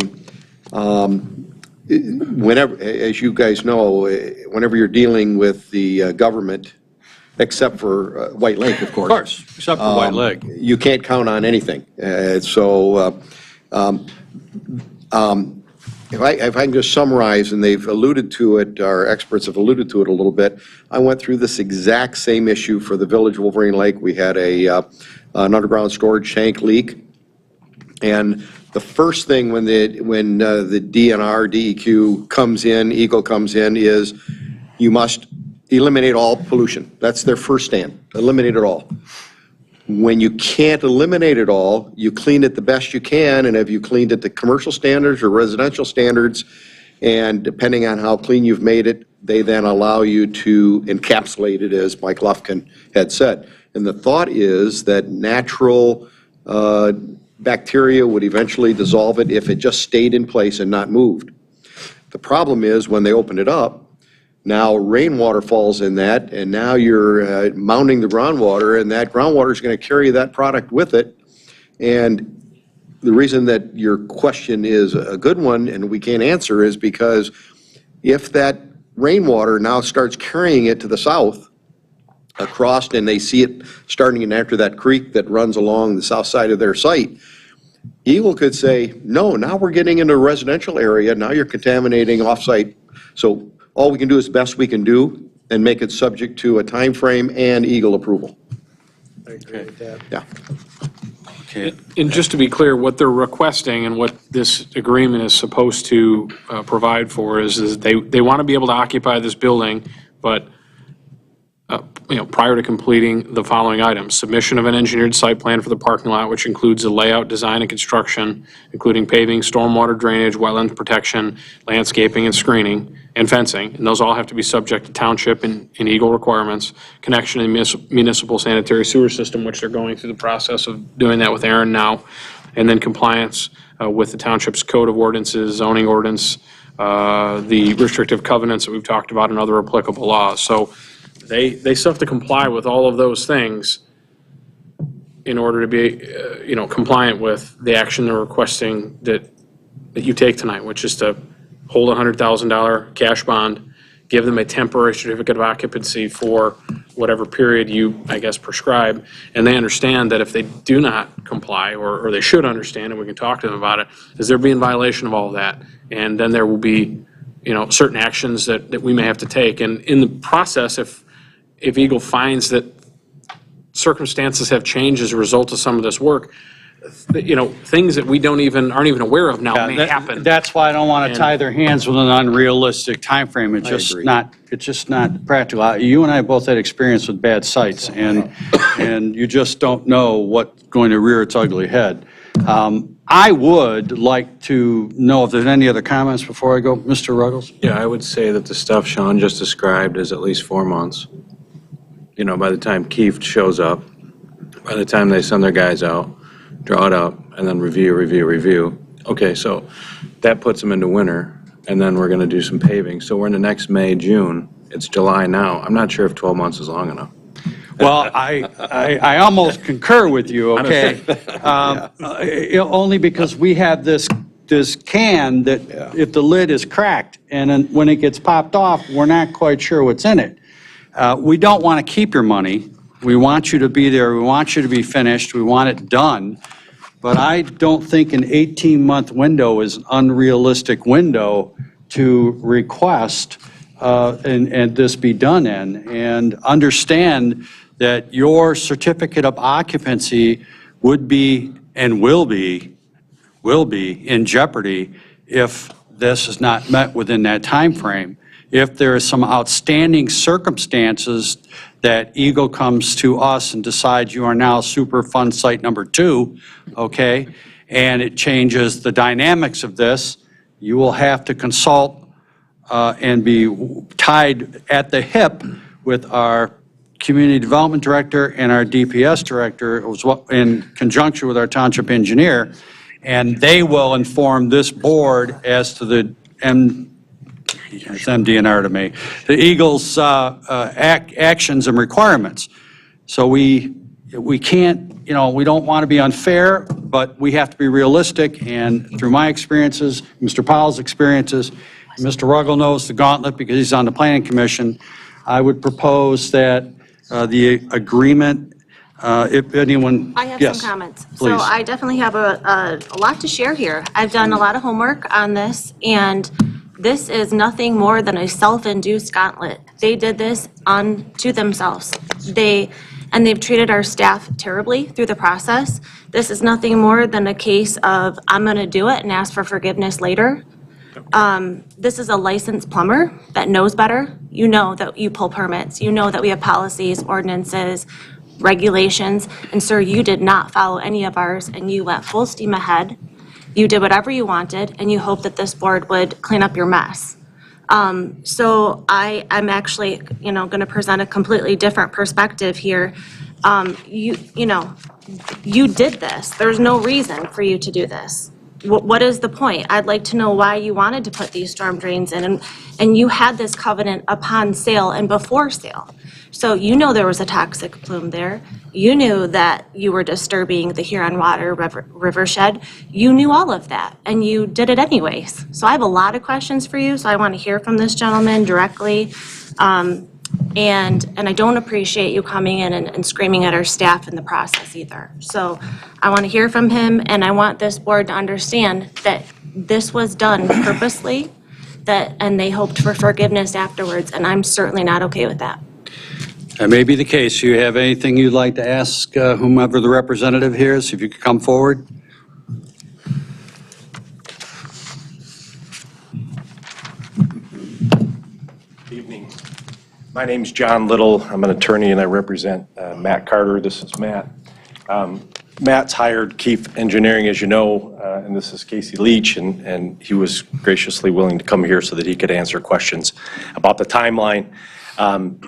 Whenever, as you guys know, whenever you're dealing with the government, except for White Lake, of course.
Of course, except for White Lake.
You can't count on anything. If I can just summarize, and they've alluded to it, our experts have alluded to it a little bit, I went through this exact same issue for the Village of Wolverine Lake. We had an underground storage tank leak. And the first thing when the DNR, DEQ comes in, Eagle comes in, is you must eliminate all pollution. That's their first stand, eliminate it all. When you can't eliminate it all, you clean it the best you can, and if you cleaned it to commercial standards or residential standards, and depending on how clean you've made it, they then allow you to encapsulate it, as Mike Lufkin had said. And the thought is that natural bacteria would eventually dissolve it if it just stayed in place and not moved. The problem is when they open it up, now rainwater falls in that, and now you're mounting the groundwater, and that groundwater is going to carry that product with it. And the reason that your question is a good one and we can't answer is because if that rainwater now starts carrying it to the south across, and they see it starting in after that creek that runs along the south side of their site, Eagle could say, no, now we're getting into a residential area, now you're contaminating off-site. So all we can do is the best we can do and make it subject to a time frame and Eagle approval.
I agree with that.
Yeah.
Okay.
And just to be clear, what they're requesting and what this agreement is supposed to provide for is they want to be able to occupy this building, but prior to completing the following items: submission of an engineered site plan for the parking lot, which includes the layout, design, and construction, including paving, stormwater drainage, wetland protection, landscaping, and screening, and fencing. And those all have to be subject to township and Eagle requirements. Connection to the municipal sanitary sewer system, which they're going through the process of doing that with Aaron now. And then compliance with the township's code of ordinances, zoning ordinance, the restrictive covenants that we've talked about, and other applicable laws. So they still have to comply with all of those things in order to be, compliant with the action they're requesting that you take tonight, which is to hold a $100,000 cash bond, give them a temporary certificate of occupancy for whatever period you, I guess, prescribe. And they understand that if they do not comply, or they should understand, and we can talk to them about it, is they'll be in violation of all of that. And then there will be, certain actions that we may have to take. And in the process, if Eagle finds that circumstances have changed as a result of some of this work, things that we aren't even aware of now may happen.
That's why I don't want to tie their hands with an unrealistic timeframe. It's just not practical. You and I both had experience with bad sites, and you just don't know what's going to rear its ugly head. I would like to know if there's any other comments before I go. Mr. Ruggles?
Yeah, I would say that the stuff Sean just described is at least 4 months. By the time Keith shows up, by the time they send their guys out, draw it up, and then review. Okay, so that puts them into winter, and then we're going to do some paving. So we're in the next May, June. It's July now. I'm not sure if 12 months is long enough.
Well, I almost concur with you, okay? Only because we have this can that if the lid is cracked, and then when it gets popped off, we're not quite sure what's in it. We don't want to keep your money. We want you to be there. We want you to be finished. We want it done. But I don't think an 18-month window is an unrealistic window to request and this be done in. And understand that your certificate of occupancy would be and will be in jeopardy if this is not met within that time frame. If there is some outstanding circumstances that Eagle comes to us and decides you are now Superfund Site number 2, okay, and it changes the dynamics of this, you will have to consult and be tied at the hip with our Community Development Director and our DPS Director in conjunction with our Township Engineer, and they will inform this board as to the it's MDNR to me, the Eagle's actions and requirements. So we can't, we don't want to be unfair, but we have to be realistic. And through my experiences, Mr. Powell's experiences, Mr. Ruggles knows the gauntlet because he's on the Planning Commission, I would propose that the agreement. If anyone,
I have
yes,
some comments.
please.
So I definitely have a lot to share here. I've done a lot of homework on this, and this is nothing more than a self-induced gauntlet. They did this unto themselves. They've treated our staff terribly through the process. This is nothing more than a case of, I'm gonna do it and ask for forgiveness later. This is a licensed plumber that knows better. You know that you pull permits. You know that we have policies, ordinances, regulations, and sir, you did not follow any of ours, and you went full steam ahead. You did whatever you wanted, and you hoped that this board would clean up your mess. So I'm actually, gonna present a completely different perspective here. You did this. There's no reason for you to do this. What is the point? I'd like to know why you wanted to put these storm drains in, and you had this covenant upon sale and before sale. So you know there was a toxic plume there. You knew that you were disturbing the Huron Water Rivershed. You knew all of that, and you did it anyways. So I have a lot of questions for you, so I want to hear from this gentleman directly. And I don't appreciate you coming in and screaming at our staff in the process either. So I want to hear from him, and I want this board to understand that this was done purposely, and they hoped for forgiveness afterwards, and I'm certainly not okay with that.
That may be the case. You have anything you'd like to ask whomever the representative here is, if you could come forward?
Evening. My name's John Little. I'm an attorney and I represent Matt Carter. This is Matt. Matt's hired Keefe Engineering, as you know, and this is Casey Leach, and he was graciously willing to come here so that he could answer questions about the timeline.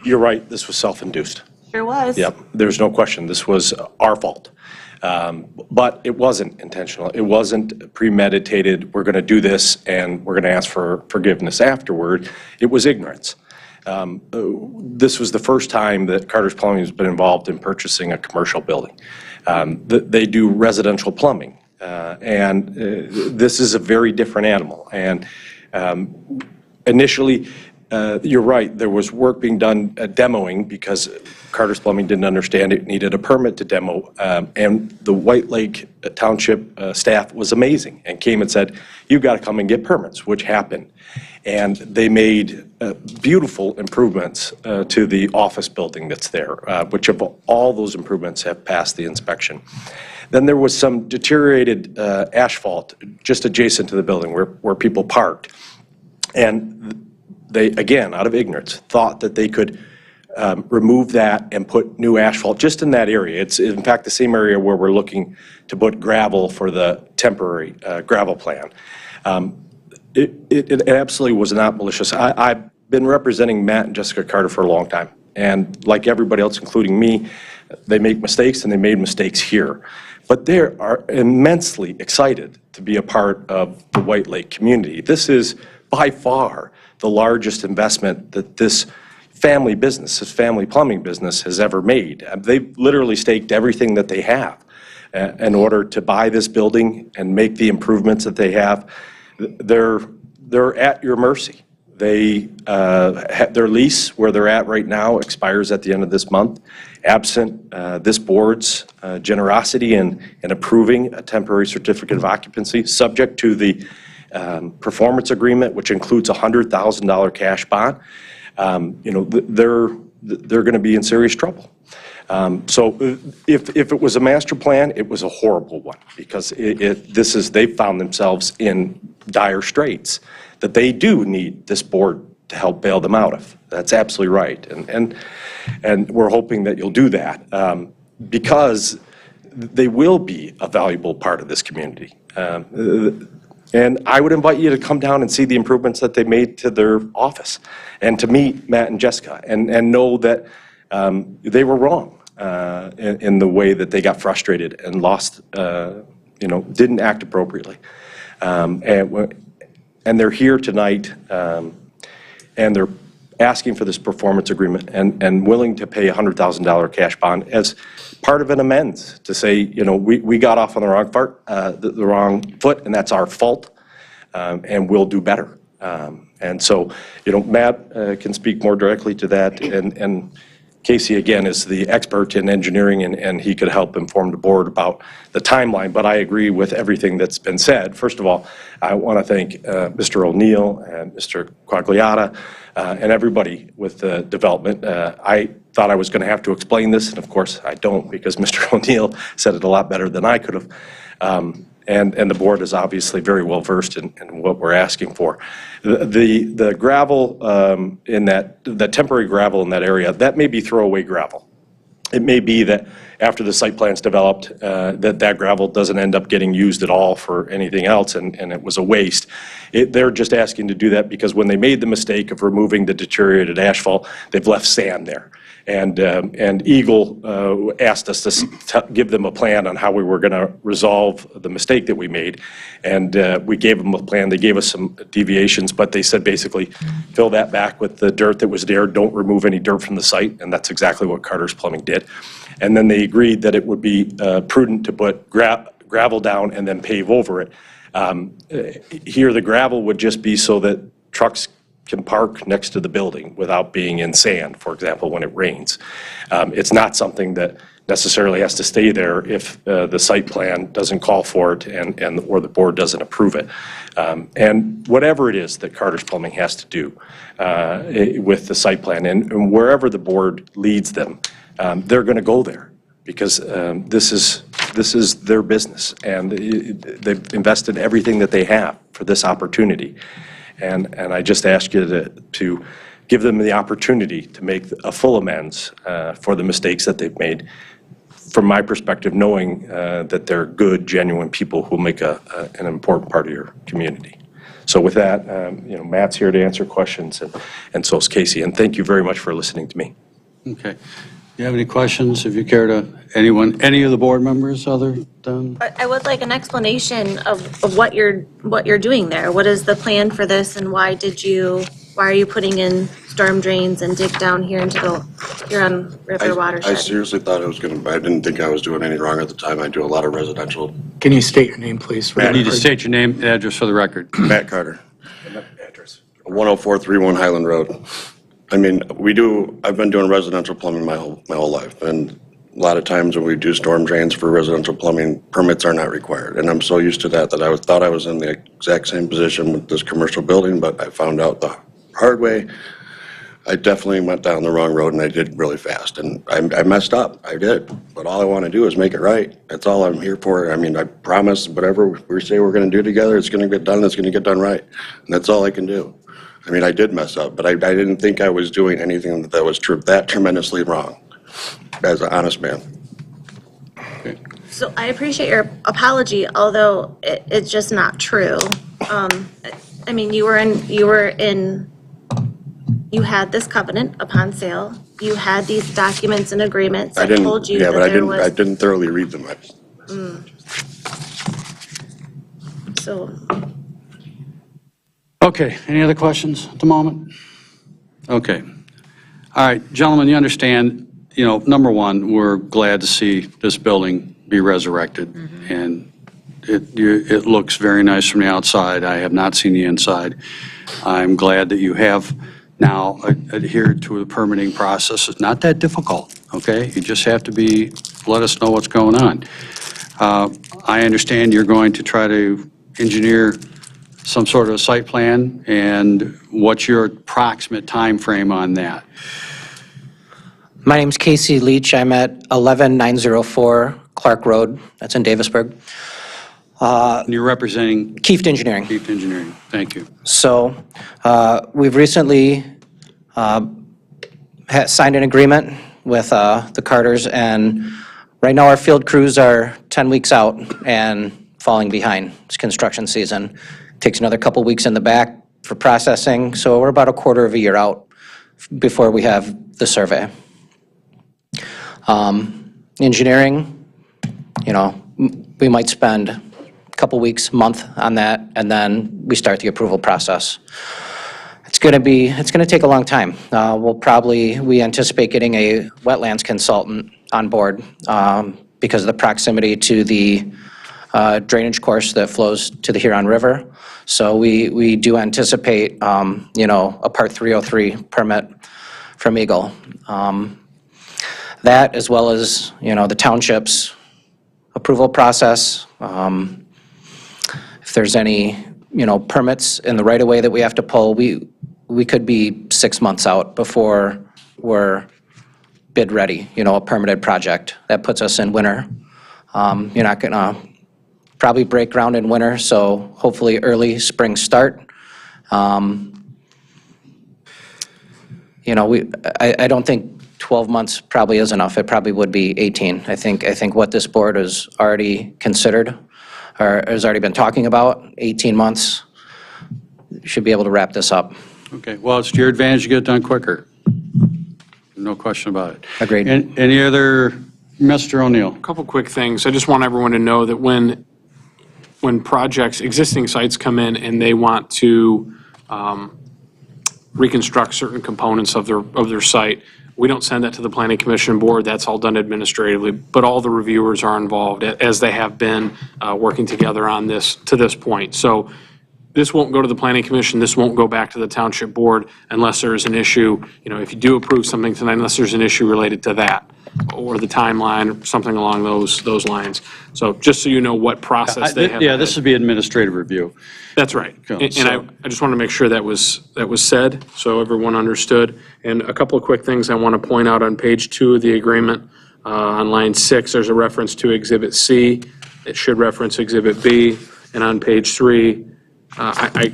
You're right, this was self-induced.
Sure was.
Yep, there's no question. This was our fault. But it wasn't intentional. It wasn't premeditated. We're going to do this and we're going to ask for forgiveness afterward. It was ignorance. This was the first time that Carter's Plumbing has been involved in purchasing a commercial building. They do residential plumbing, and this is a very different animal. And initially, you're right, there was work being done demoing because Carter's Plumbing didn't understand it, needed a permit to demo. And the White Lake Township staff was amazing and came and said, you've got to come and get permits, which happened. And they made beautiful improvements to the office building that's there, which of all those improvements have passed the inspection. Then there was some deteriorated asphalt just adjacent to the building where people parked. And they, again, out of ignorance, thought that they could remove that and put new asphalt just in that area. It's in fact the same area where we're looking to put gravel for the temporary gravel plan. It absolutely was not malicious. I've been representing Matt and Jessica Carter for a long time. And like everybody else, including me, they make mistakes and they made mistakes here. But they are immensely excited to be a part of the White Lake community. This is by far the largest investment that this family business, this family plumbing business has ever made. They've literally staked everything that they have in order to buy this building and make the improvements that they have. They're at your mercy. They their lease where they're at right now expires at the end of this month. Absent this board's generosity in approving a temporary certificate of occupancy, subject to the performance agreement, which includes a $100,000 cash bond, they're going to be in serious trouble. So if it was a master plan, it was a horrible one because they found themselves in dire straits that they do need this board to help bail them out of. That's absolutely right. And we're hoping that you'll do that because they will be a valuable part of this community. And I would invite you to come down and see the improvements that they made to their office and to meet Matt and Jessica and know that they were wrong in the way that they got frustrated and lost, didn't act appropriately. And they're here tonight and they're asking for this performance agreement and willing to pay a $100,000 cash bond as part of an amends to say, we got off on the wrong the wrong foot, and that's our fault, and we'll do better. And so, Matt can speak more directly to that, and Casey, again, is the expert in engineering, and he could help inform the board about the timeline, but I agree with everything that's been said. First of all, I want to thank Mr. O'Neill and Mr. Quagliata and everybody with the development. I thought I was going to have to explain this, and of course I don't, because Mr. O'Neill said it a lot better than I could have. And the board is obviously very well versed in what we're asking for. The gravel in the temporary gravel in that area, that may be throwaway gravel. It may be that after the site plan's developed, that gravel doesn't end up getting used at all for anything else, and it was a waste. They're just asking to do that because when they made the mistake of removing the deteriorated asphalt, they've left sand there. And Eagle asked us to give them a plan on how we were going to resolve the mistake that we made. And we gave them a plan. They gave us some deviations, but they said basically fill that back with the dirt that was there. Don't remove any dirt from the site. And that's exactly what Carter's Plumbing did. And then they agreed that it would be prudent to put gravel down and then pave over it. Here, the gravel would just be so that trucks can park next to the building without being in sand, for example, when it rains. It's not something that necessarily has to stay there if the site plan doesn't call for it or the board doesn't approve it. And whatever it is that Carter's Plumbing has to do with the site plan, and wherever the board leads them, they're going to go there because this is their business, and they've invested everything that they have for this opportunity. And I just ask you to give them the opportunity to make a full amends for the mistakes that they've made. From my perspective, knowing that they're good, genuine people who make an important part of your community. So with that, Matt's here to answer questions, and so is Casey. And thank you very much for listening to me.
Okay. Do you have any questions, if you care to, any of the board members other than?
I would like an explanation of what you're doing there. What is the plan for this, and why are you putting in storm drains and dig down here into the Huron River watershed?
I seriously thought I didn't think I was doing any wrong at the time. I do a lot of residential.
Can you state your name, please?
You need to state your name and address for the record.
Matt Carter. Address. 10431 Highland Road. I mean, I've been doing residential plumbing my whole life, and a lot of times when we do storm drains for residential plumbing, permits are not required. And I'm so used to that I thought I was in the exact same position with this commercial building, but I found out the hard way. I definitely went down the wrong road, and I did really fast, and I messed up. I did, but all I want to do is make it right. That's all I'm here for. I mean, I promise whatever we say we're going to do together, it's going to get done. It's going to get done right, and that's all I can do. I mean, I did mess up, but I didn't think I was doing anything that was that tremendously wrong, as an honest man.
Okay.
So I appreciate your apology, although it's just not true. I mean, you had this covenant upon sale. You had these documents and agreements that told you that there was.
I didn't thoroughly read them.
So.
Okay, any other questions at the moment? Okay. All right, gentlemen, you understand, number one, we're glad to see this building be resurrected. Mm-hmm. And it looks very nice from the outside. I have not seen the inside. I'm glad that you have now adhered to the permitting process. It's not that difficult, okay? You just have to let us know what's going on. I understand you're going to try to engineer some sort of site plan, and what's your approximate time frame on that?
My name's Casey Leach. I'm at 11904 Clark Road. That's in Davisburg.
You're representing?
Kieft Engineering.
Kieft Engineering, thank you.
So we've recently signed an agreement with the Carters, and right now our field crews are 10 weeks out and falling behind. It's construction season. Takes another couple weeks in the back for processing, so we're about a quarter of a year out before we have the survey. Engineering, we might spend a couple weeks, month on that, and then we start the approval process. It's going to take a long time. We anticipate getting a wetlands consultant on board because of the proximity to the drainage course that flows to the Huron River. So we do anticipate, a Part 303 permit from Eagle. that, as well as, the township's approval process. If there's any, permits in the right-of-way that we have to pull, we could be 6 months out before we're bid ready, a permitted project. That puts us in winter. You're not gonna probably break ground in winter, so hopefully early spring start. I don't think 12 months probably is enough. It probably would be 18. I think what this board has already considered, or has already been talking about, 18 months, should be able to wrap this up.
Okay, well, it's to your advantage to get it done quicker. No question about it.
Agreed.
Any other, Mr. O'Neill?
A couple quick things. I just want everyone to know that when projects, existing sites come in and they want to reconstruct certain components of their site, we don't send that to the planning commission board. That's all done administratively, but all the reviewers are involved, as they have been working together on this to this point. So this won't go to the planning commission. This won't go back to the township board unless there's an issue. If you do approve something tonight, unless there's an issue related to that or the timeline or something along those lines. So just so you know what process they have.
Yeah, this would be administrative review.
That's right. And I just want to make sure that was said, so everyone understood. And a couple of quick things I want to point out on page 2 of the agreement. On line 6, there's a reference to Exhibit C. It should reference Exhibit B. And on page 3, I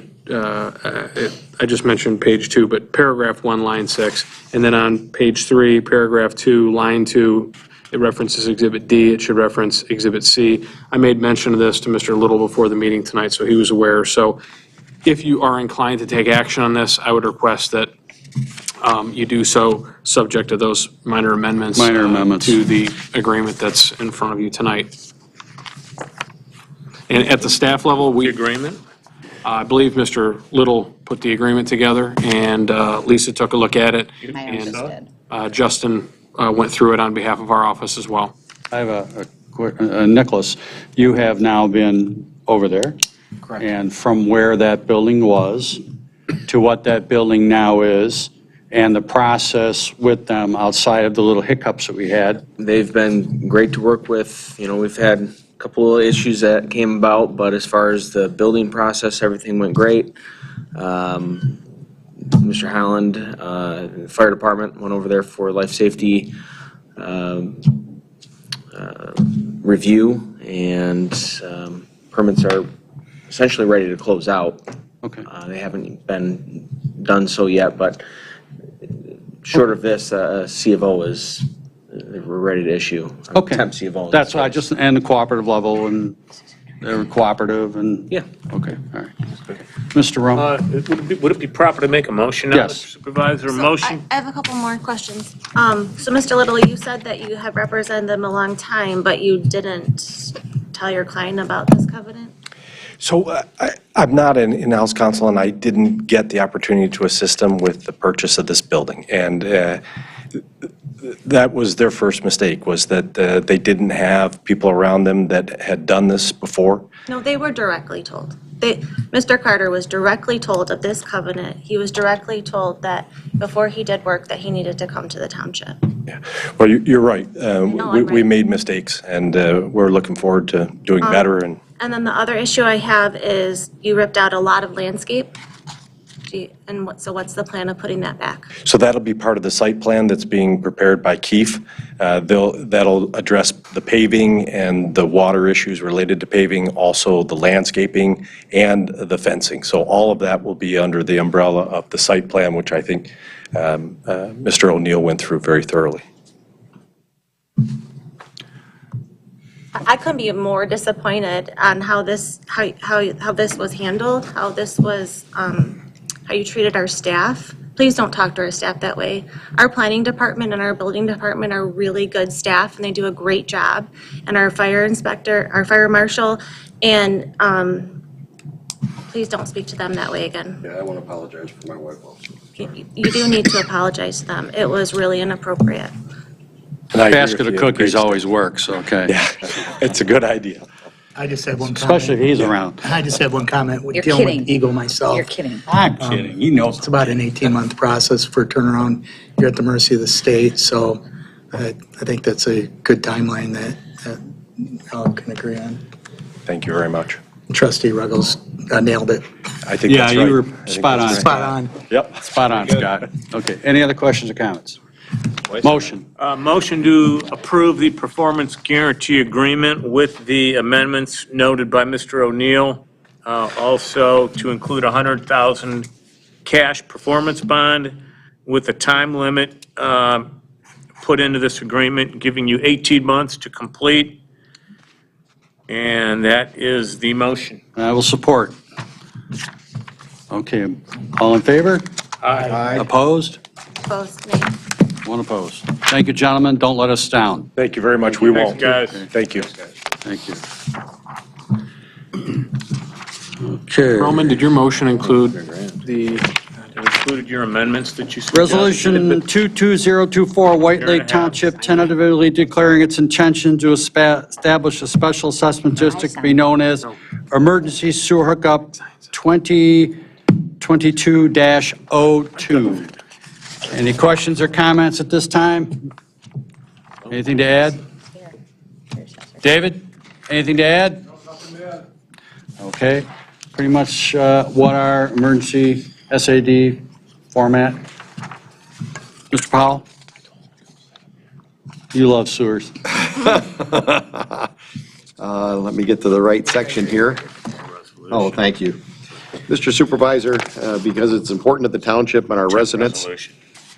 just mentioned page 2, but paragraph 1, line 6. And then on page 3, paragraph 2, line 2, it references Exhibit D. It should reference Exhibit C. I made mention of this to Mr. Little before the meeting tonight, so he was aware. So if you are inclined to take action on this, I would request that you do so subject to those minor amendments. To the agreement that's in front of you tonight. And at the staff level,
The agreement?
I believe Mr. Little put the agreement together, and Lisa took a look at it. And Justin went through it on behalf of our office as well.
I have a quick, Nicholas, you have now been over there.
Correct.
And from where that building was to what that building now is, and the process with them outside of the little hiccups that we had.
They've been great to work with. We've had a couple of issues that came about, but as far as the building process, everything went great. Mr. Holland, the fire department, went over there for life safety review, and permits are essentially ready to close out.
Okay.
They haven't been done so yet, but short of this, C of O is, we're ready to issue.
Okay.
Temp C of O.
That's why and the cooperative level, and they're cooperative, and.
Yeah.
Okay, all right. Mr. Rowe?
Would it be proper to make a motion now,
Yes.
Mr. Supervisor? A motion?
I have a couple more questions. So Mr. Little, you said that you have represented them a long time, but you didn't tell your client about this covenant?
So I'm not an in-house counsel, and I didn't get the opportunity to assist them with the purchase of this building. And that was their first mistake, was that they didn't have people around them that had done this before.
No, they were directly told. Mr. Carter was directly told of this covenant. He was directly told that before he did work, that he needed to come to the township.
Yeah. Well, you're right.
I'm
We
right.
made mistakes, and we're looking forward to doing better.
And then the other issue I have is you ripped out a lot of landscape. So what's the plan of putting that back?
So that'll be part of the site plan that's being prepared by Keefe. That'll address the paving and the water issues related to paving, also the landscaping and the fencing. So all of that will be under the umbrella of the site plan, which I think Mr. O'Neill went through very thoroughly.
I couldn't be more disappointed on how this was handled, how this was, how you treated our staff. Please don't talk to our staff that way. Our planning department and our building department are really good staff, and they do a great job. And our fire inspector, our fire marshal, and please don't speak to them that way again.
Yeah, I want to apologize for my wife also.
You do need to apologize to them. It was really inappropriate.
Basket of cookies always works, okay.
Yeah, it's a good idea.
I just have one comment.
Especially if he's around.
I just have one comment.
You're
Dealing
kidding.
with Eagle myself.
You're kidding.
I'm kidding, he knows.
It's about an 18-month process for turnaround. You're at the mercy of the state, so I think that's a good timeline that we all can agree on.
Thank you very much.
Trustee Ruggles nailed it.
I think
Yeah,
that's right.
you were
I think
spot on.
that's right.
Spot on.
Yep.
Spot on, Scott. Okay, any other questions or comments? Motion.
Motion to approve the performance guarantee agreement with the amendments noted by Mr. O'Neill. Also to include $100,000 cash performance bond with a time limit put into this agreement, giving you 18 months to complete. And that is the motion.
I will support. Okay, all in favor?
Aye.
Opposed?
Opposed, nay.
One opposed. Thank you, gentlemen. Don't let us down.
Thank you very much. We won't.
Thanks, guys.
Thank you.
Thank you. Okay.
Roman, did your motion include the,
Included your amendments that you suggested.
Resolution 22024, White Lake Township tentatively declaring its intention to establish a special assessment district to be known as Emergency Sewer Hookup 2022-02. Any questions or comments at this time? Anything to add? David, anything to add? Okay, pretty much what our emergency SAD format. Mr. Powell? You love sewers.
Let me get to the right section here. Oh, thank you. Mr. Supervisor, because it's important to the township and our residents,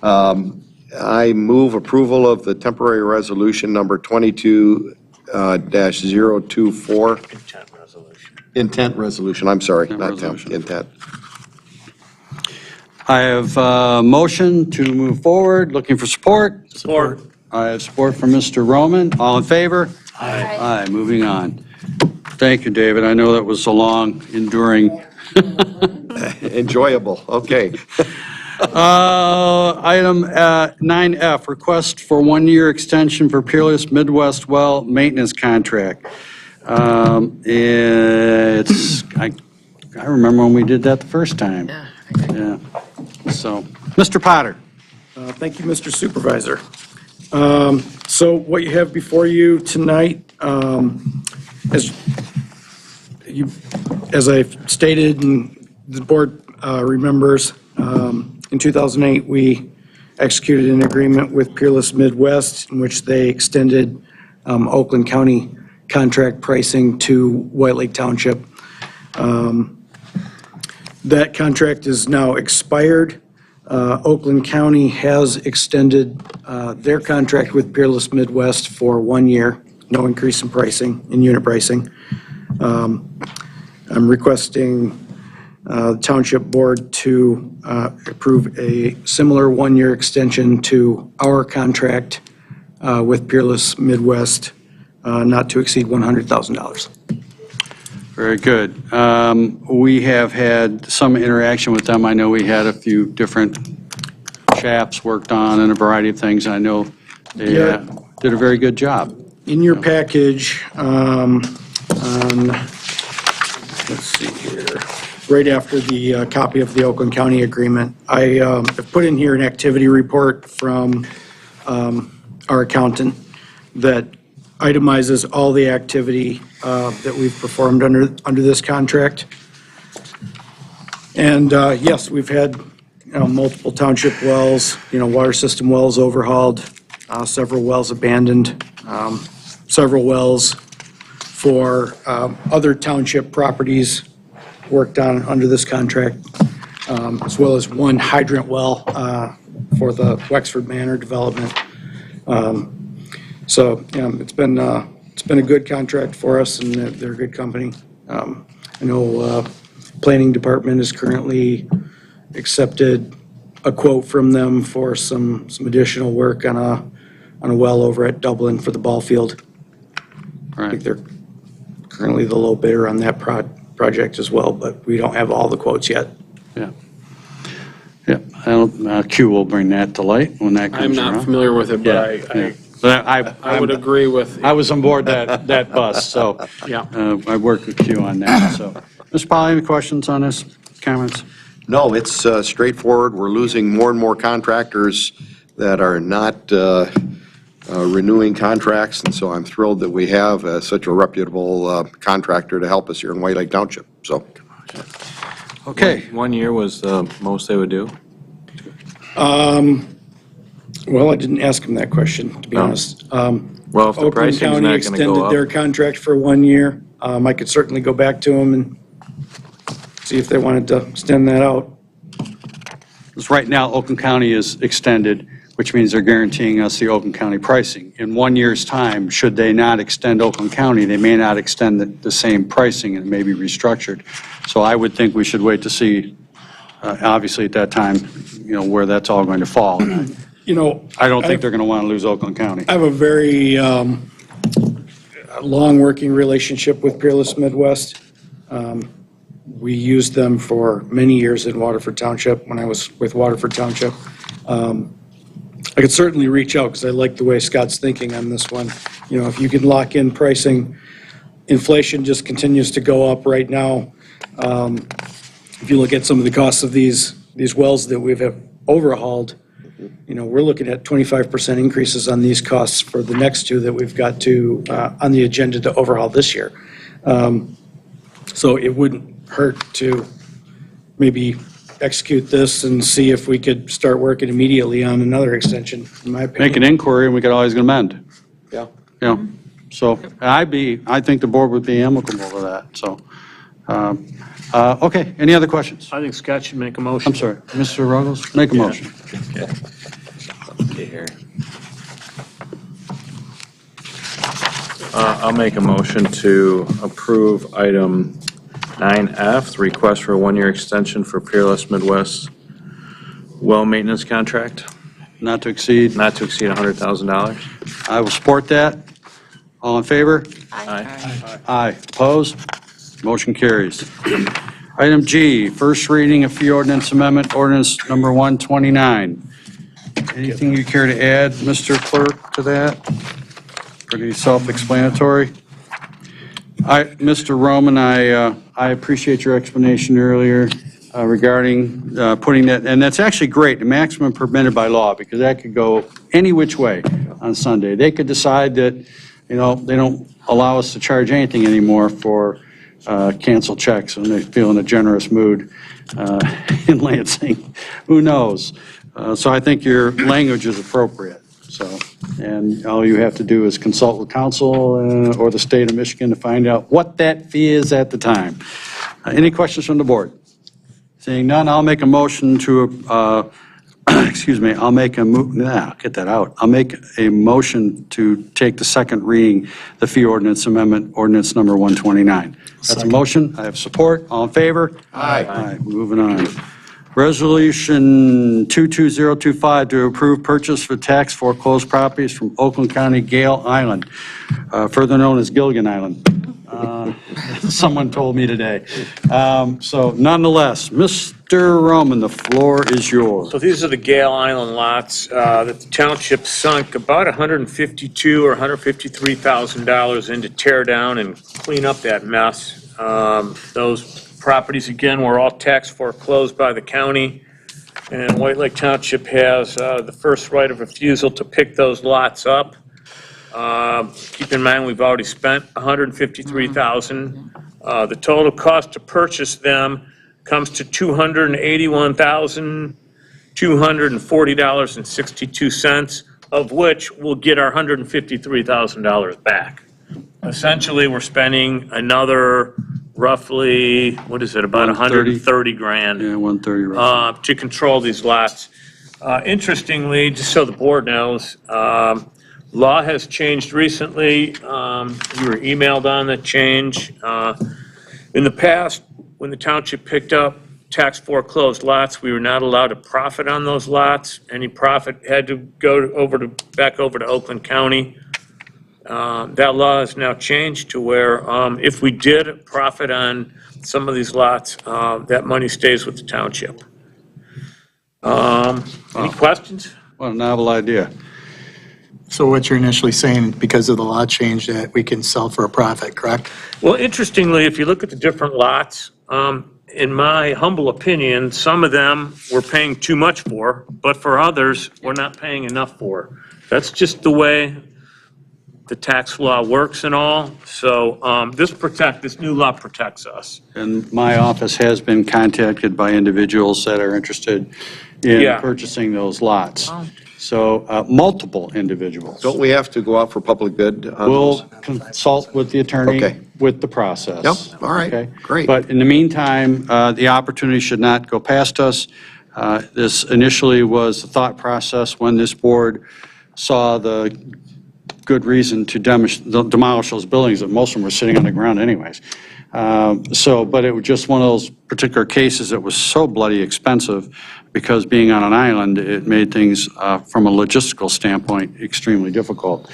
I move approval of the temporary resolution number 22-024. Intent resolution, I'm sorry, not intent.
I have a motion to move forward. Looking for support?
Support.
I have support from Mr. Roman. All in favor?
Aye.
Aye, moving on. Thank you, David. I know that was a long, enduring.
Enjoyable, okay.
Item 9F, request for one-year extension for Peerless Midwest Well Maintenance Contract. It's, I remember when we did that the first time. Yeah. So, Mr. Potter.
Thank you, Mr. Supervisor. So what you have before you tonight, as I've stated and the board remembers, in 2008, we executed an agreement with Peerless Midwest in which they extended Oakland County contract pricing to White Lake Township. That contract is now expired. Oakland County has extended their contract with Peerless Midwest for 1 year, no increase in pricing, in unit pricing. I'm requesting the Township Board to approve a similar 1-year extension to our contract with Peerless Midwest, not to exceed $100,000.
Very good. We have had some interaction with them. I know we had a few different chaps worked on and a variety of things. I know they did a very good job.
In your package, let's see here, right after the copy of the Oakland County agreement, I have put in here an activity report from our accountant that itemizes all the activity that we've performed under this contract. And yes, we've had multiple township wells, water system wells overhauled, several wells abandoned, several wells for other township properties worked on under this contract, as well as one hydrant well for the Wexford Manor development. So it's been a good contract for us, and they're a good company. I know Planning Department has currently accepted a quote from them for some additional work on a well over at Dublin for the ball field. I think they're currently the low bidder on that project as well, but we don't have all the quotes yet.
Yeah. Yeah, Q will bring that to light when that comes around.
I'm not familiar with it, but I would agree with.
I was on board that bus, so
Yeah.
I worked with Q on that, so. Mr. Powell, any questions on this, comments?
No, it's straightforward. We're losing more and more contractors that are not renewing contracts, and so I'm thrilled that we have such a reputable contractor to help us here in White Lake Township, so.
Okay.
1 year was the most they would do?
Well, I didn't ask him that question, to be honest.
Well, if the
Oakland
pricing's
County
not gonna
extended
go
their
up.
contract for 1 year. I could certainly go back to them and see if they wanted to extend that out.
Because right now, Oakland County is extended, which means they're guaranteeing us the Oakland County pricing. In 1 year's time, should they not extend Oakland County, they may not extend the same pricing and it may be restructured. So I would think we should wait to see, obviously at that time, where that's all going to fall. And I don't think they're going to want to lose Oakland County.
I have a very long working relationship with Peerless Midwest. We used them for many years in Waterford Township, when I was with Waterford Township. I could certainly reach out, because I like the way Scott's thinking on this one. If you can lock in pricing, inflation just continues to go up right now. If you look at some of the costs of these wells that we've overhauled, we're looking at 25% increases on these costs for the next two that we've got on the agenda to overhaul this year. So it wouldn't hurt to maybe execute this and see if we could start working immediately on another extension, in my opinion.
Make an inquiry and we could always amend.
Yeah.
So I think the board would be amicable to that, so. Okay, any other questions?
I think Scott should make a motion.
I'm sorry, Mr. Ruggles, make a motion.
Okay, here. I'll make a motion to approve item 9F, the request for a 1-year extension for Peerless Midwest well maintenance contract.
Not to exceed?
Not to exceed $100,000.
I will support that. All in favor?
Aye.
Aye. Opposed? Motion carries. Item G, first reading of fee ordinance amendment, ordinance number 129. Anything you care to add, Mr. Clerk, to that? Pretty self-explanatory. Mr. Roman, I appreciate your explanation earlier regarding putting that, and that's actually great, the maximum permitted by law, because that could go any which way on Sunday. They could decide that, they don't allow us to charge anything anymore for canceled checks, and they feel in a generous mood in Lansing. Who knows? So I think your language is appropriate. So, and all you have to do is consult with council or the state of Michigan to find out what that fee is at the time. Any questions from the board? Seeing none, I'll make a motion to, excuse me, I'll make a motion to take the second reading, the fee ordinance amendment, ordinance number 129. That's a motion. I have support. All in favor?
Aye.
Aye. Moving on. Resolution 22025 to approve purchase for tax foreclosed properties from Oakland County, Gale Island, further known as Gilligan Island. Someone told me today. So nonetheless, Mr. Roman, the floor is yours.
So these are the Gale Island lots that the township sunk about $152,000 or $153,000 in to tear down and clean up that mess. Those properties, again, were all tax foreclosed by the county, and White Lake Township has the first right of refusal to pick those lots up. Keep in mind, we've already spent $153,000. The total cost to purchase them comes to $281,240.62, of which we'll get our $153,000 back. Essentially, we're spending another roughly, what is it, about 130 grand.
Yeah, 130 roughly.
To control these lots. Interestingly, just so the board knows, law has changed recently. You were emailed on the change. In the past, when the township picked up tax foreclosed lots, we were not allowed to profit on those lots. Any profit had to go back over to Oakland County. That law has now changed to where if we did profit on some of these lots, that money stays with the township. Any questions?
What a novel idea.
So what you're initially saying, because of the law change, that we can sell for a profit, correct?
Well, interestingly, if you look at the different lots, in my humble opinion, some of them we're paying too much for, but for others, we're not paying enough for. That's just the way the tax law works and all. So this new law protects us.
And my office has been contacted by individuals that are interested in
Yeah.
purchasing those lots. So multiple individuals.
Don't we have to go out for public bid on
We'll
those?
consult with the attorney
Okay.
with the process.
Yep, all right,
Okay?
great.
But in the meantime, the opportunity should not go past us. This initially was the thought process when this board saw the good reason to demolish those buildings, that most of them were sitting on the ground anyways. But it was just one of those particular cases that was so bloody expensive, because being on an island, it made things, from a logistical standpoint, extremely difficult.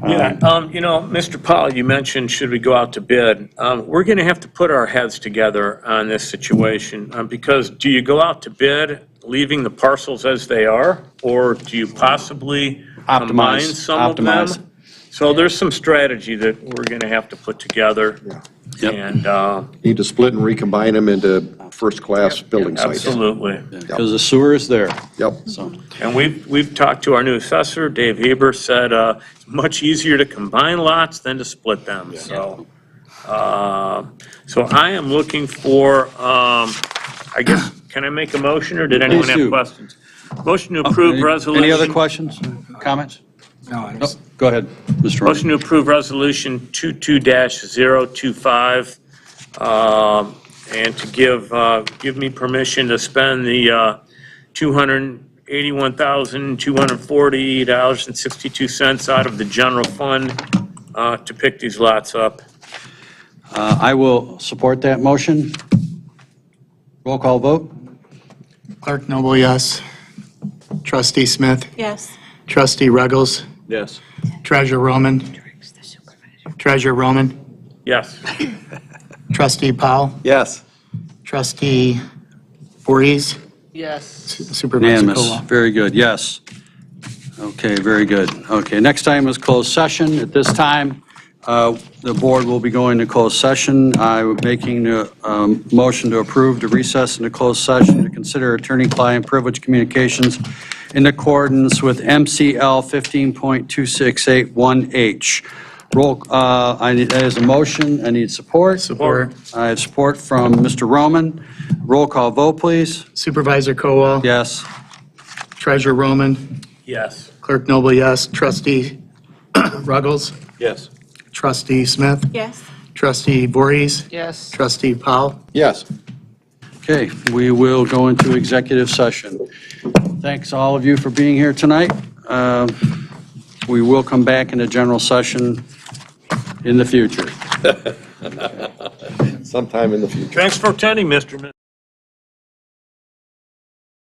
Yeah, Mr. Powell, you mentioned, should we go out to bid? We're going to have to put our heads together on this situation, because do you go out to bid, leaving the parcels as they are, or do you possibly combine some of them? So there's some strategy that we're going to have to put together. And
Need to split and recombine them into first-class building sites.
absolutely.
Because the sewer is there.
Yep.
So,
And we've talked to our new assessor, Dave Haber, said it's much easier to combine lots than to split them, so. So I am looking for, I guess, can I make a motion, or did anyone
Please
have
do.
questions? Motion to approve resolution.
Any other questions, comments? No. Go ahead, Mr. Roman.
Motion to approve resolution 22-025, and to give me permission to spend the $281,240.62 out of the general fund to pick these lots up.
I will support that motion. Roll call vote?
Clerk Noble, yes. Trustee Smith?
Yes.
Trustee Ruggles?
Yes.
Treasurer Roman? Treasurer Roman?
Yes.
Trustee Powell?
Yes.
Trustee Voorhees?
Yes.
Supervisor
Unanimous.
Colwell?
Very good, yes. Okay, very good. Okay, next item is closed session. At this time, the board will be going to closed session. I'm making the motion to approve to recess into closed session to consider attorney-client privilege communications in accordance with MCL 15.2681H. Roll, that is a motion. I need support.
Support.
I have support from Mr. Roman. Roll call vote, please.
Supervisor Colwell?
Yes.
Treasurer Roman?
Yes.
Clerk Noble, yes. Trustee Ruggles?
Yes.
Trustee Smith?
Yes.
Trustee Voorhees?
Yes.
Trustee Powell?
Yes.
Okay, we will go into executive session. Thanks all of you for being here tonight. We will come back into general session in the future.
Sometime in the future.
Thanks for attending, Mr.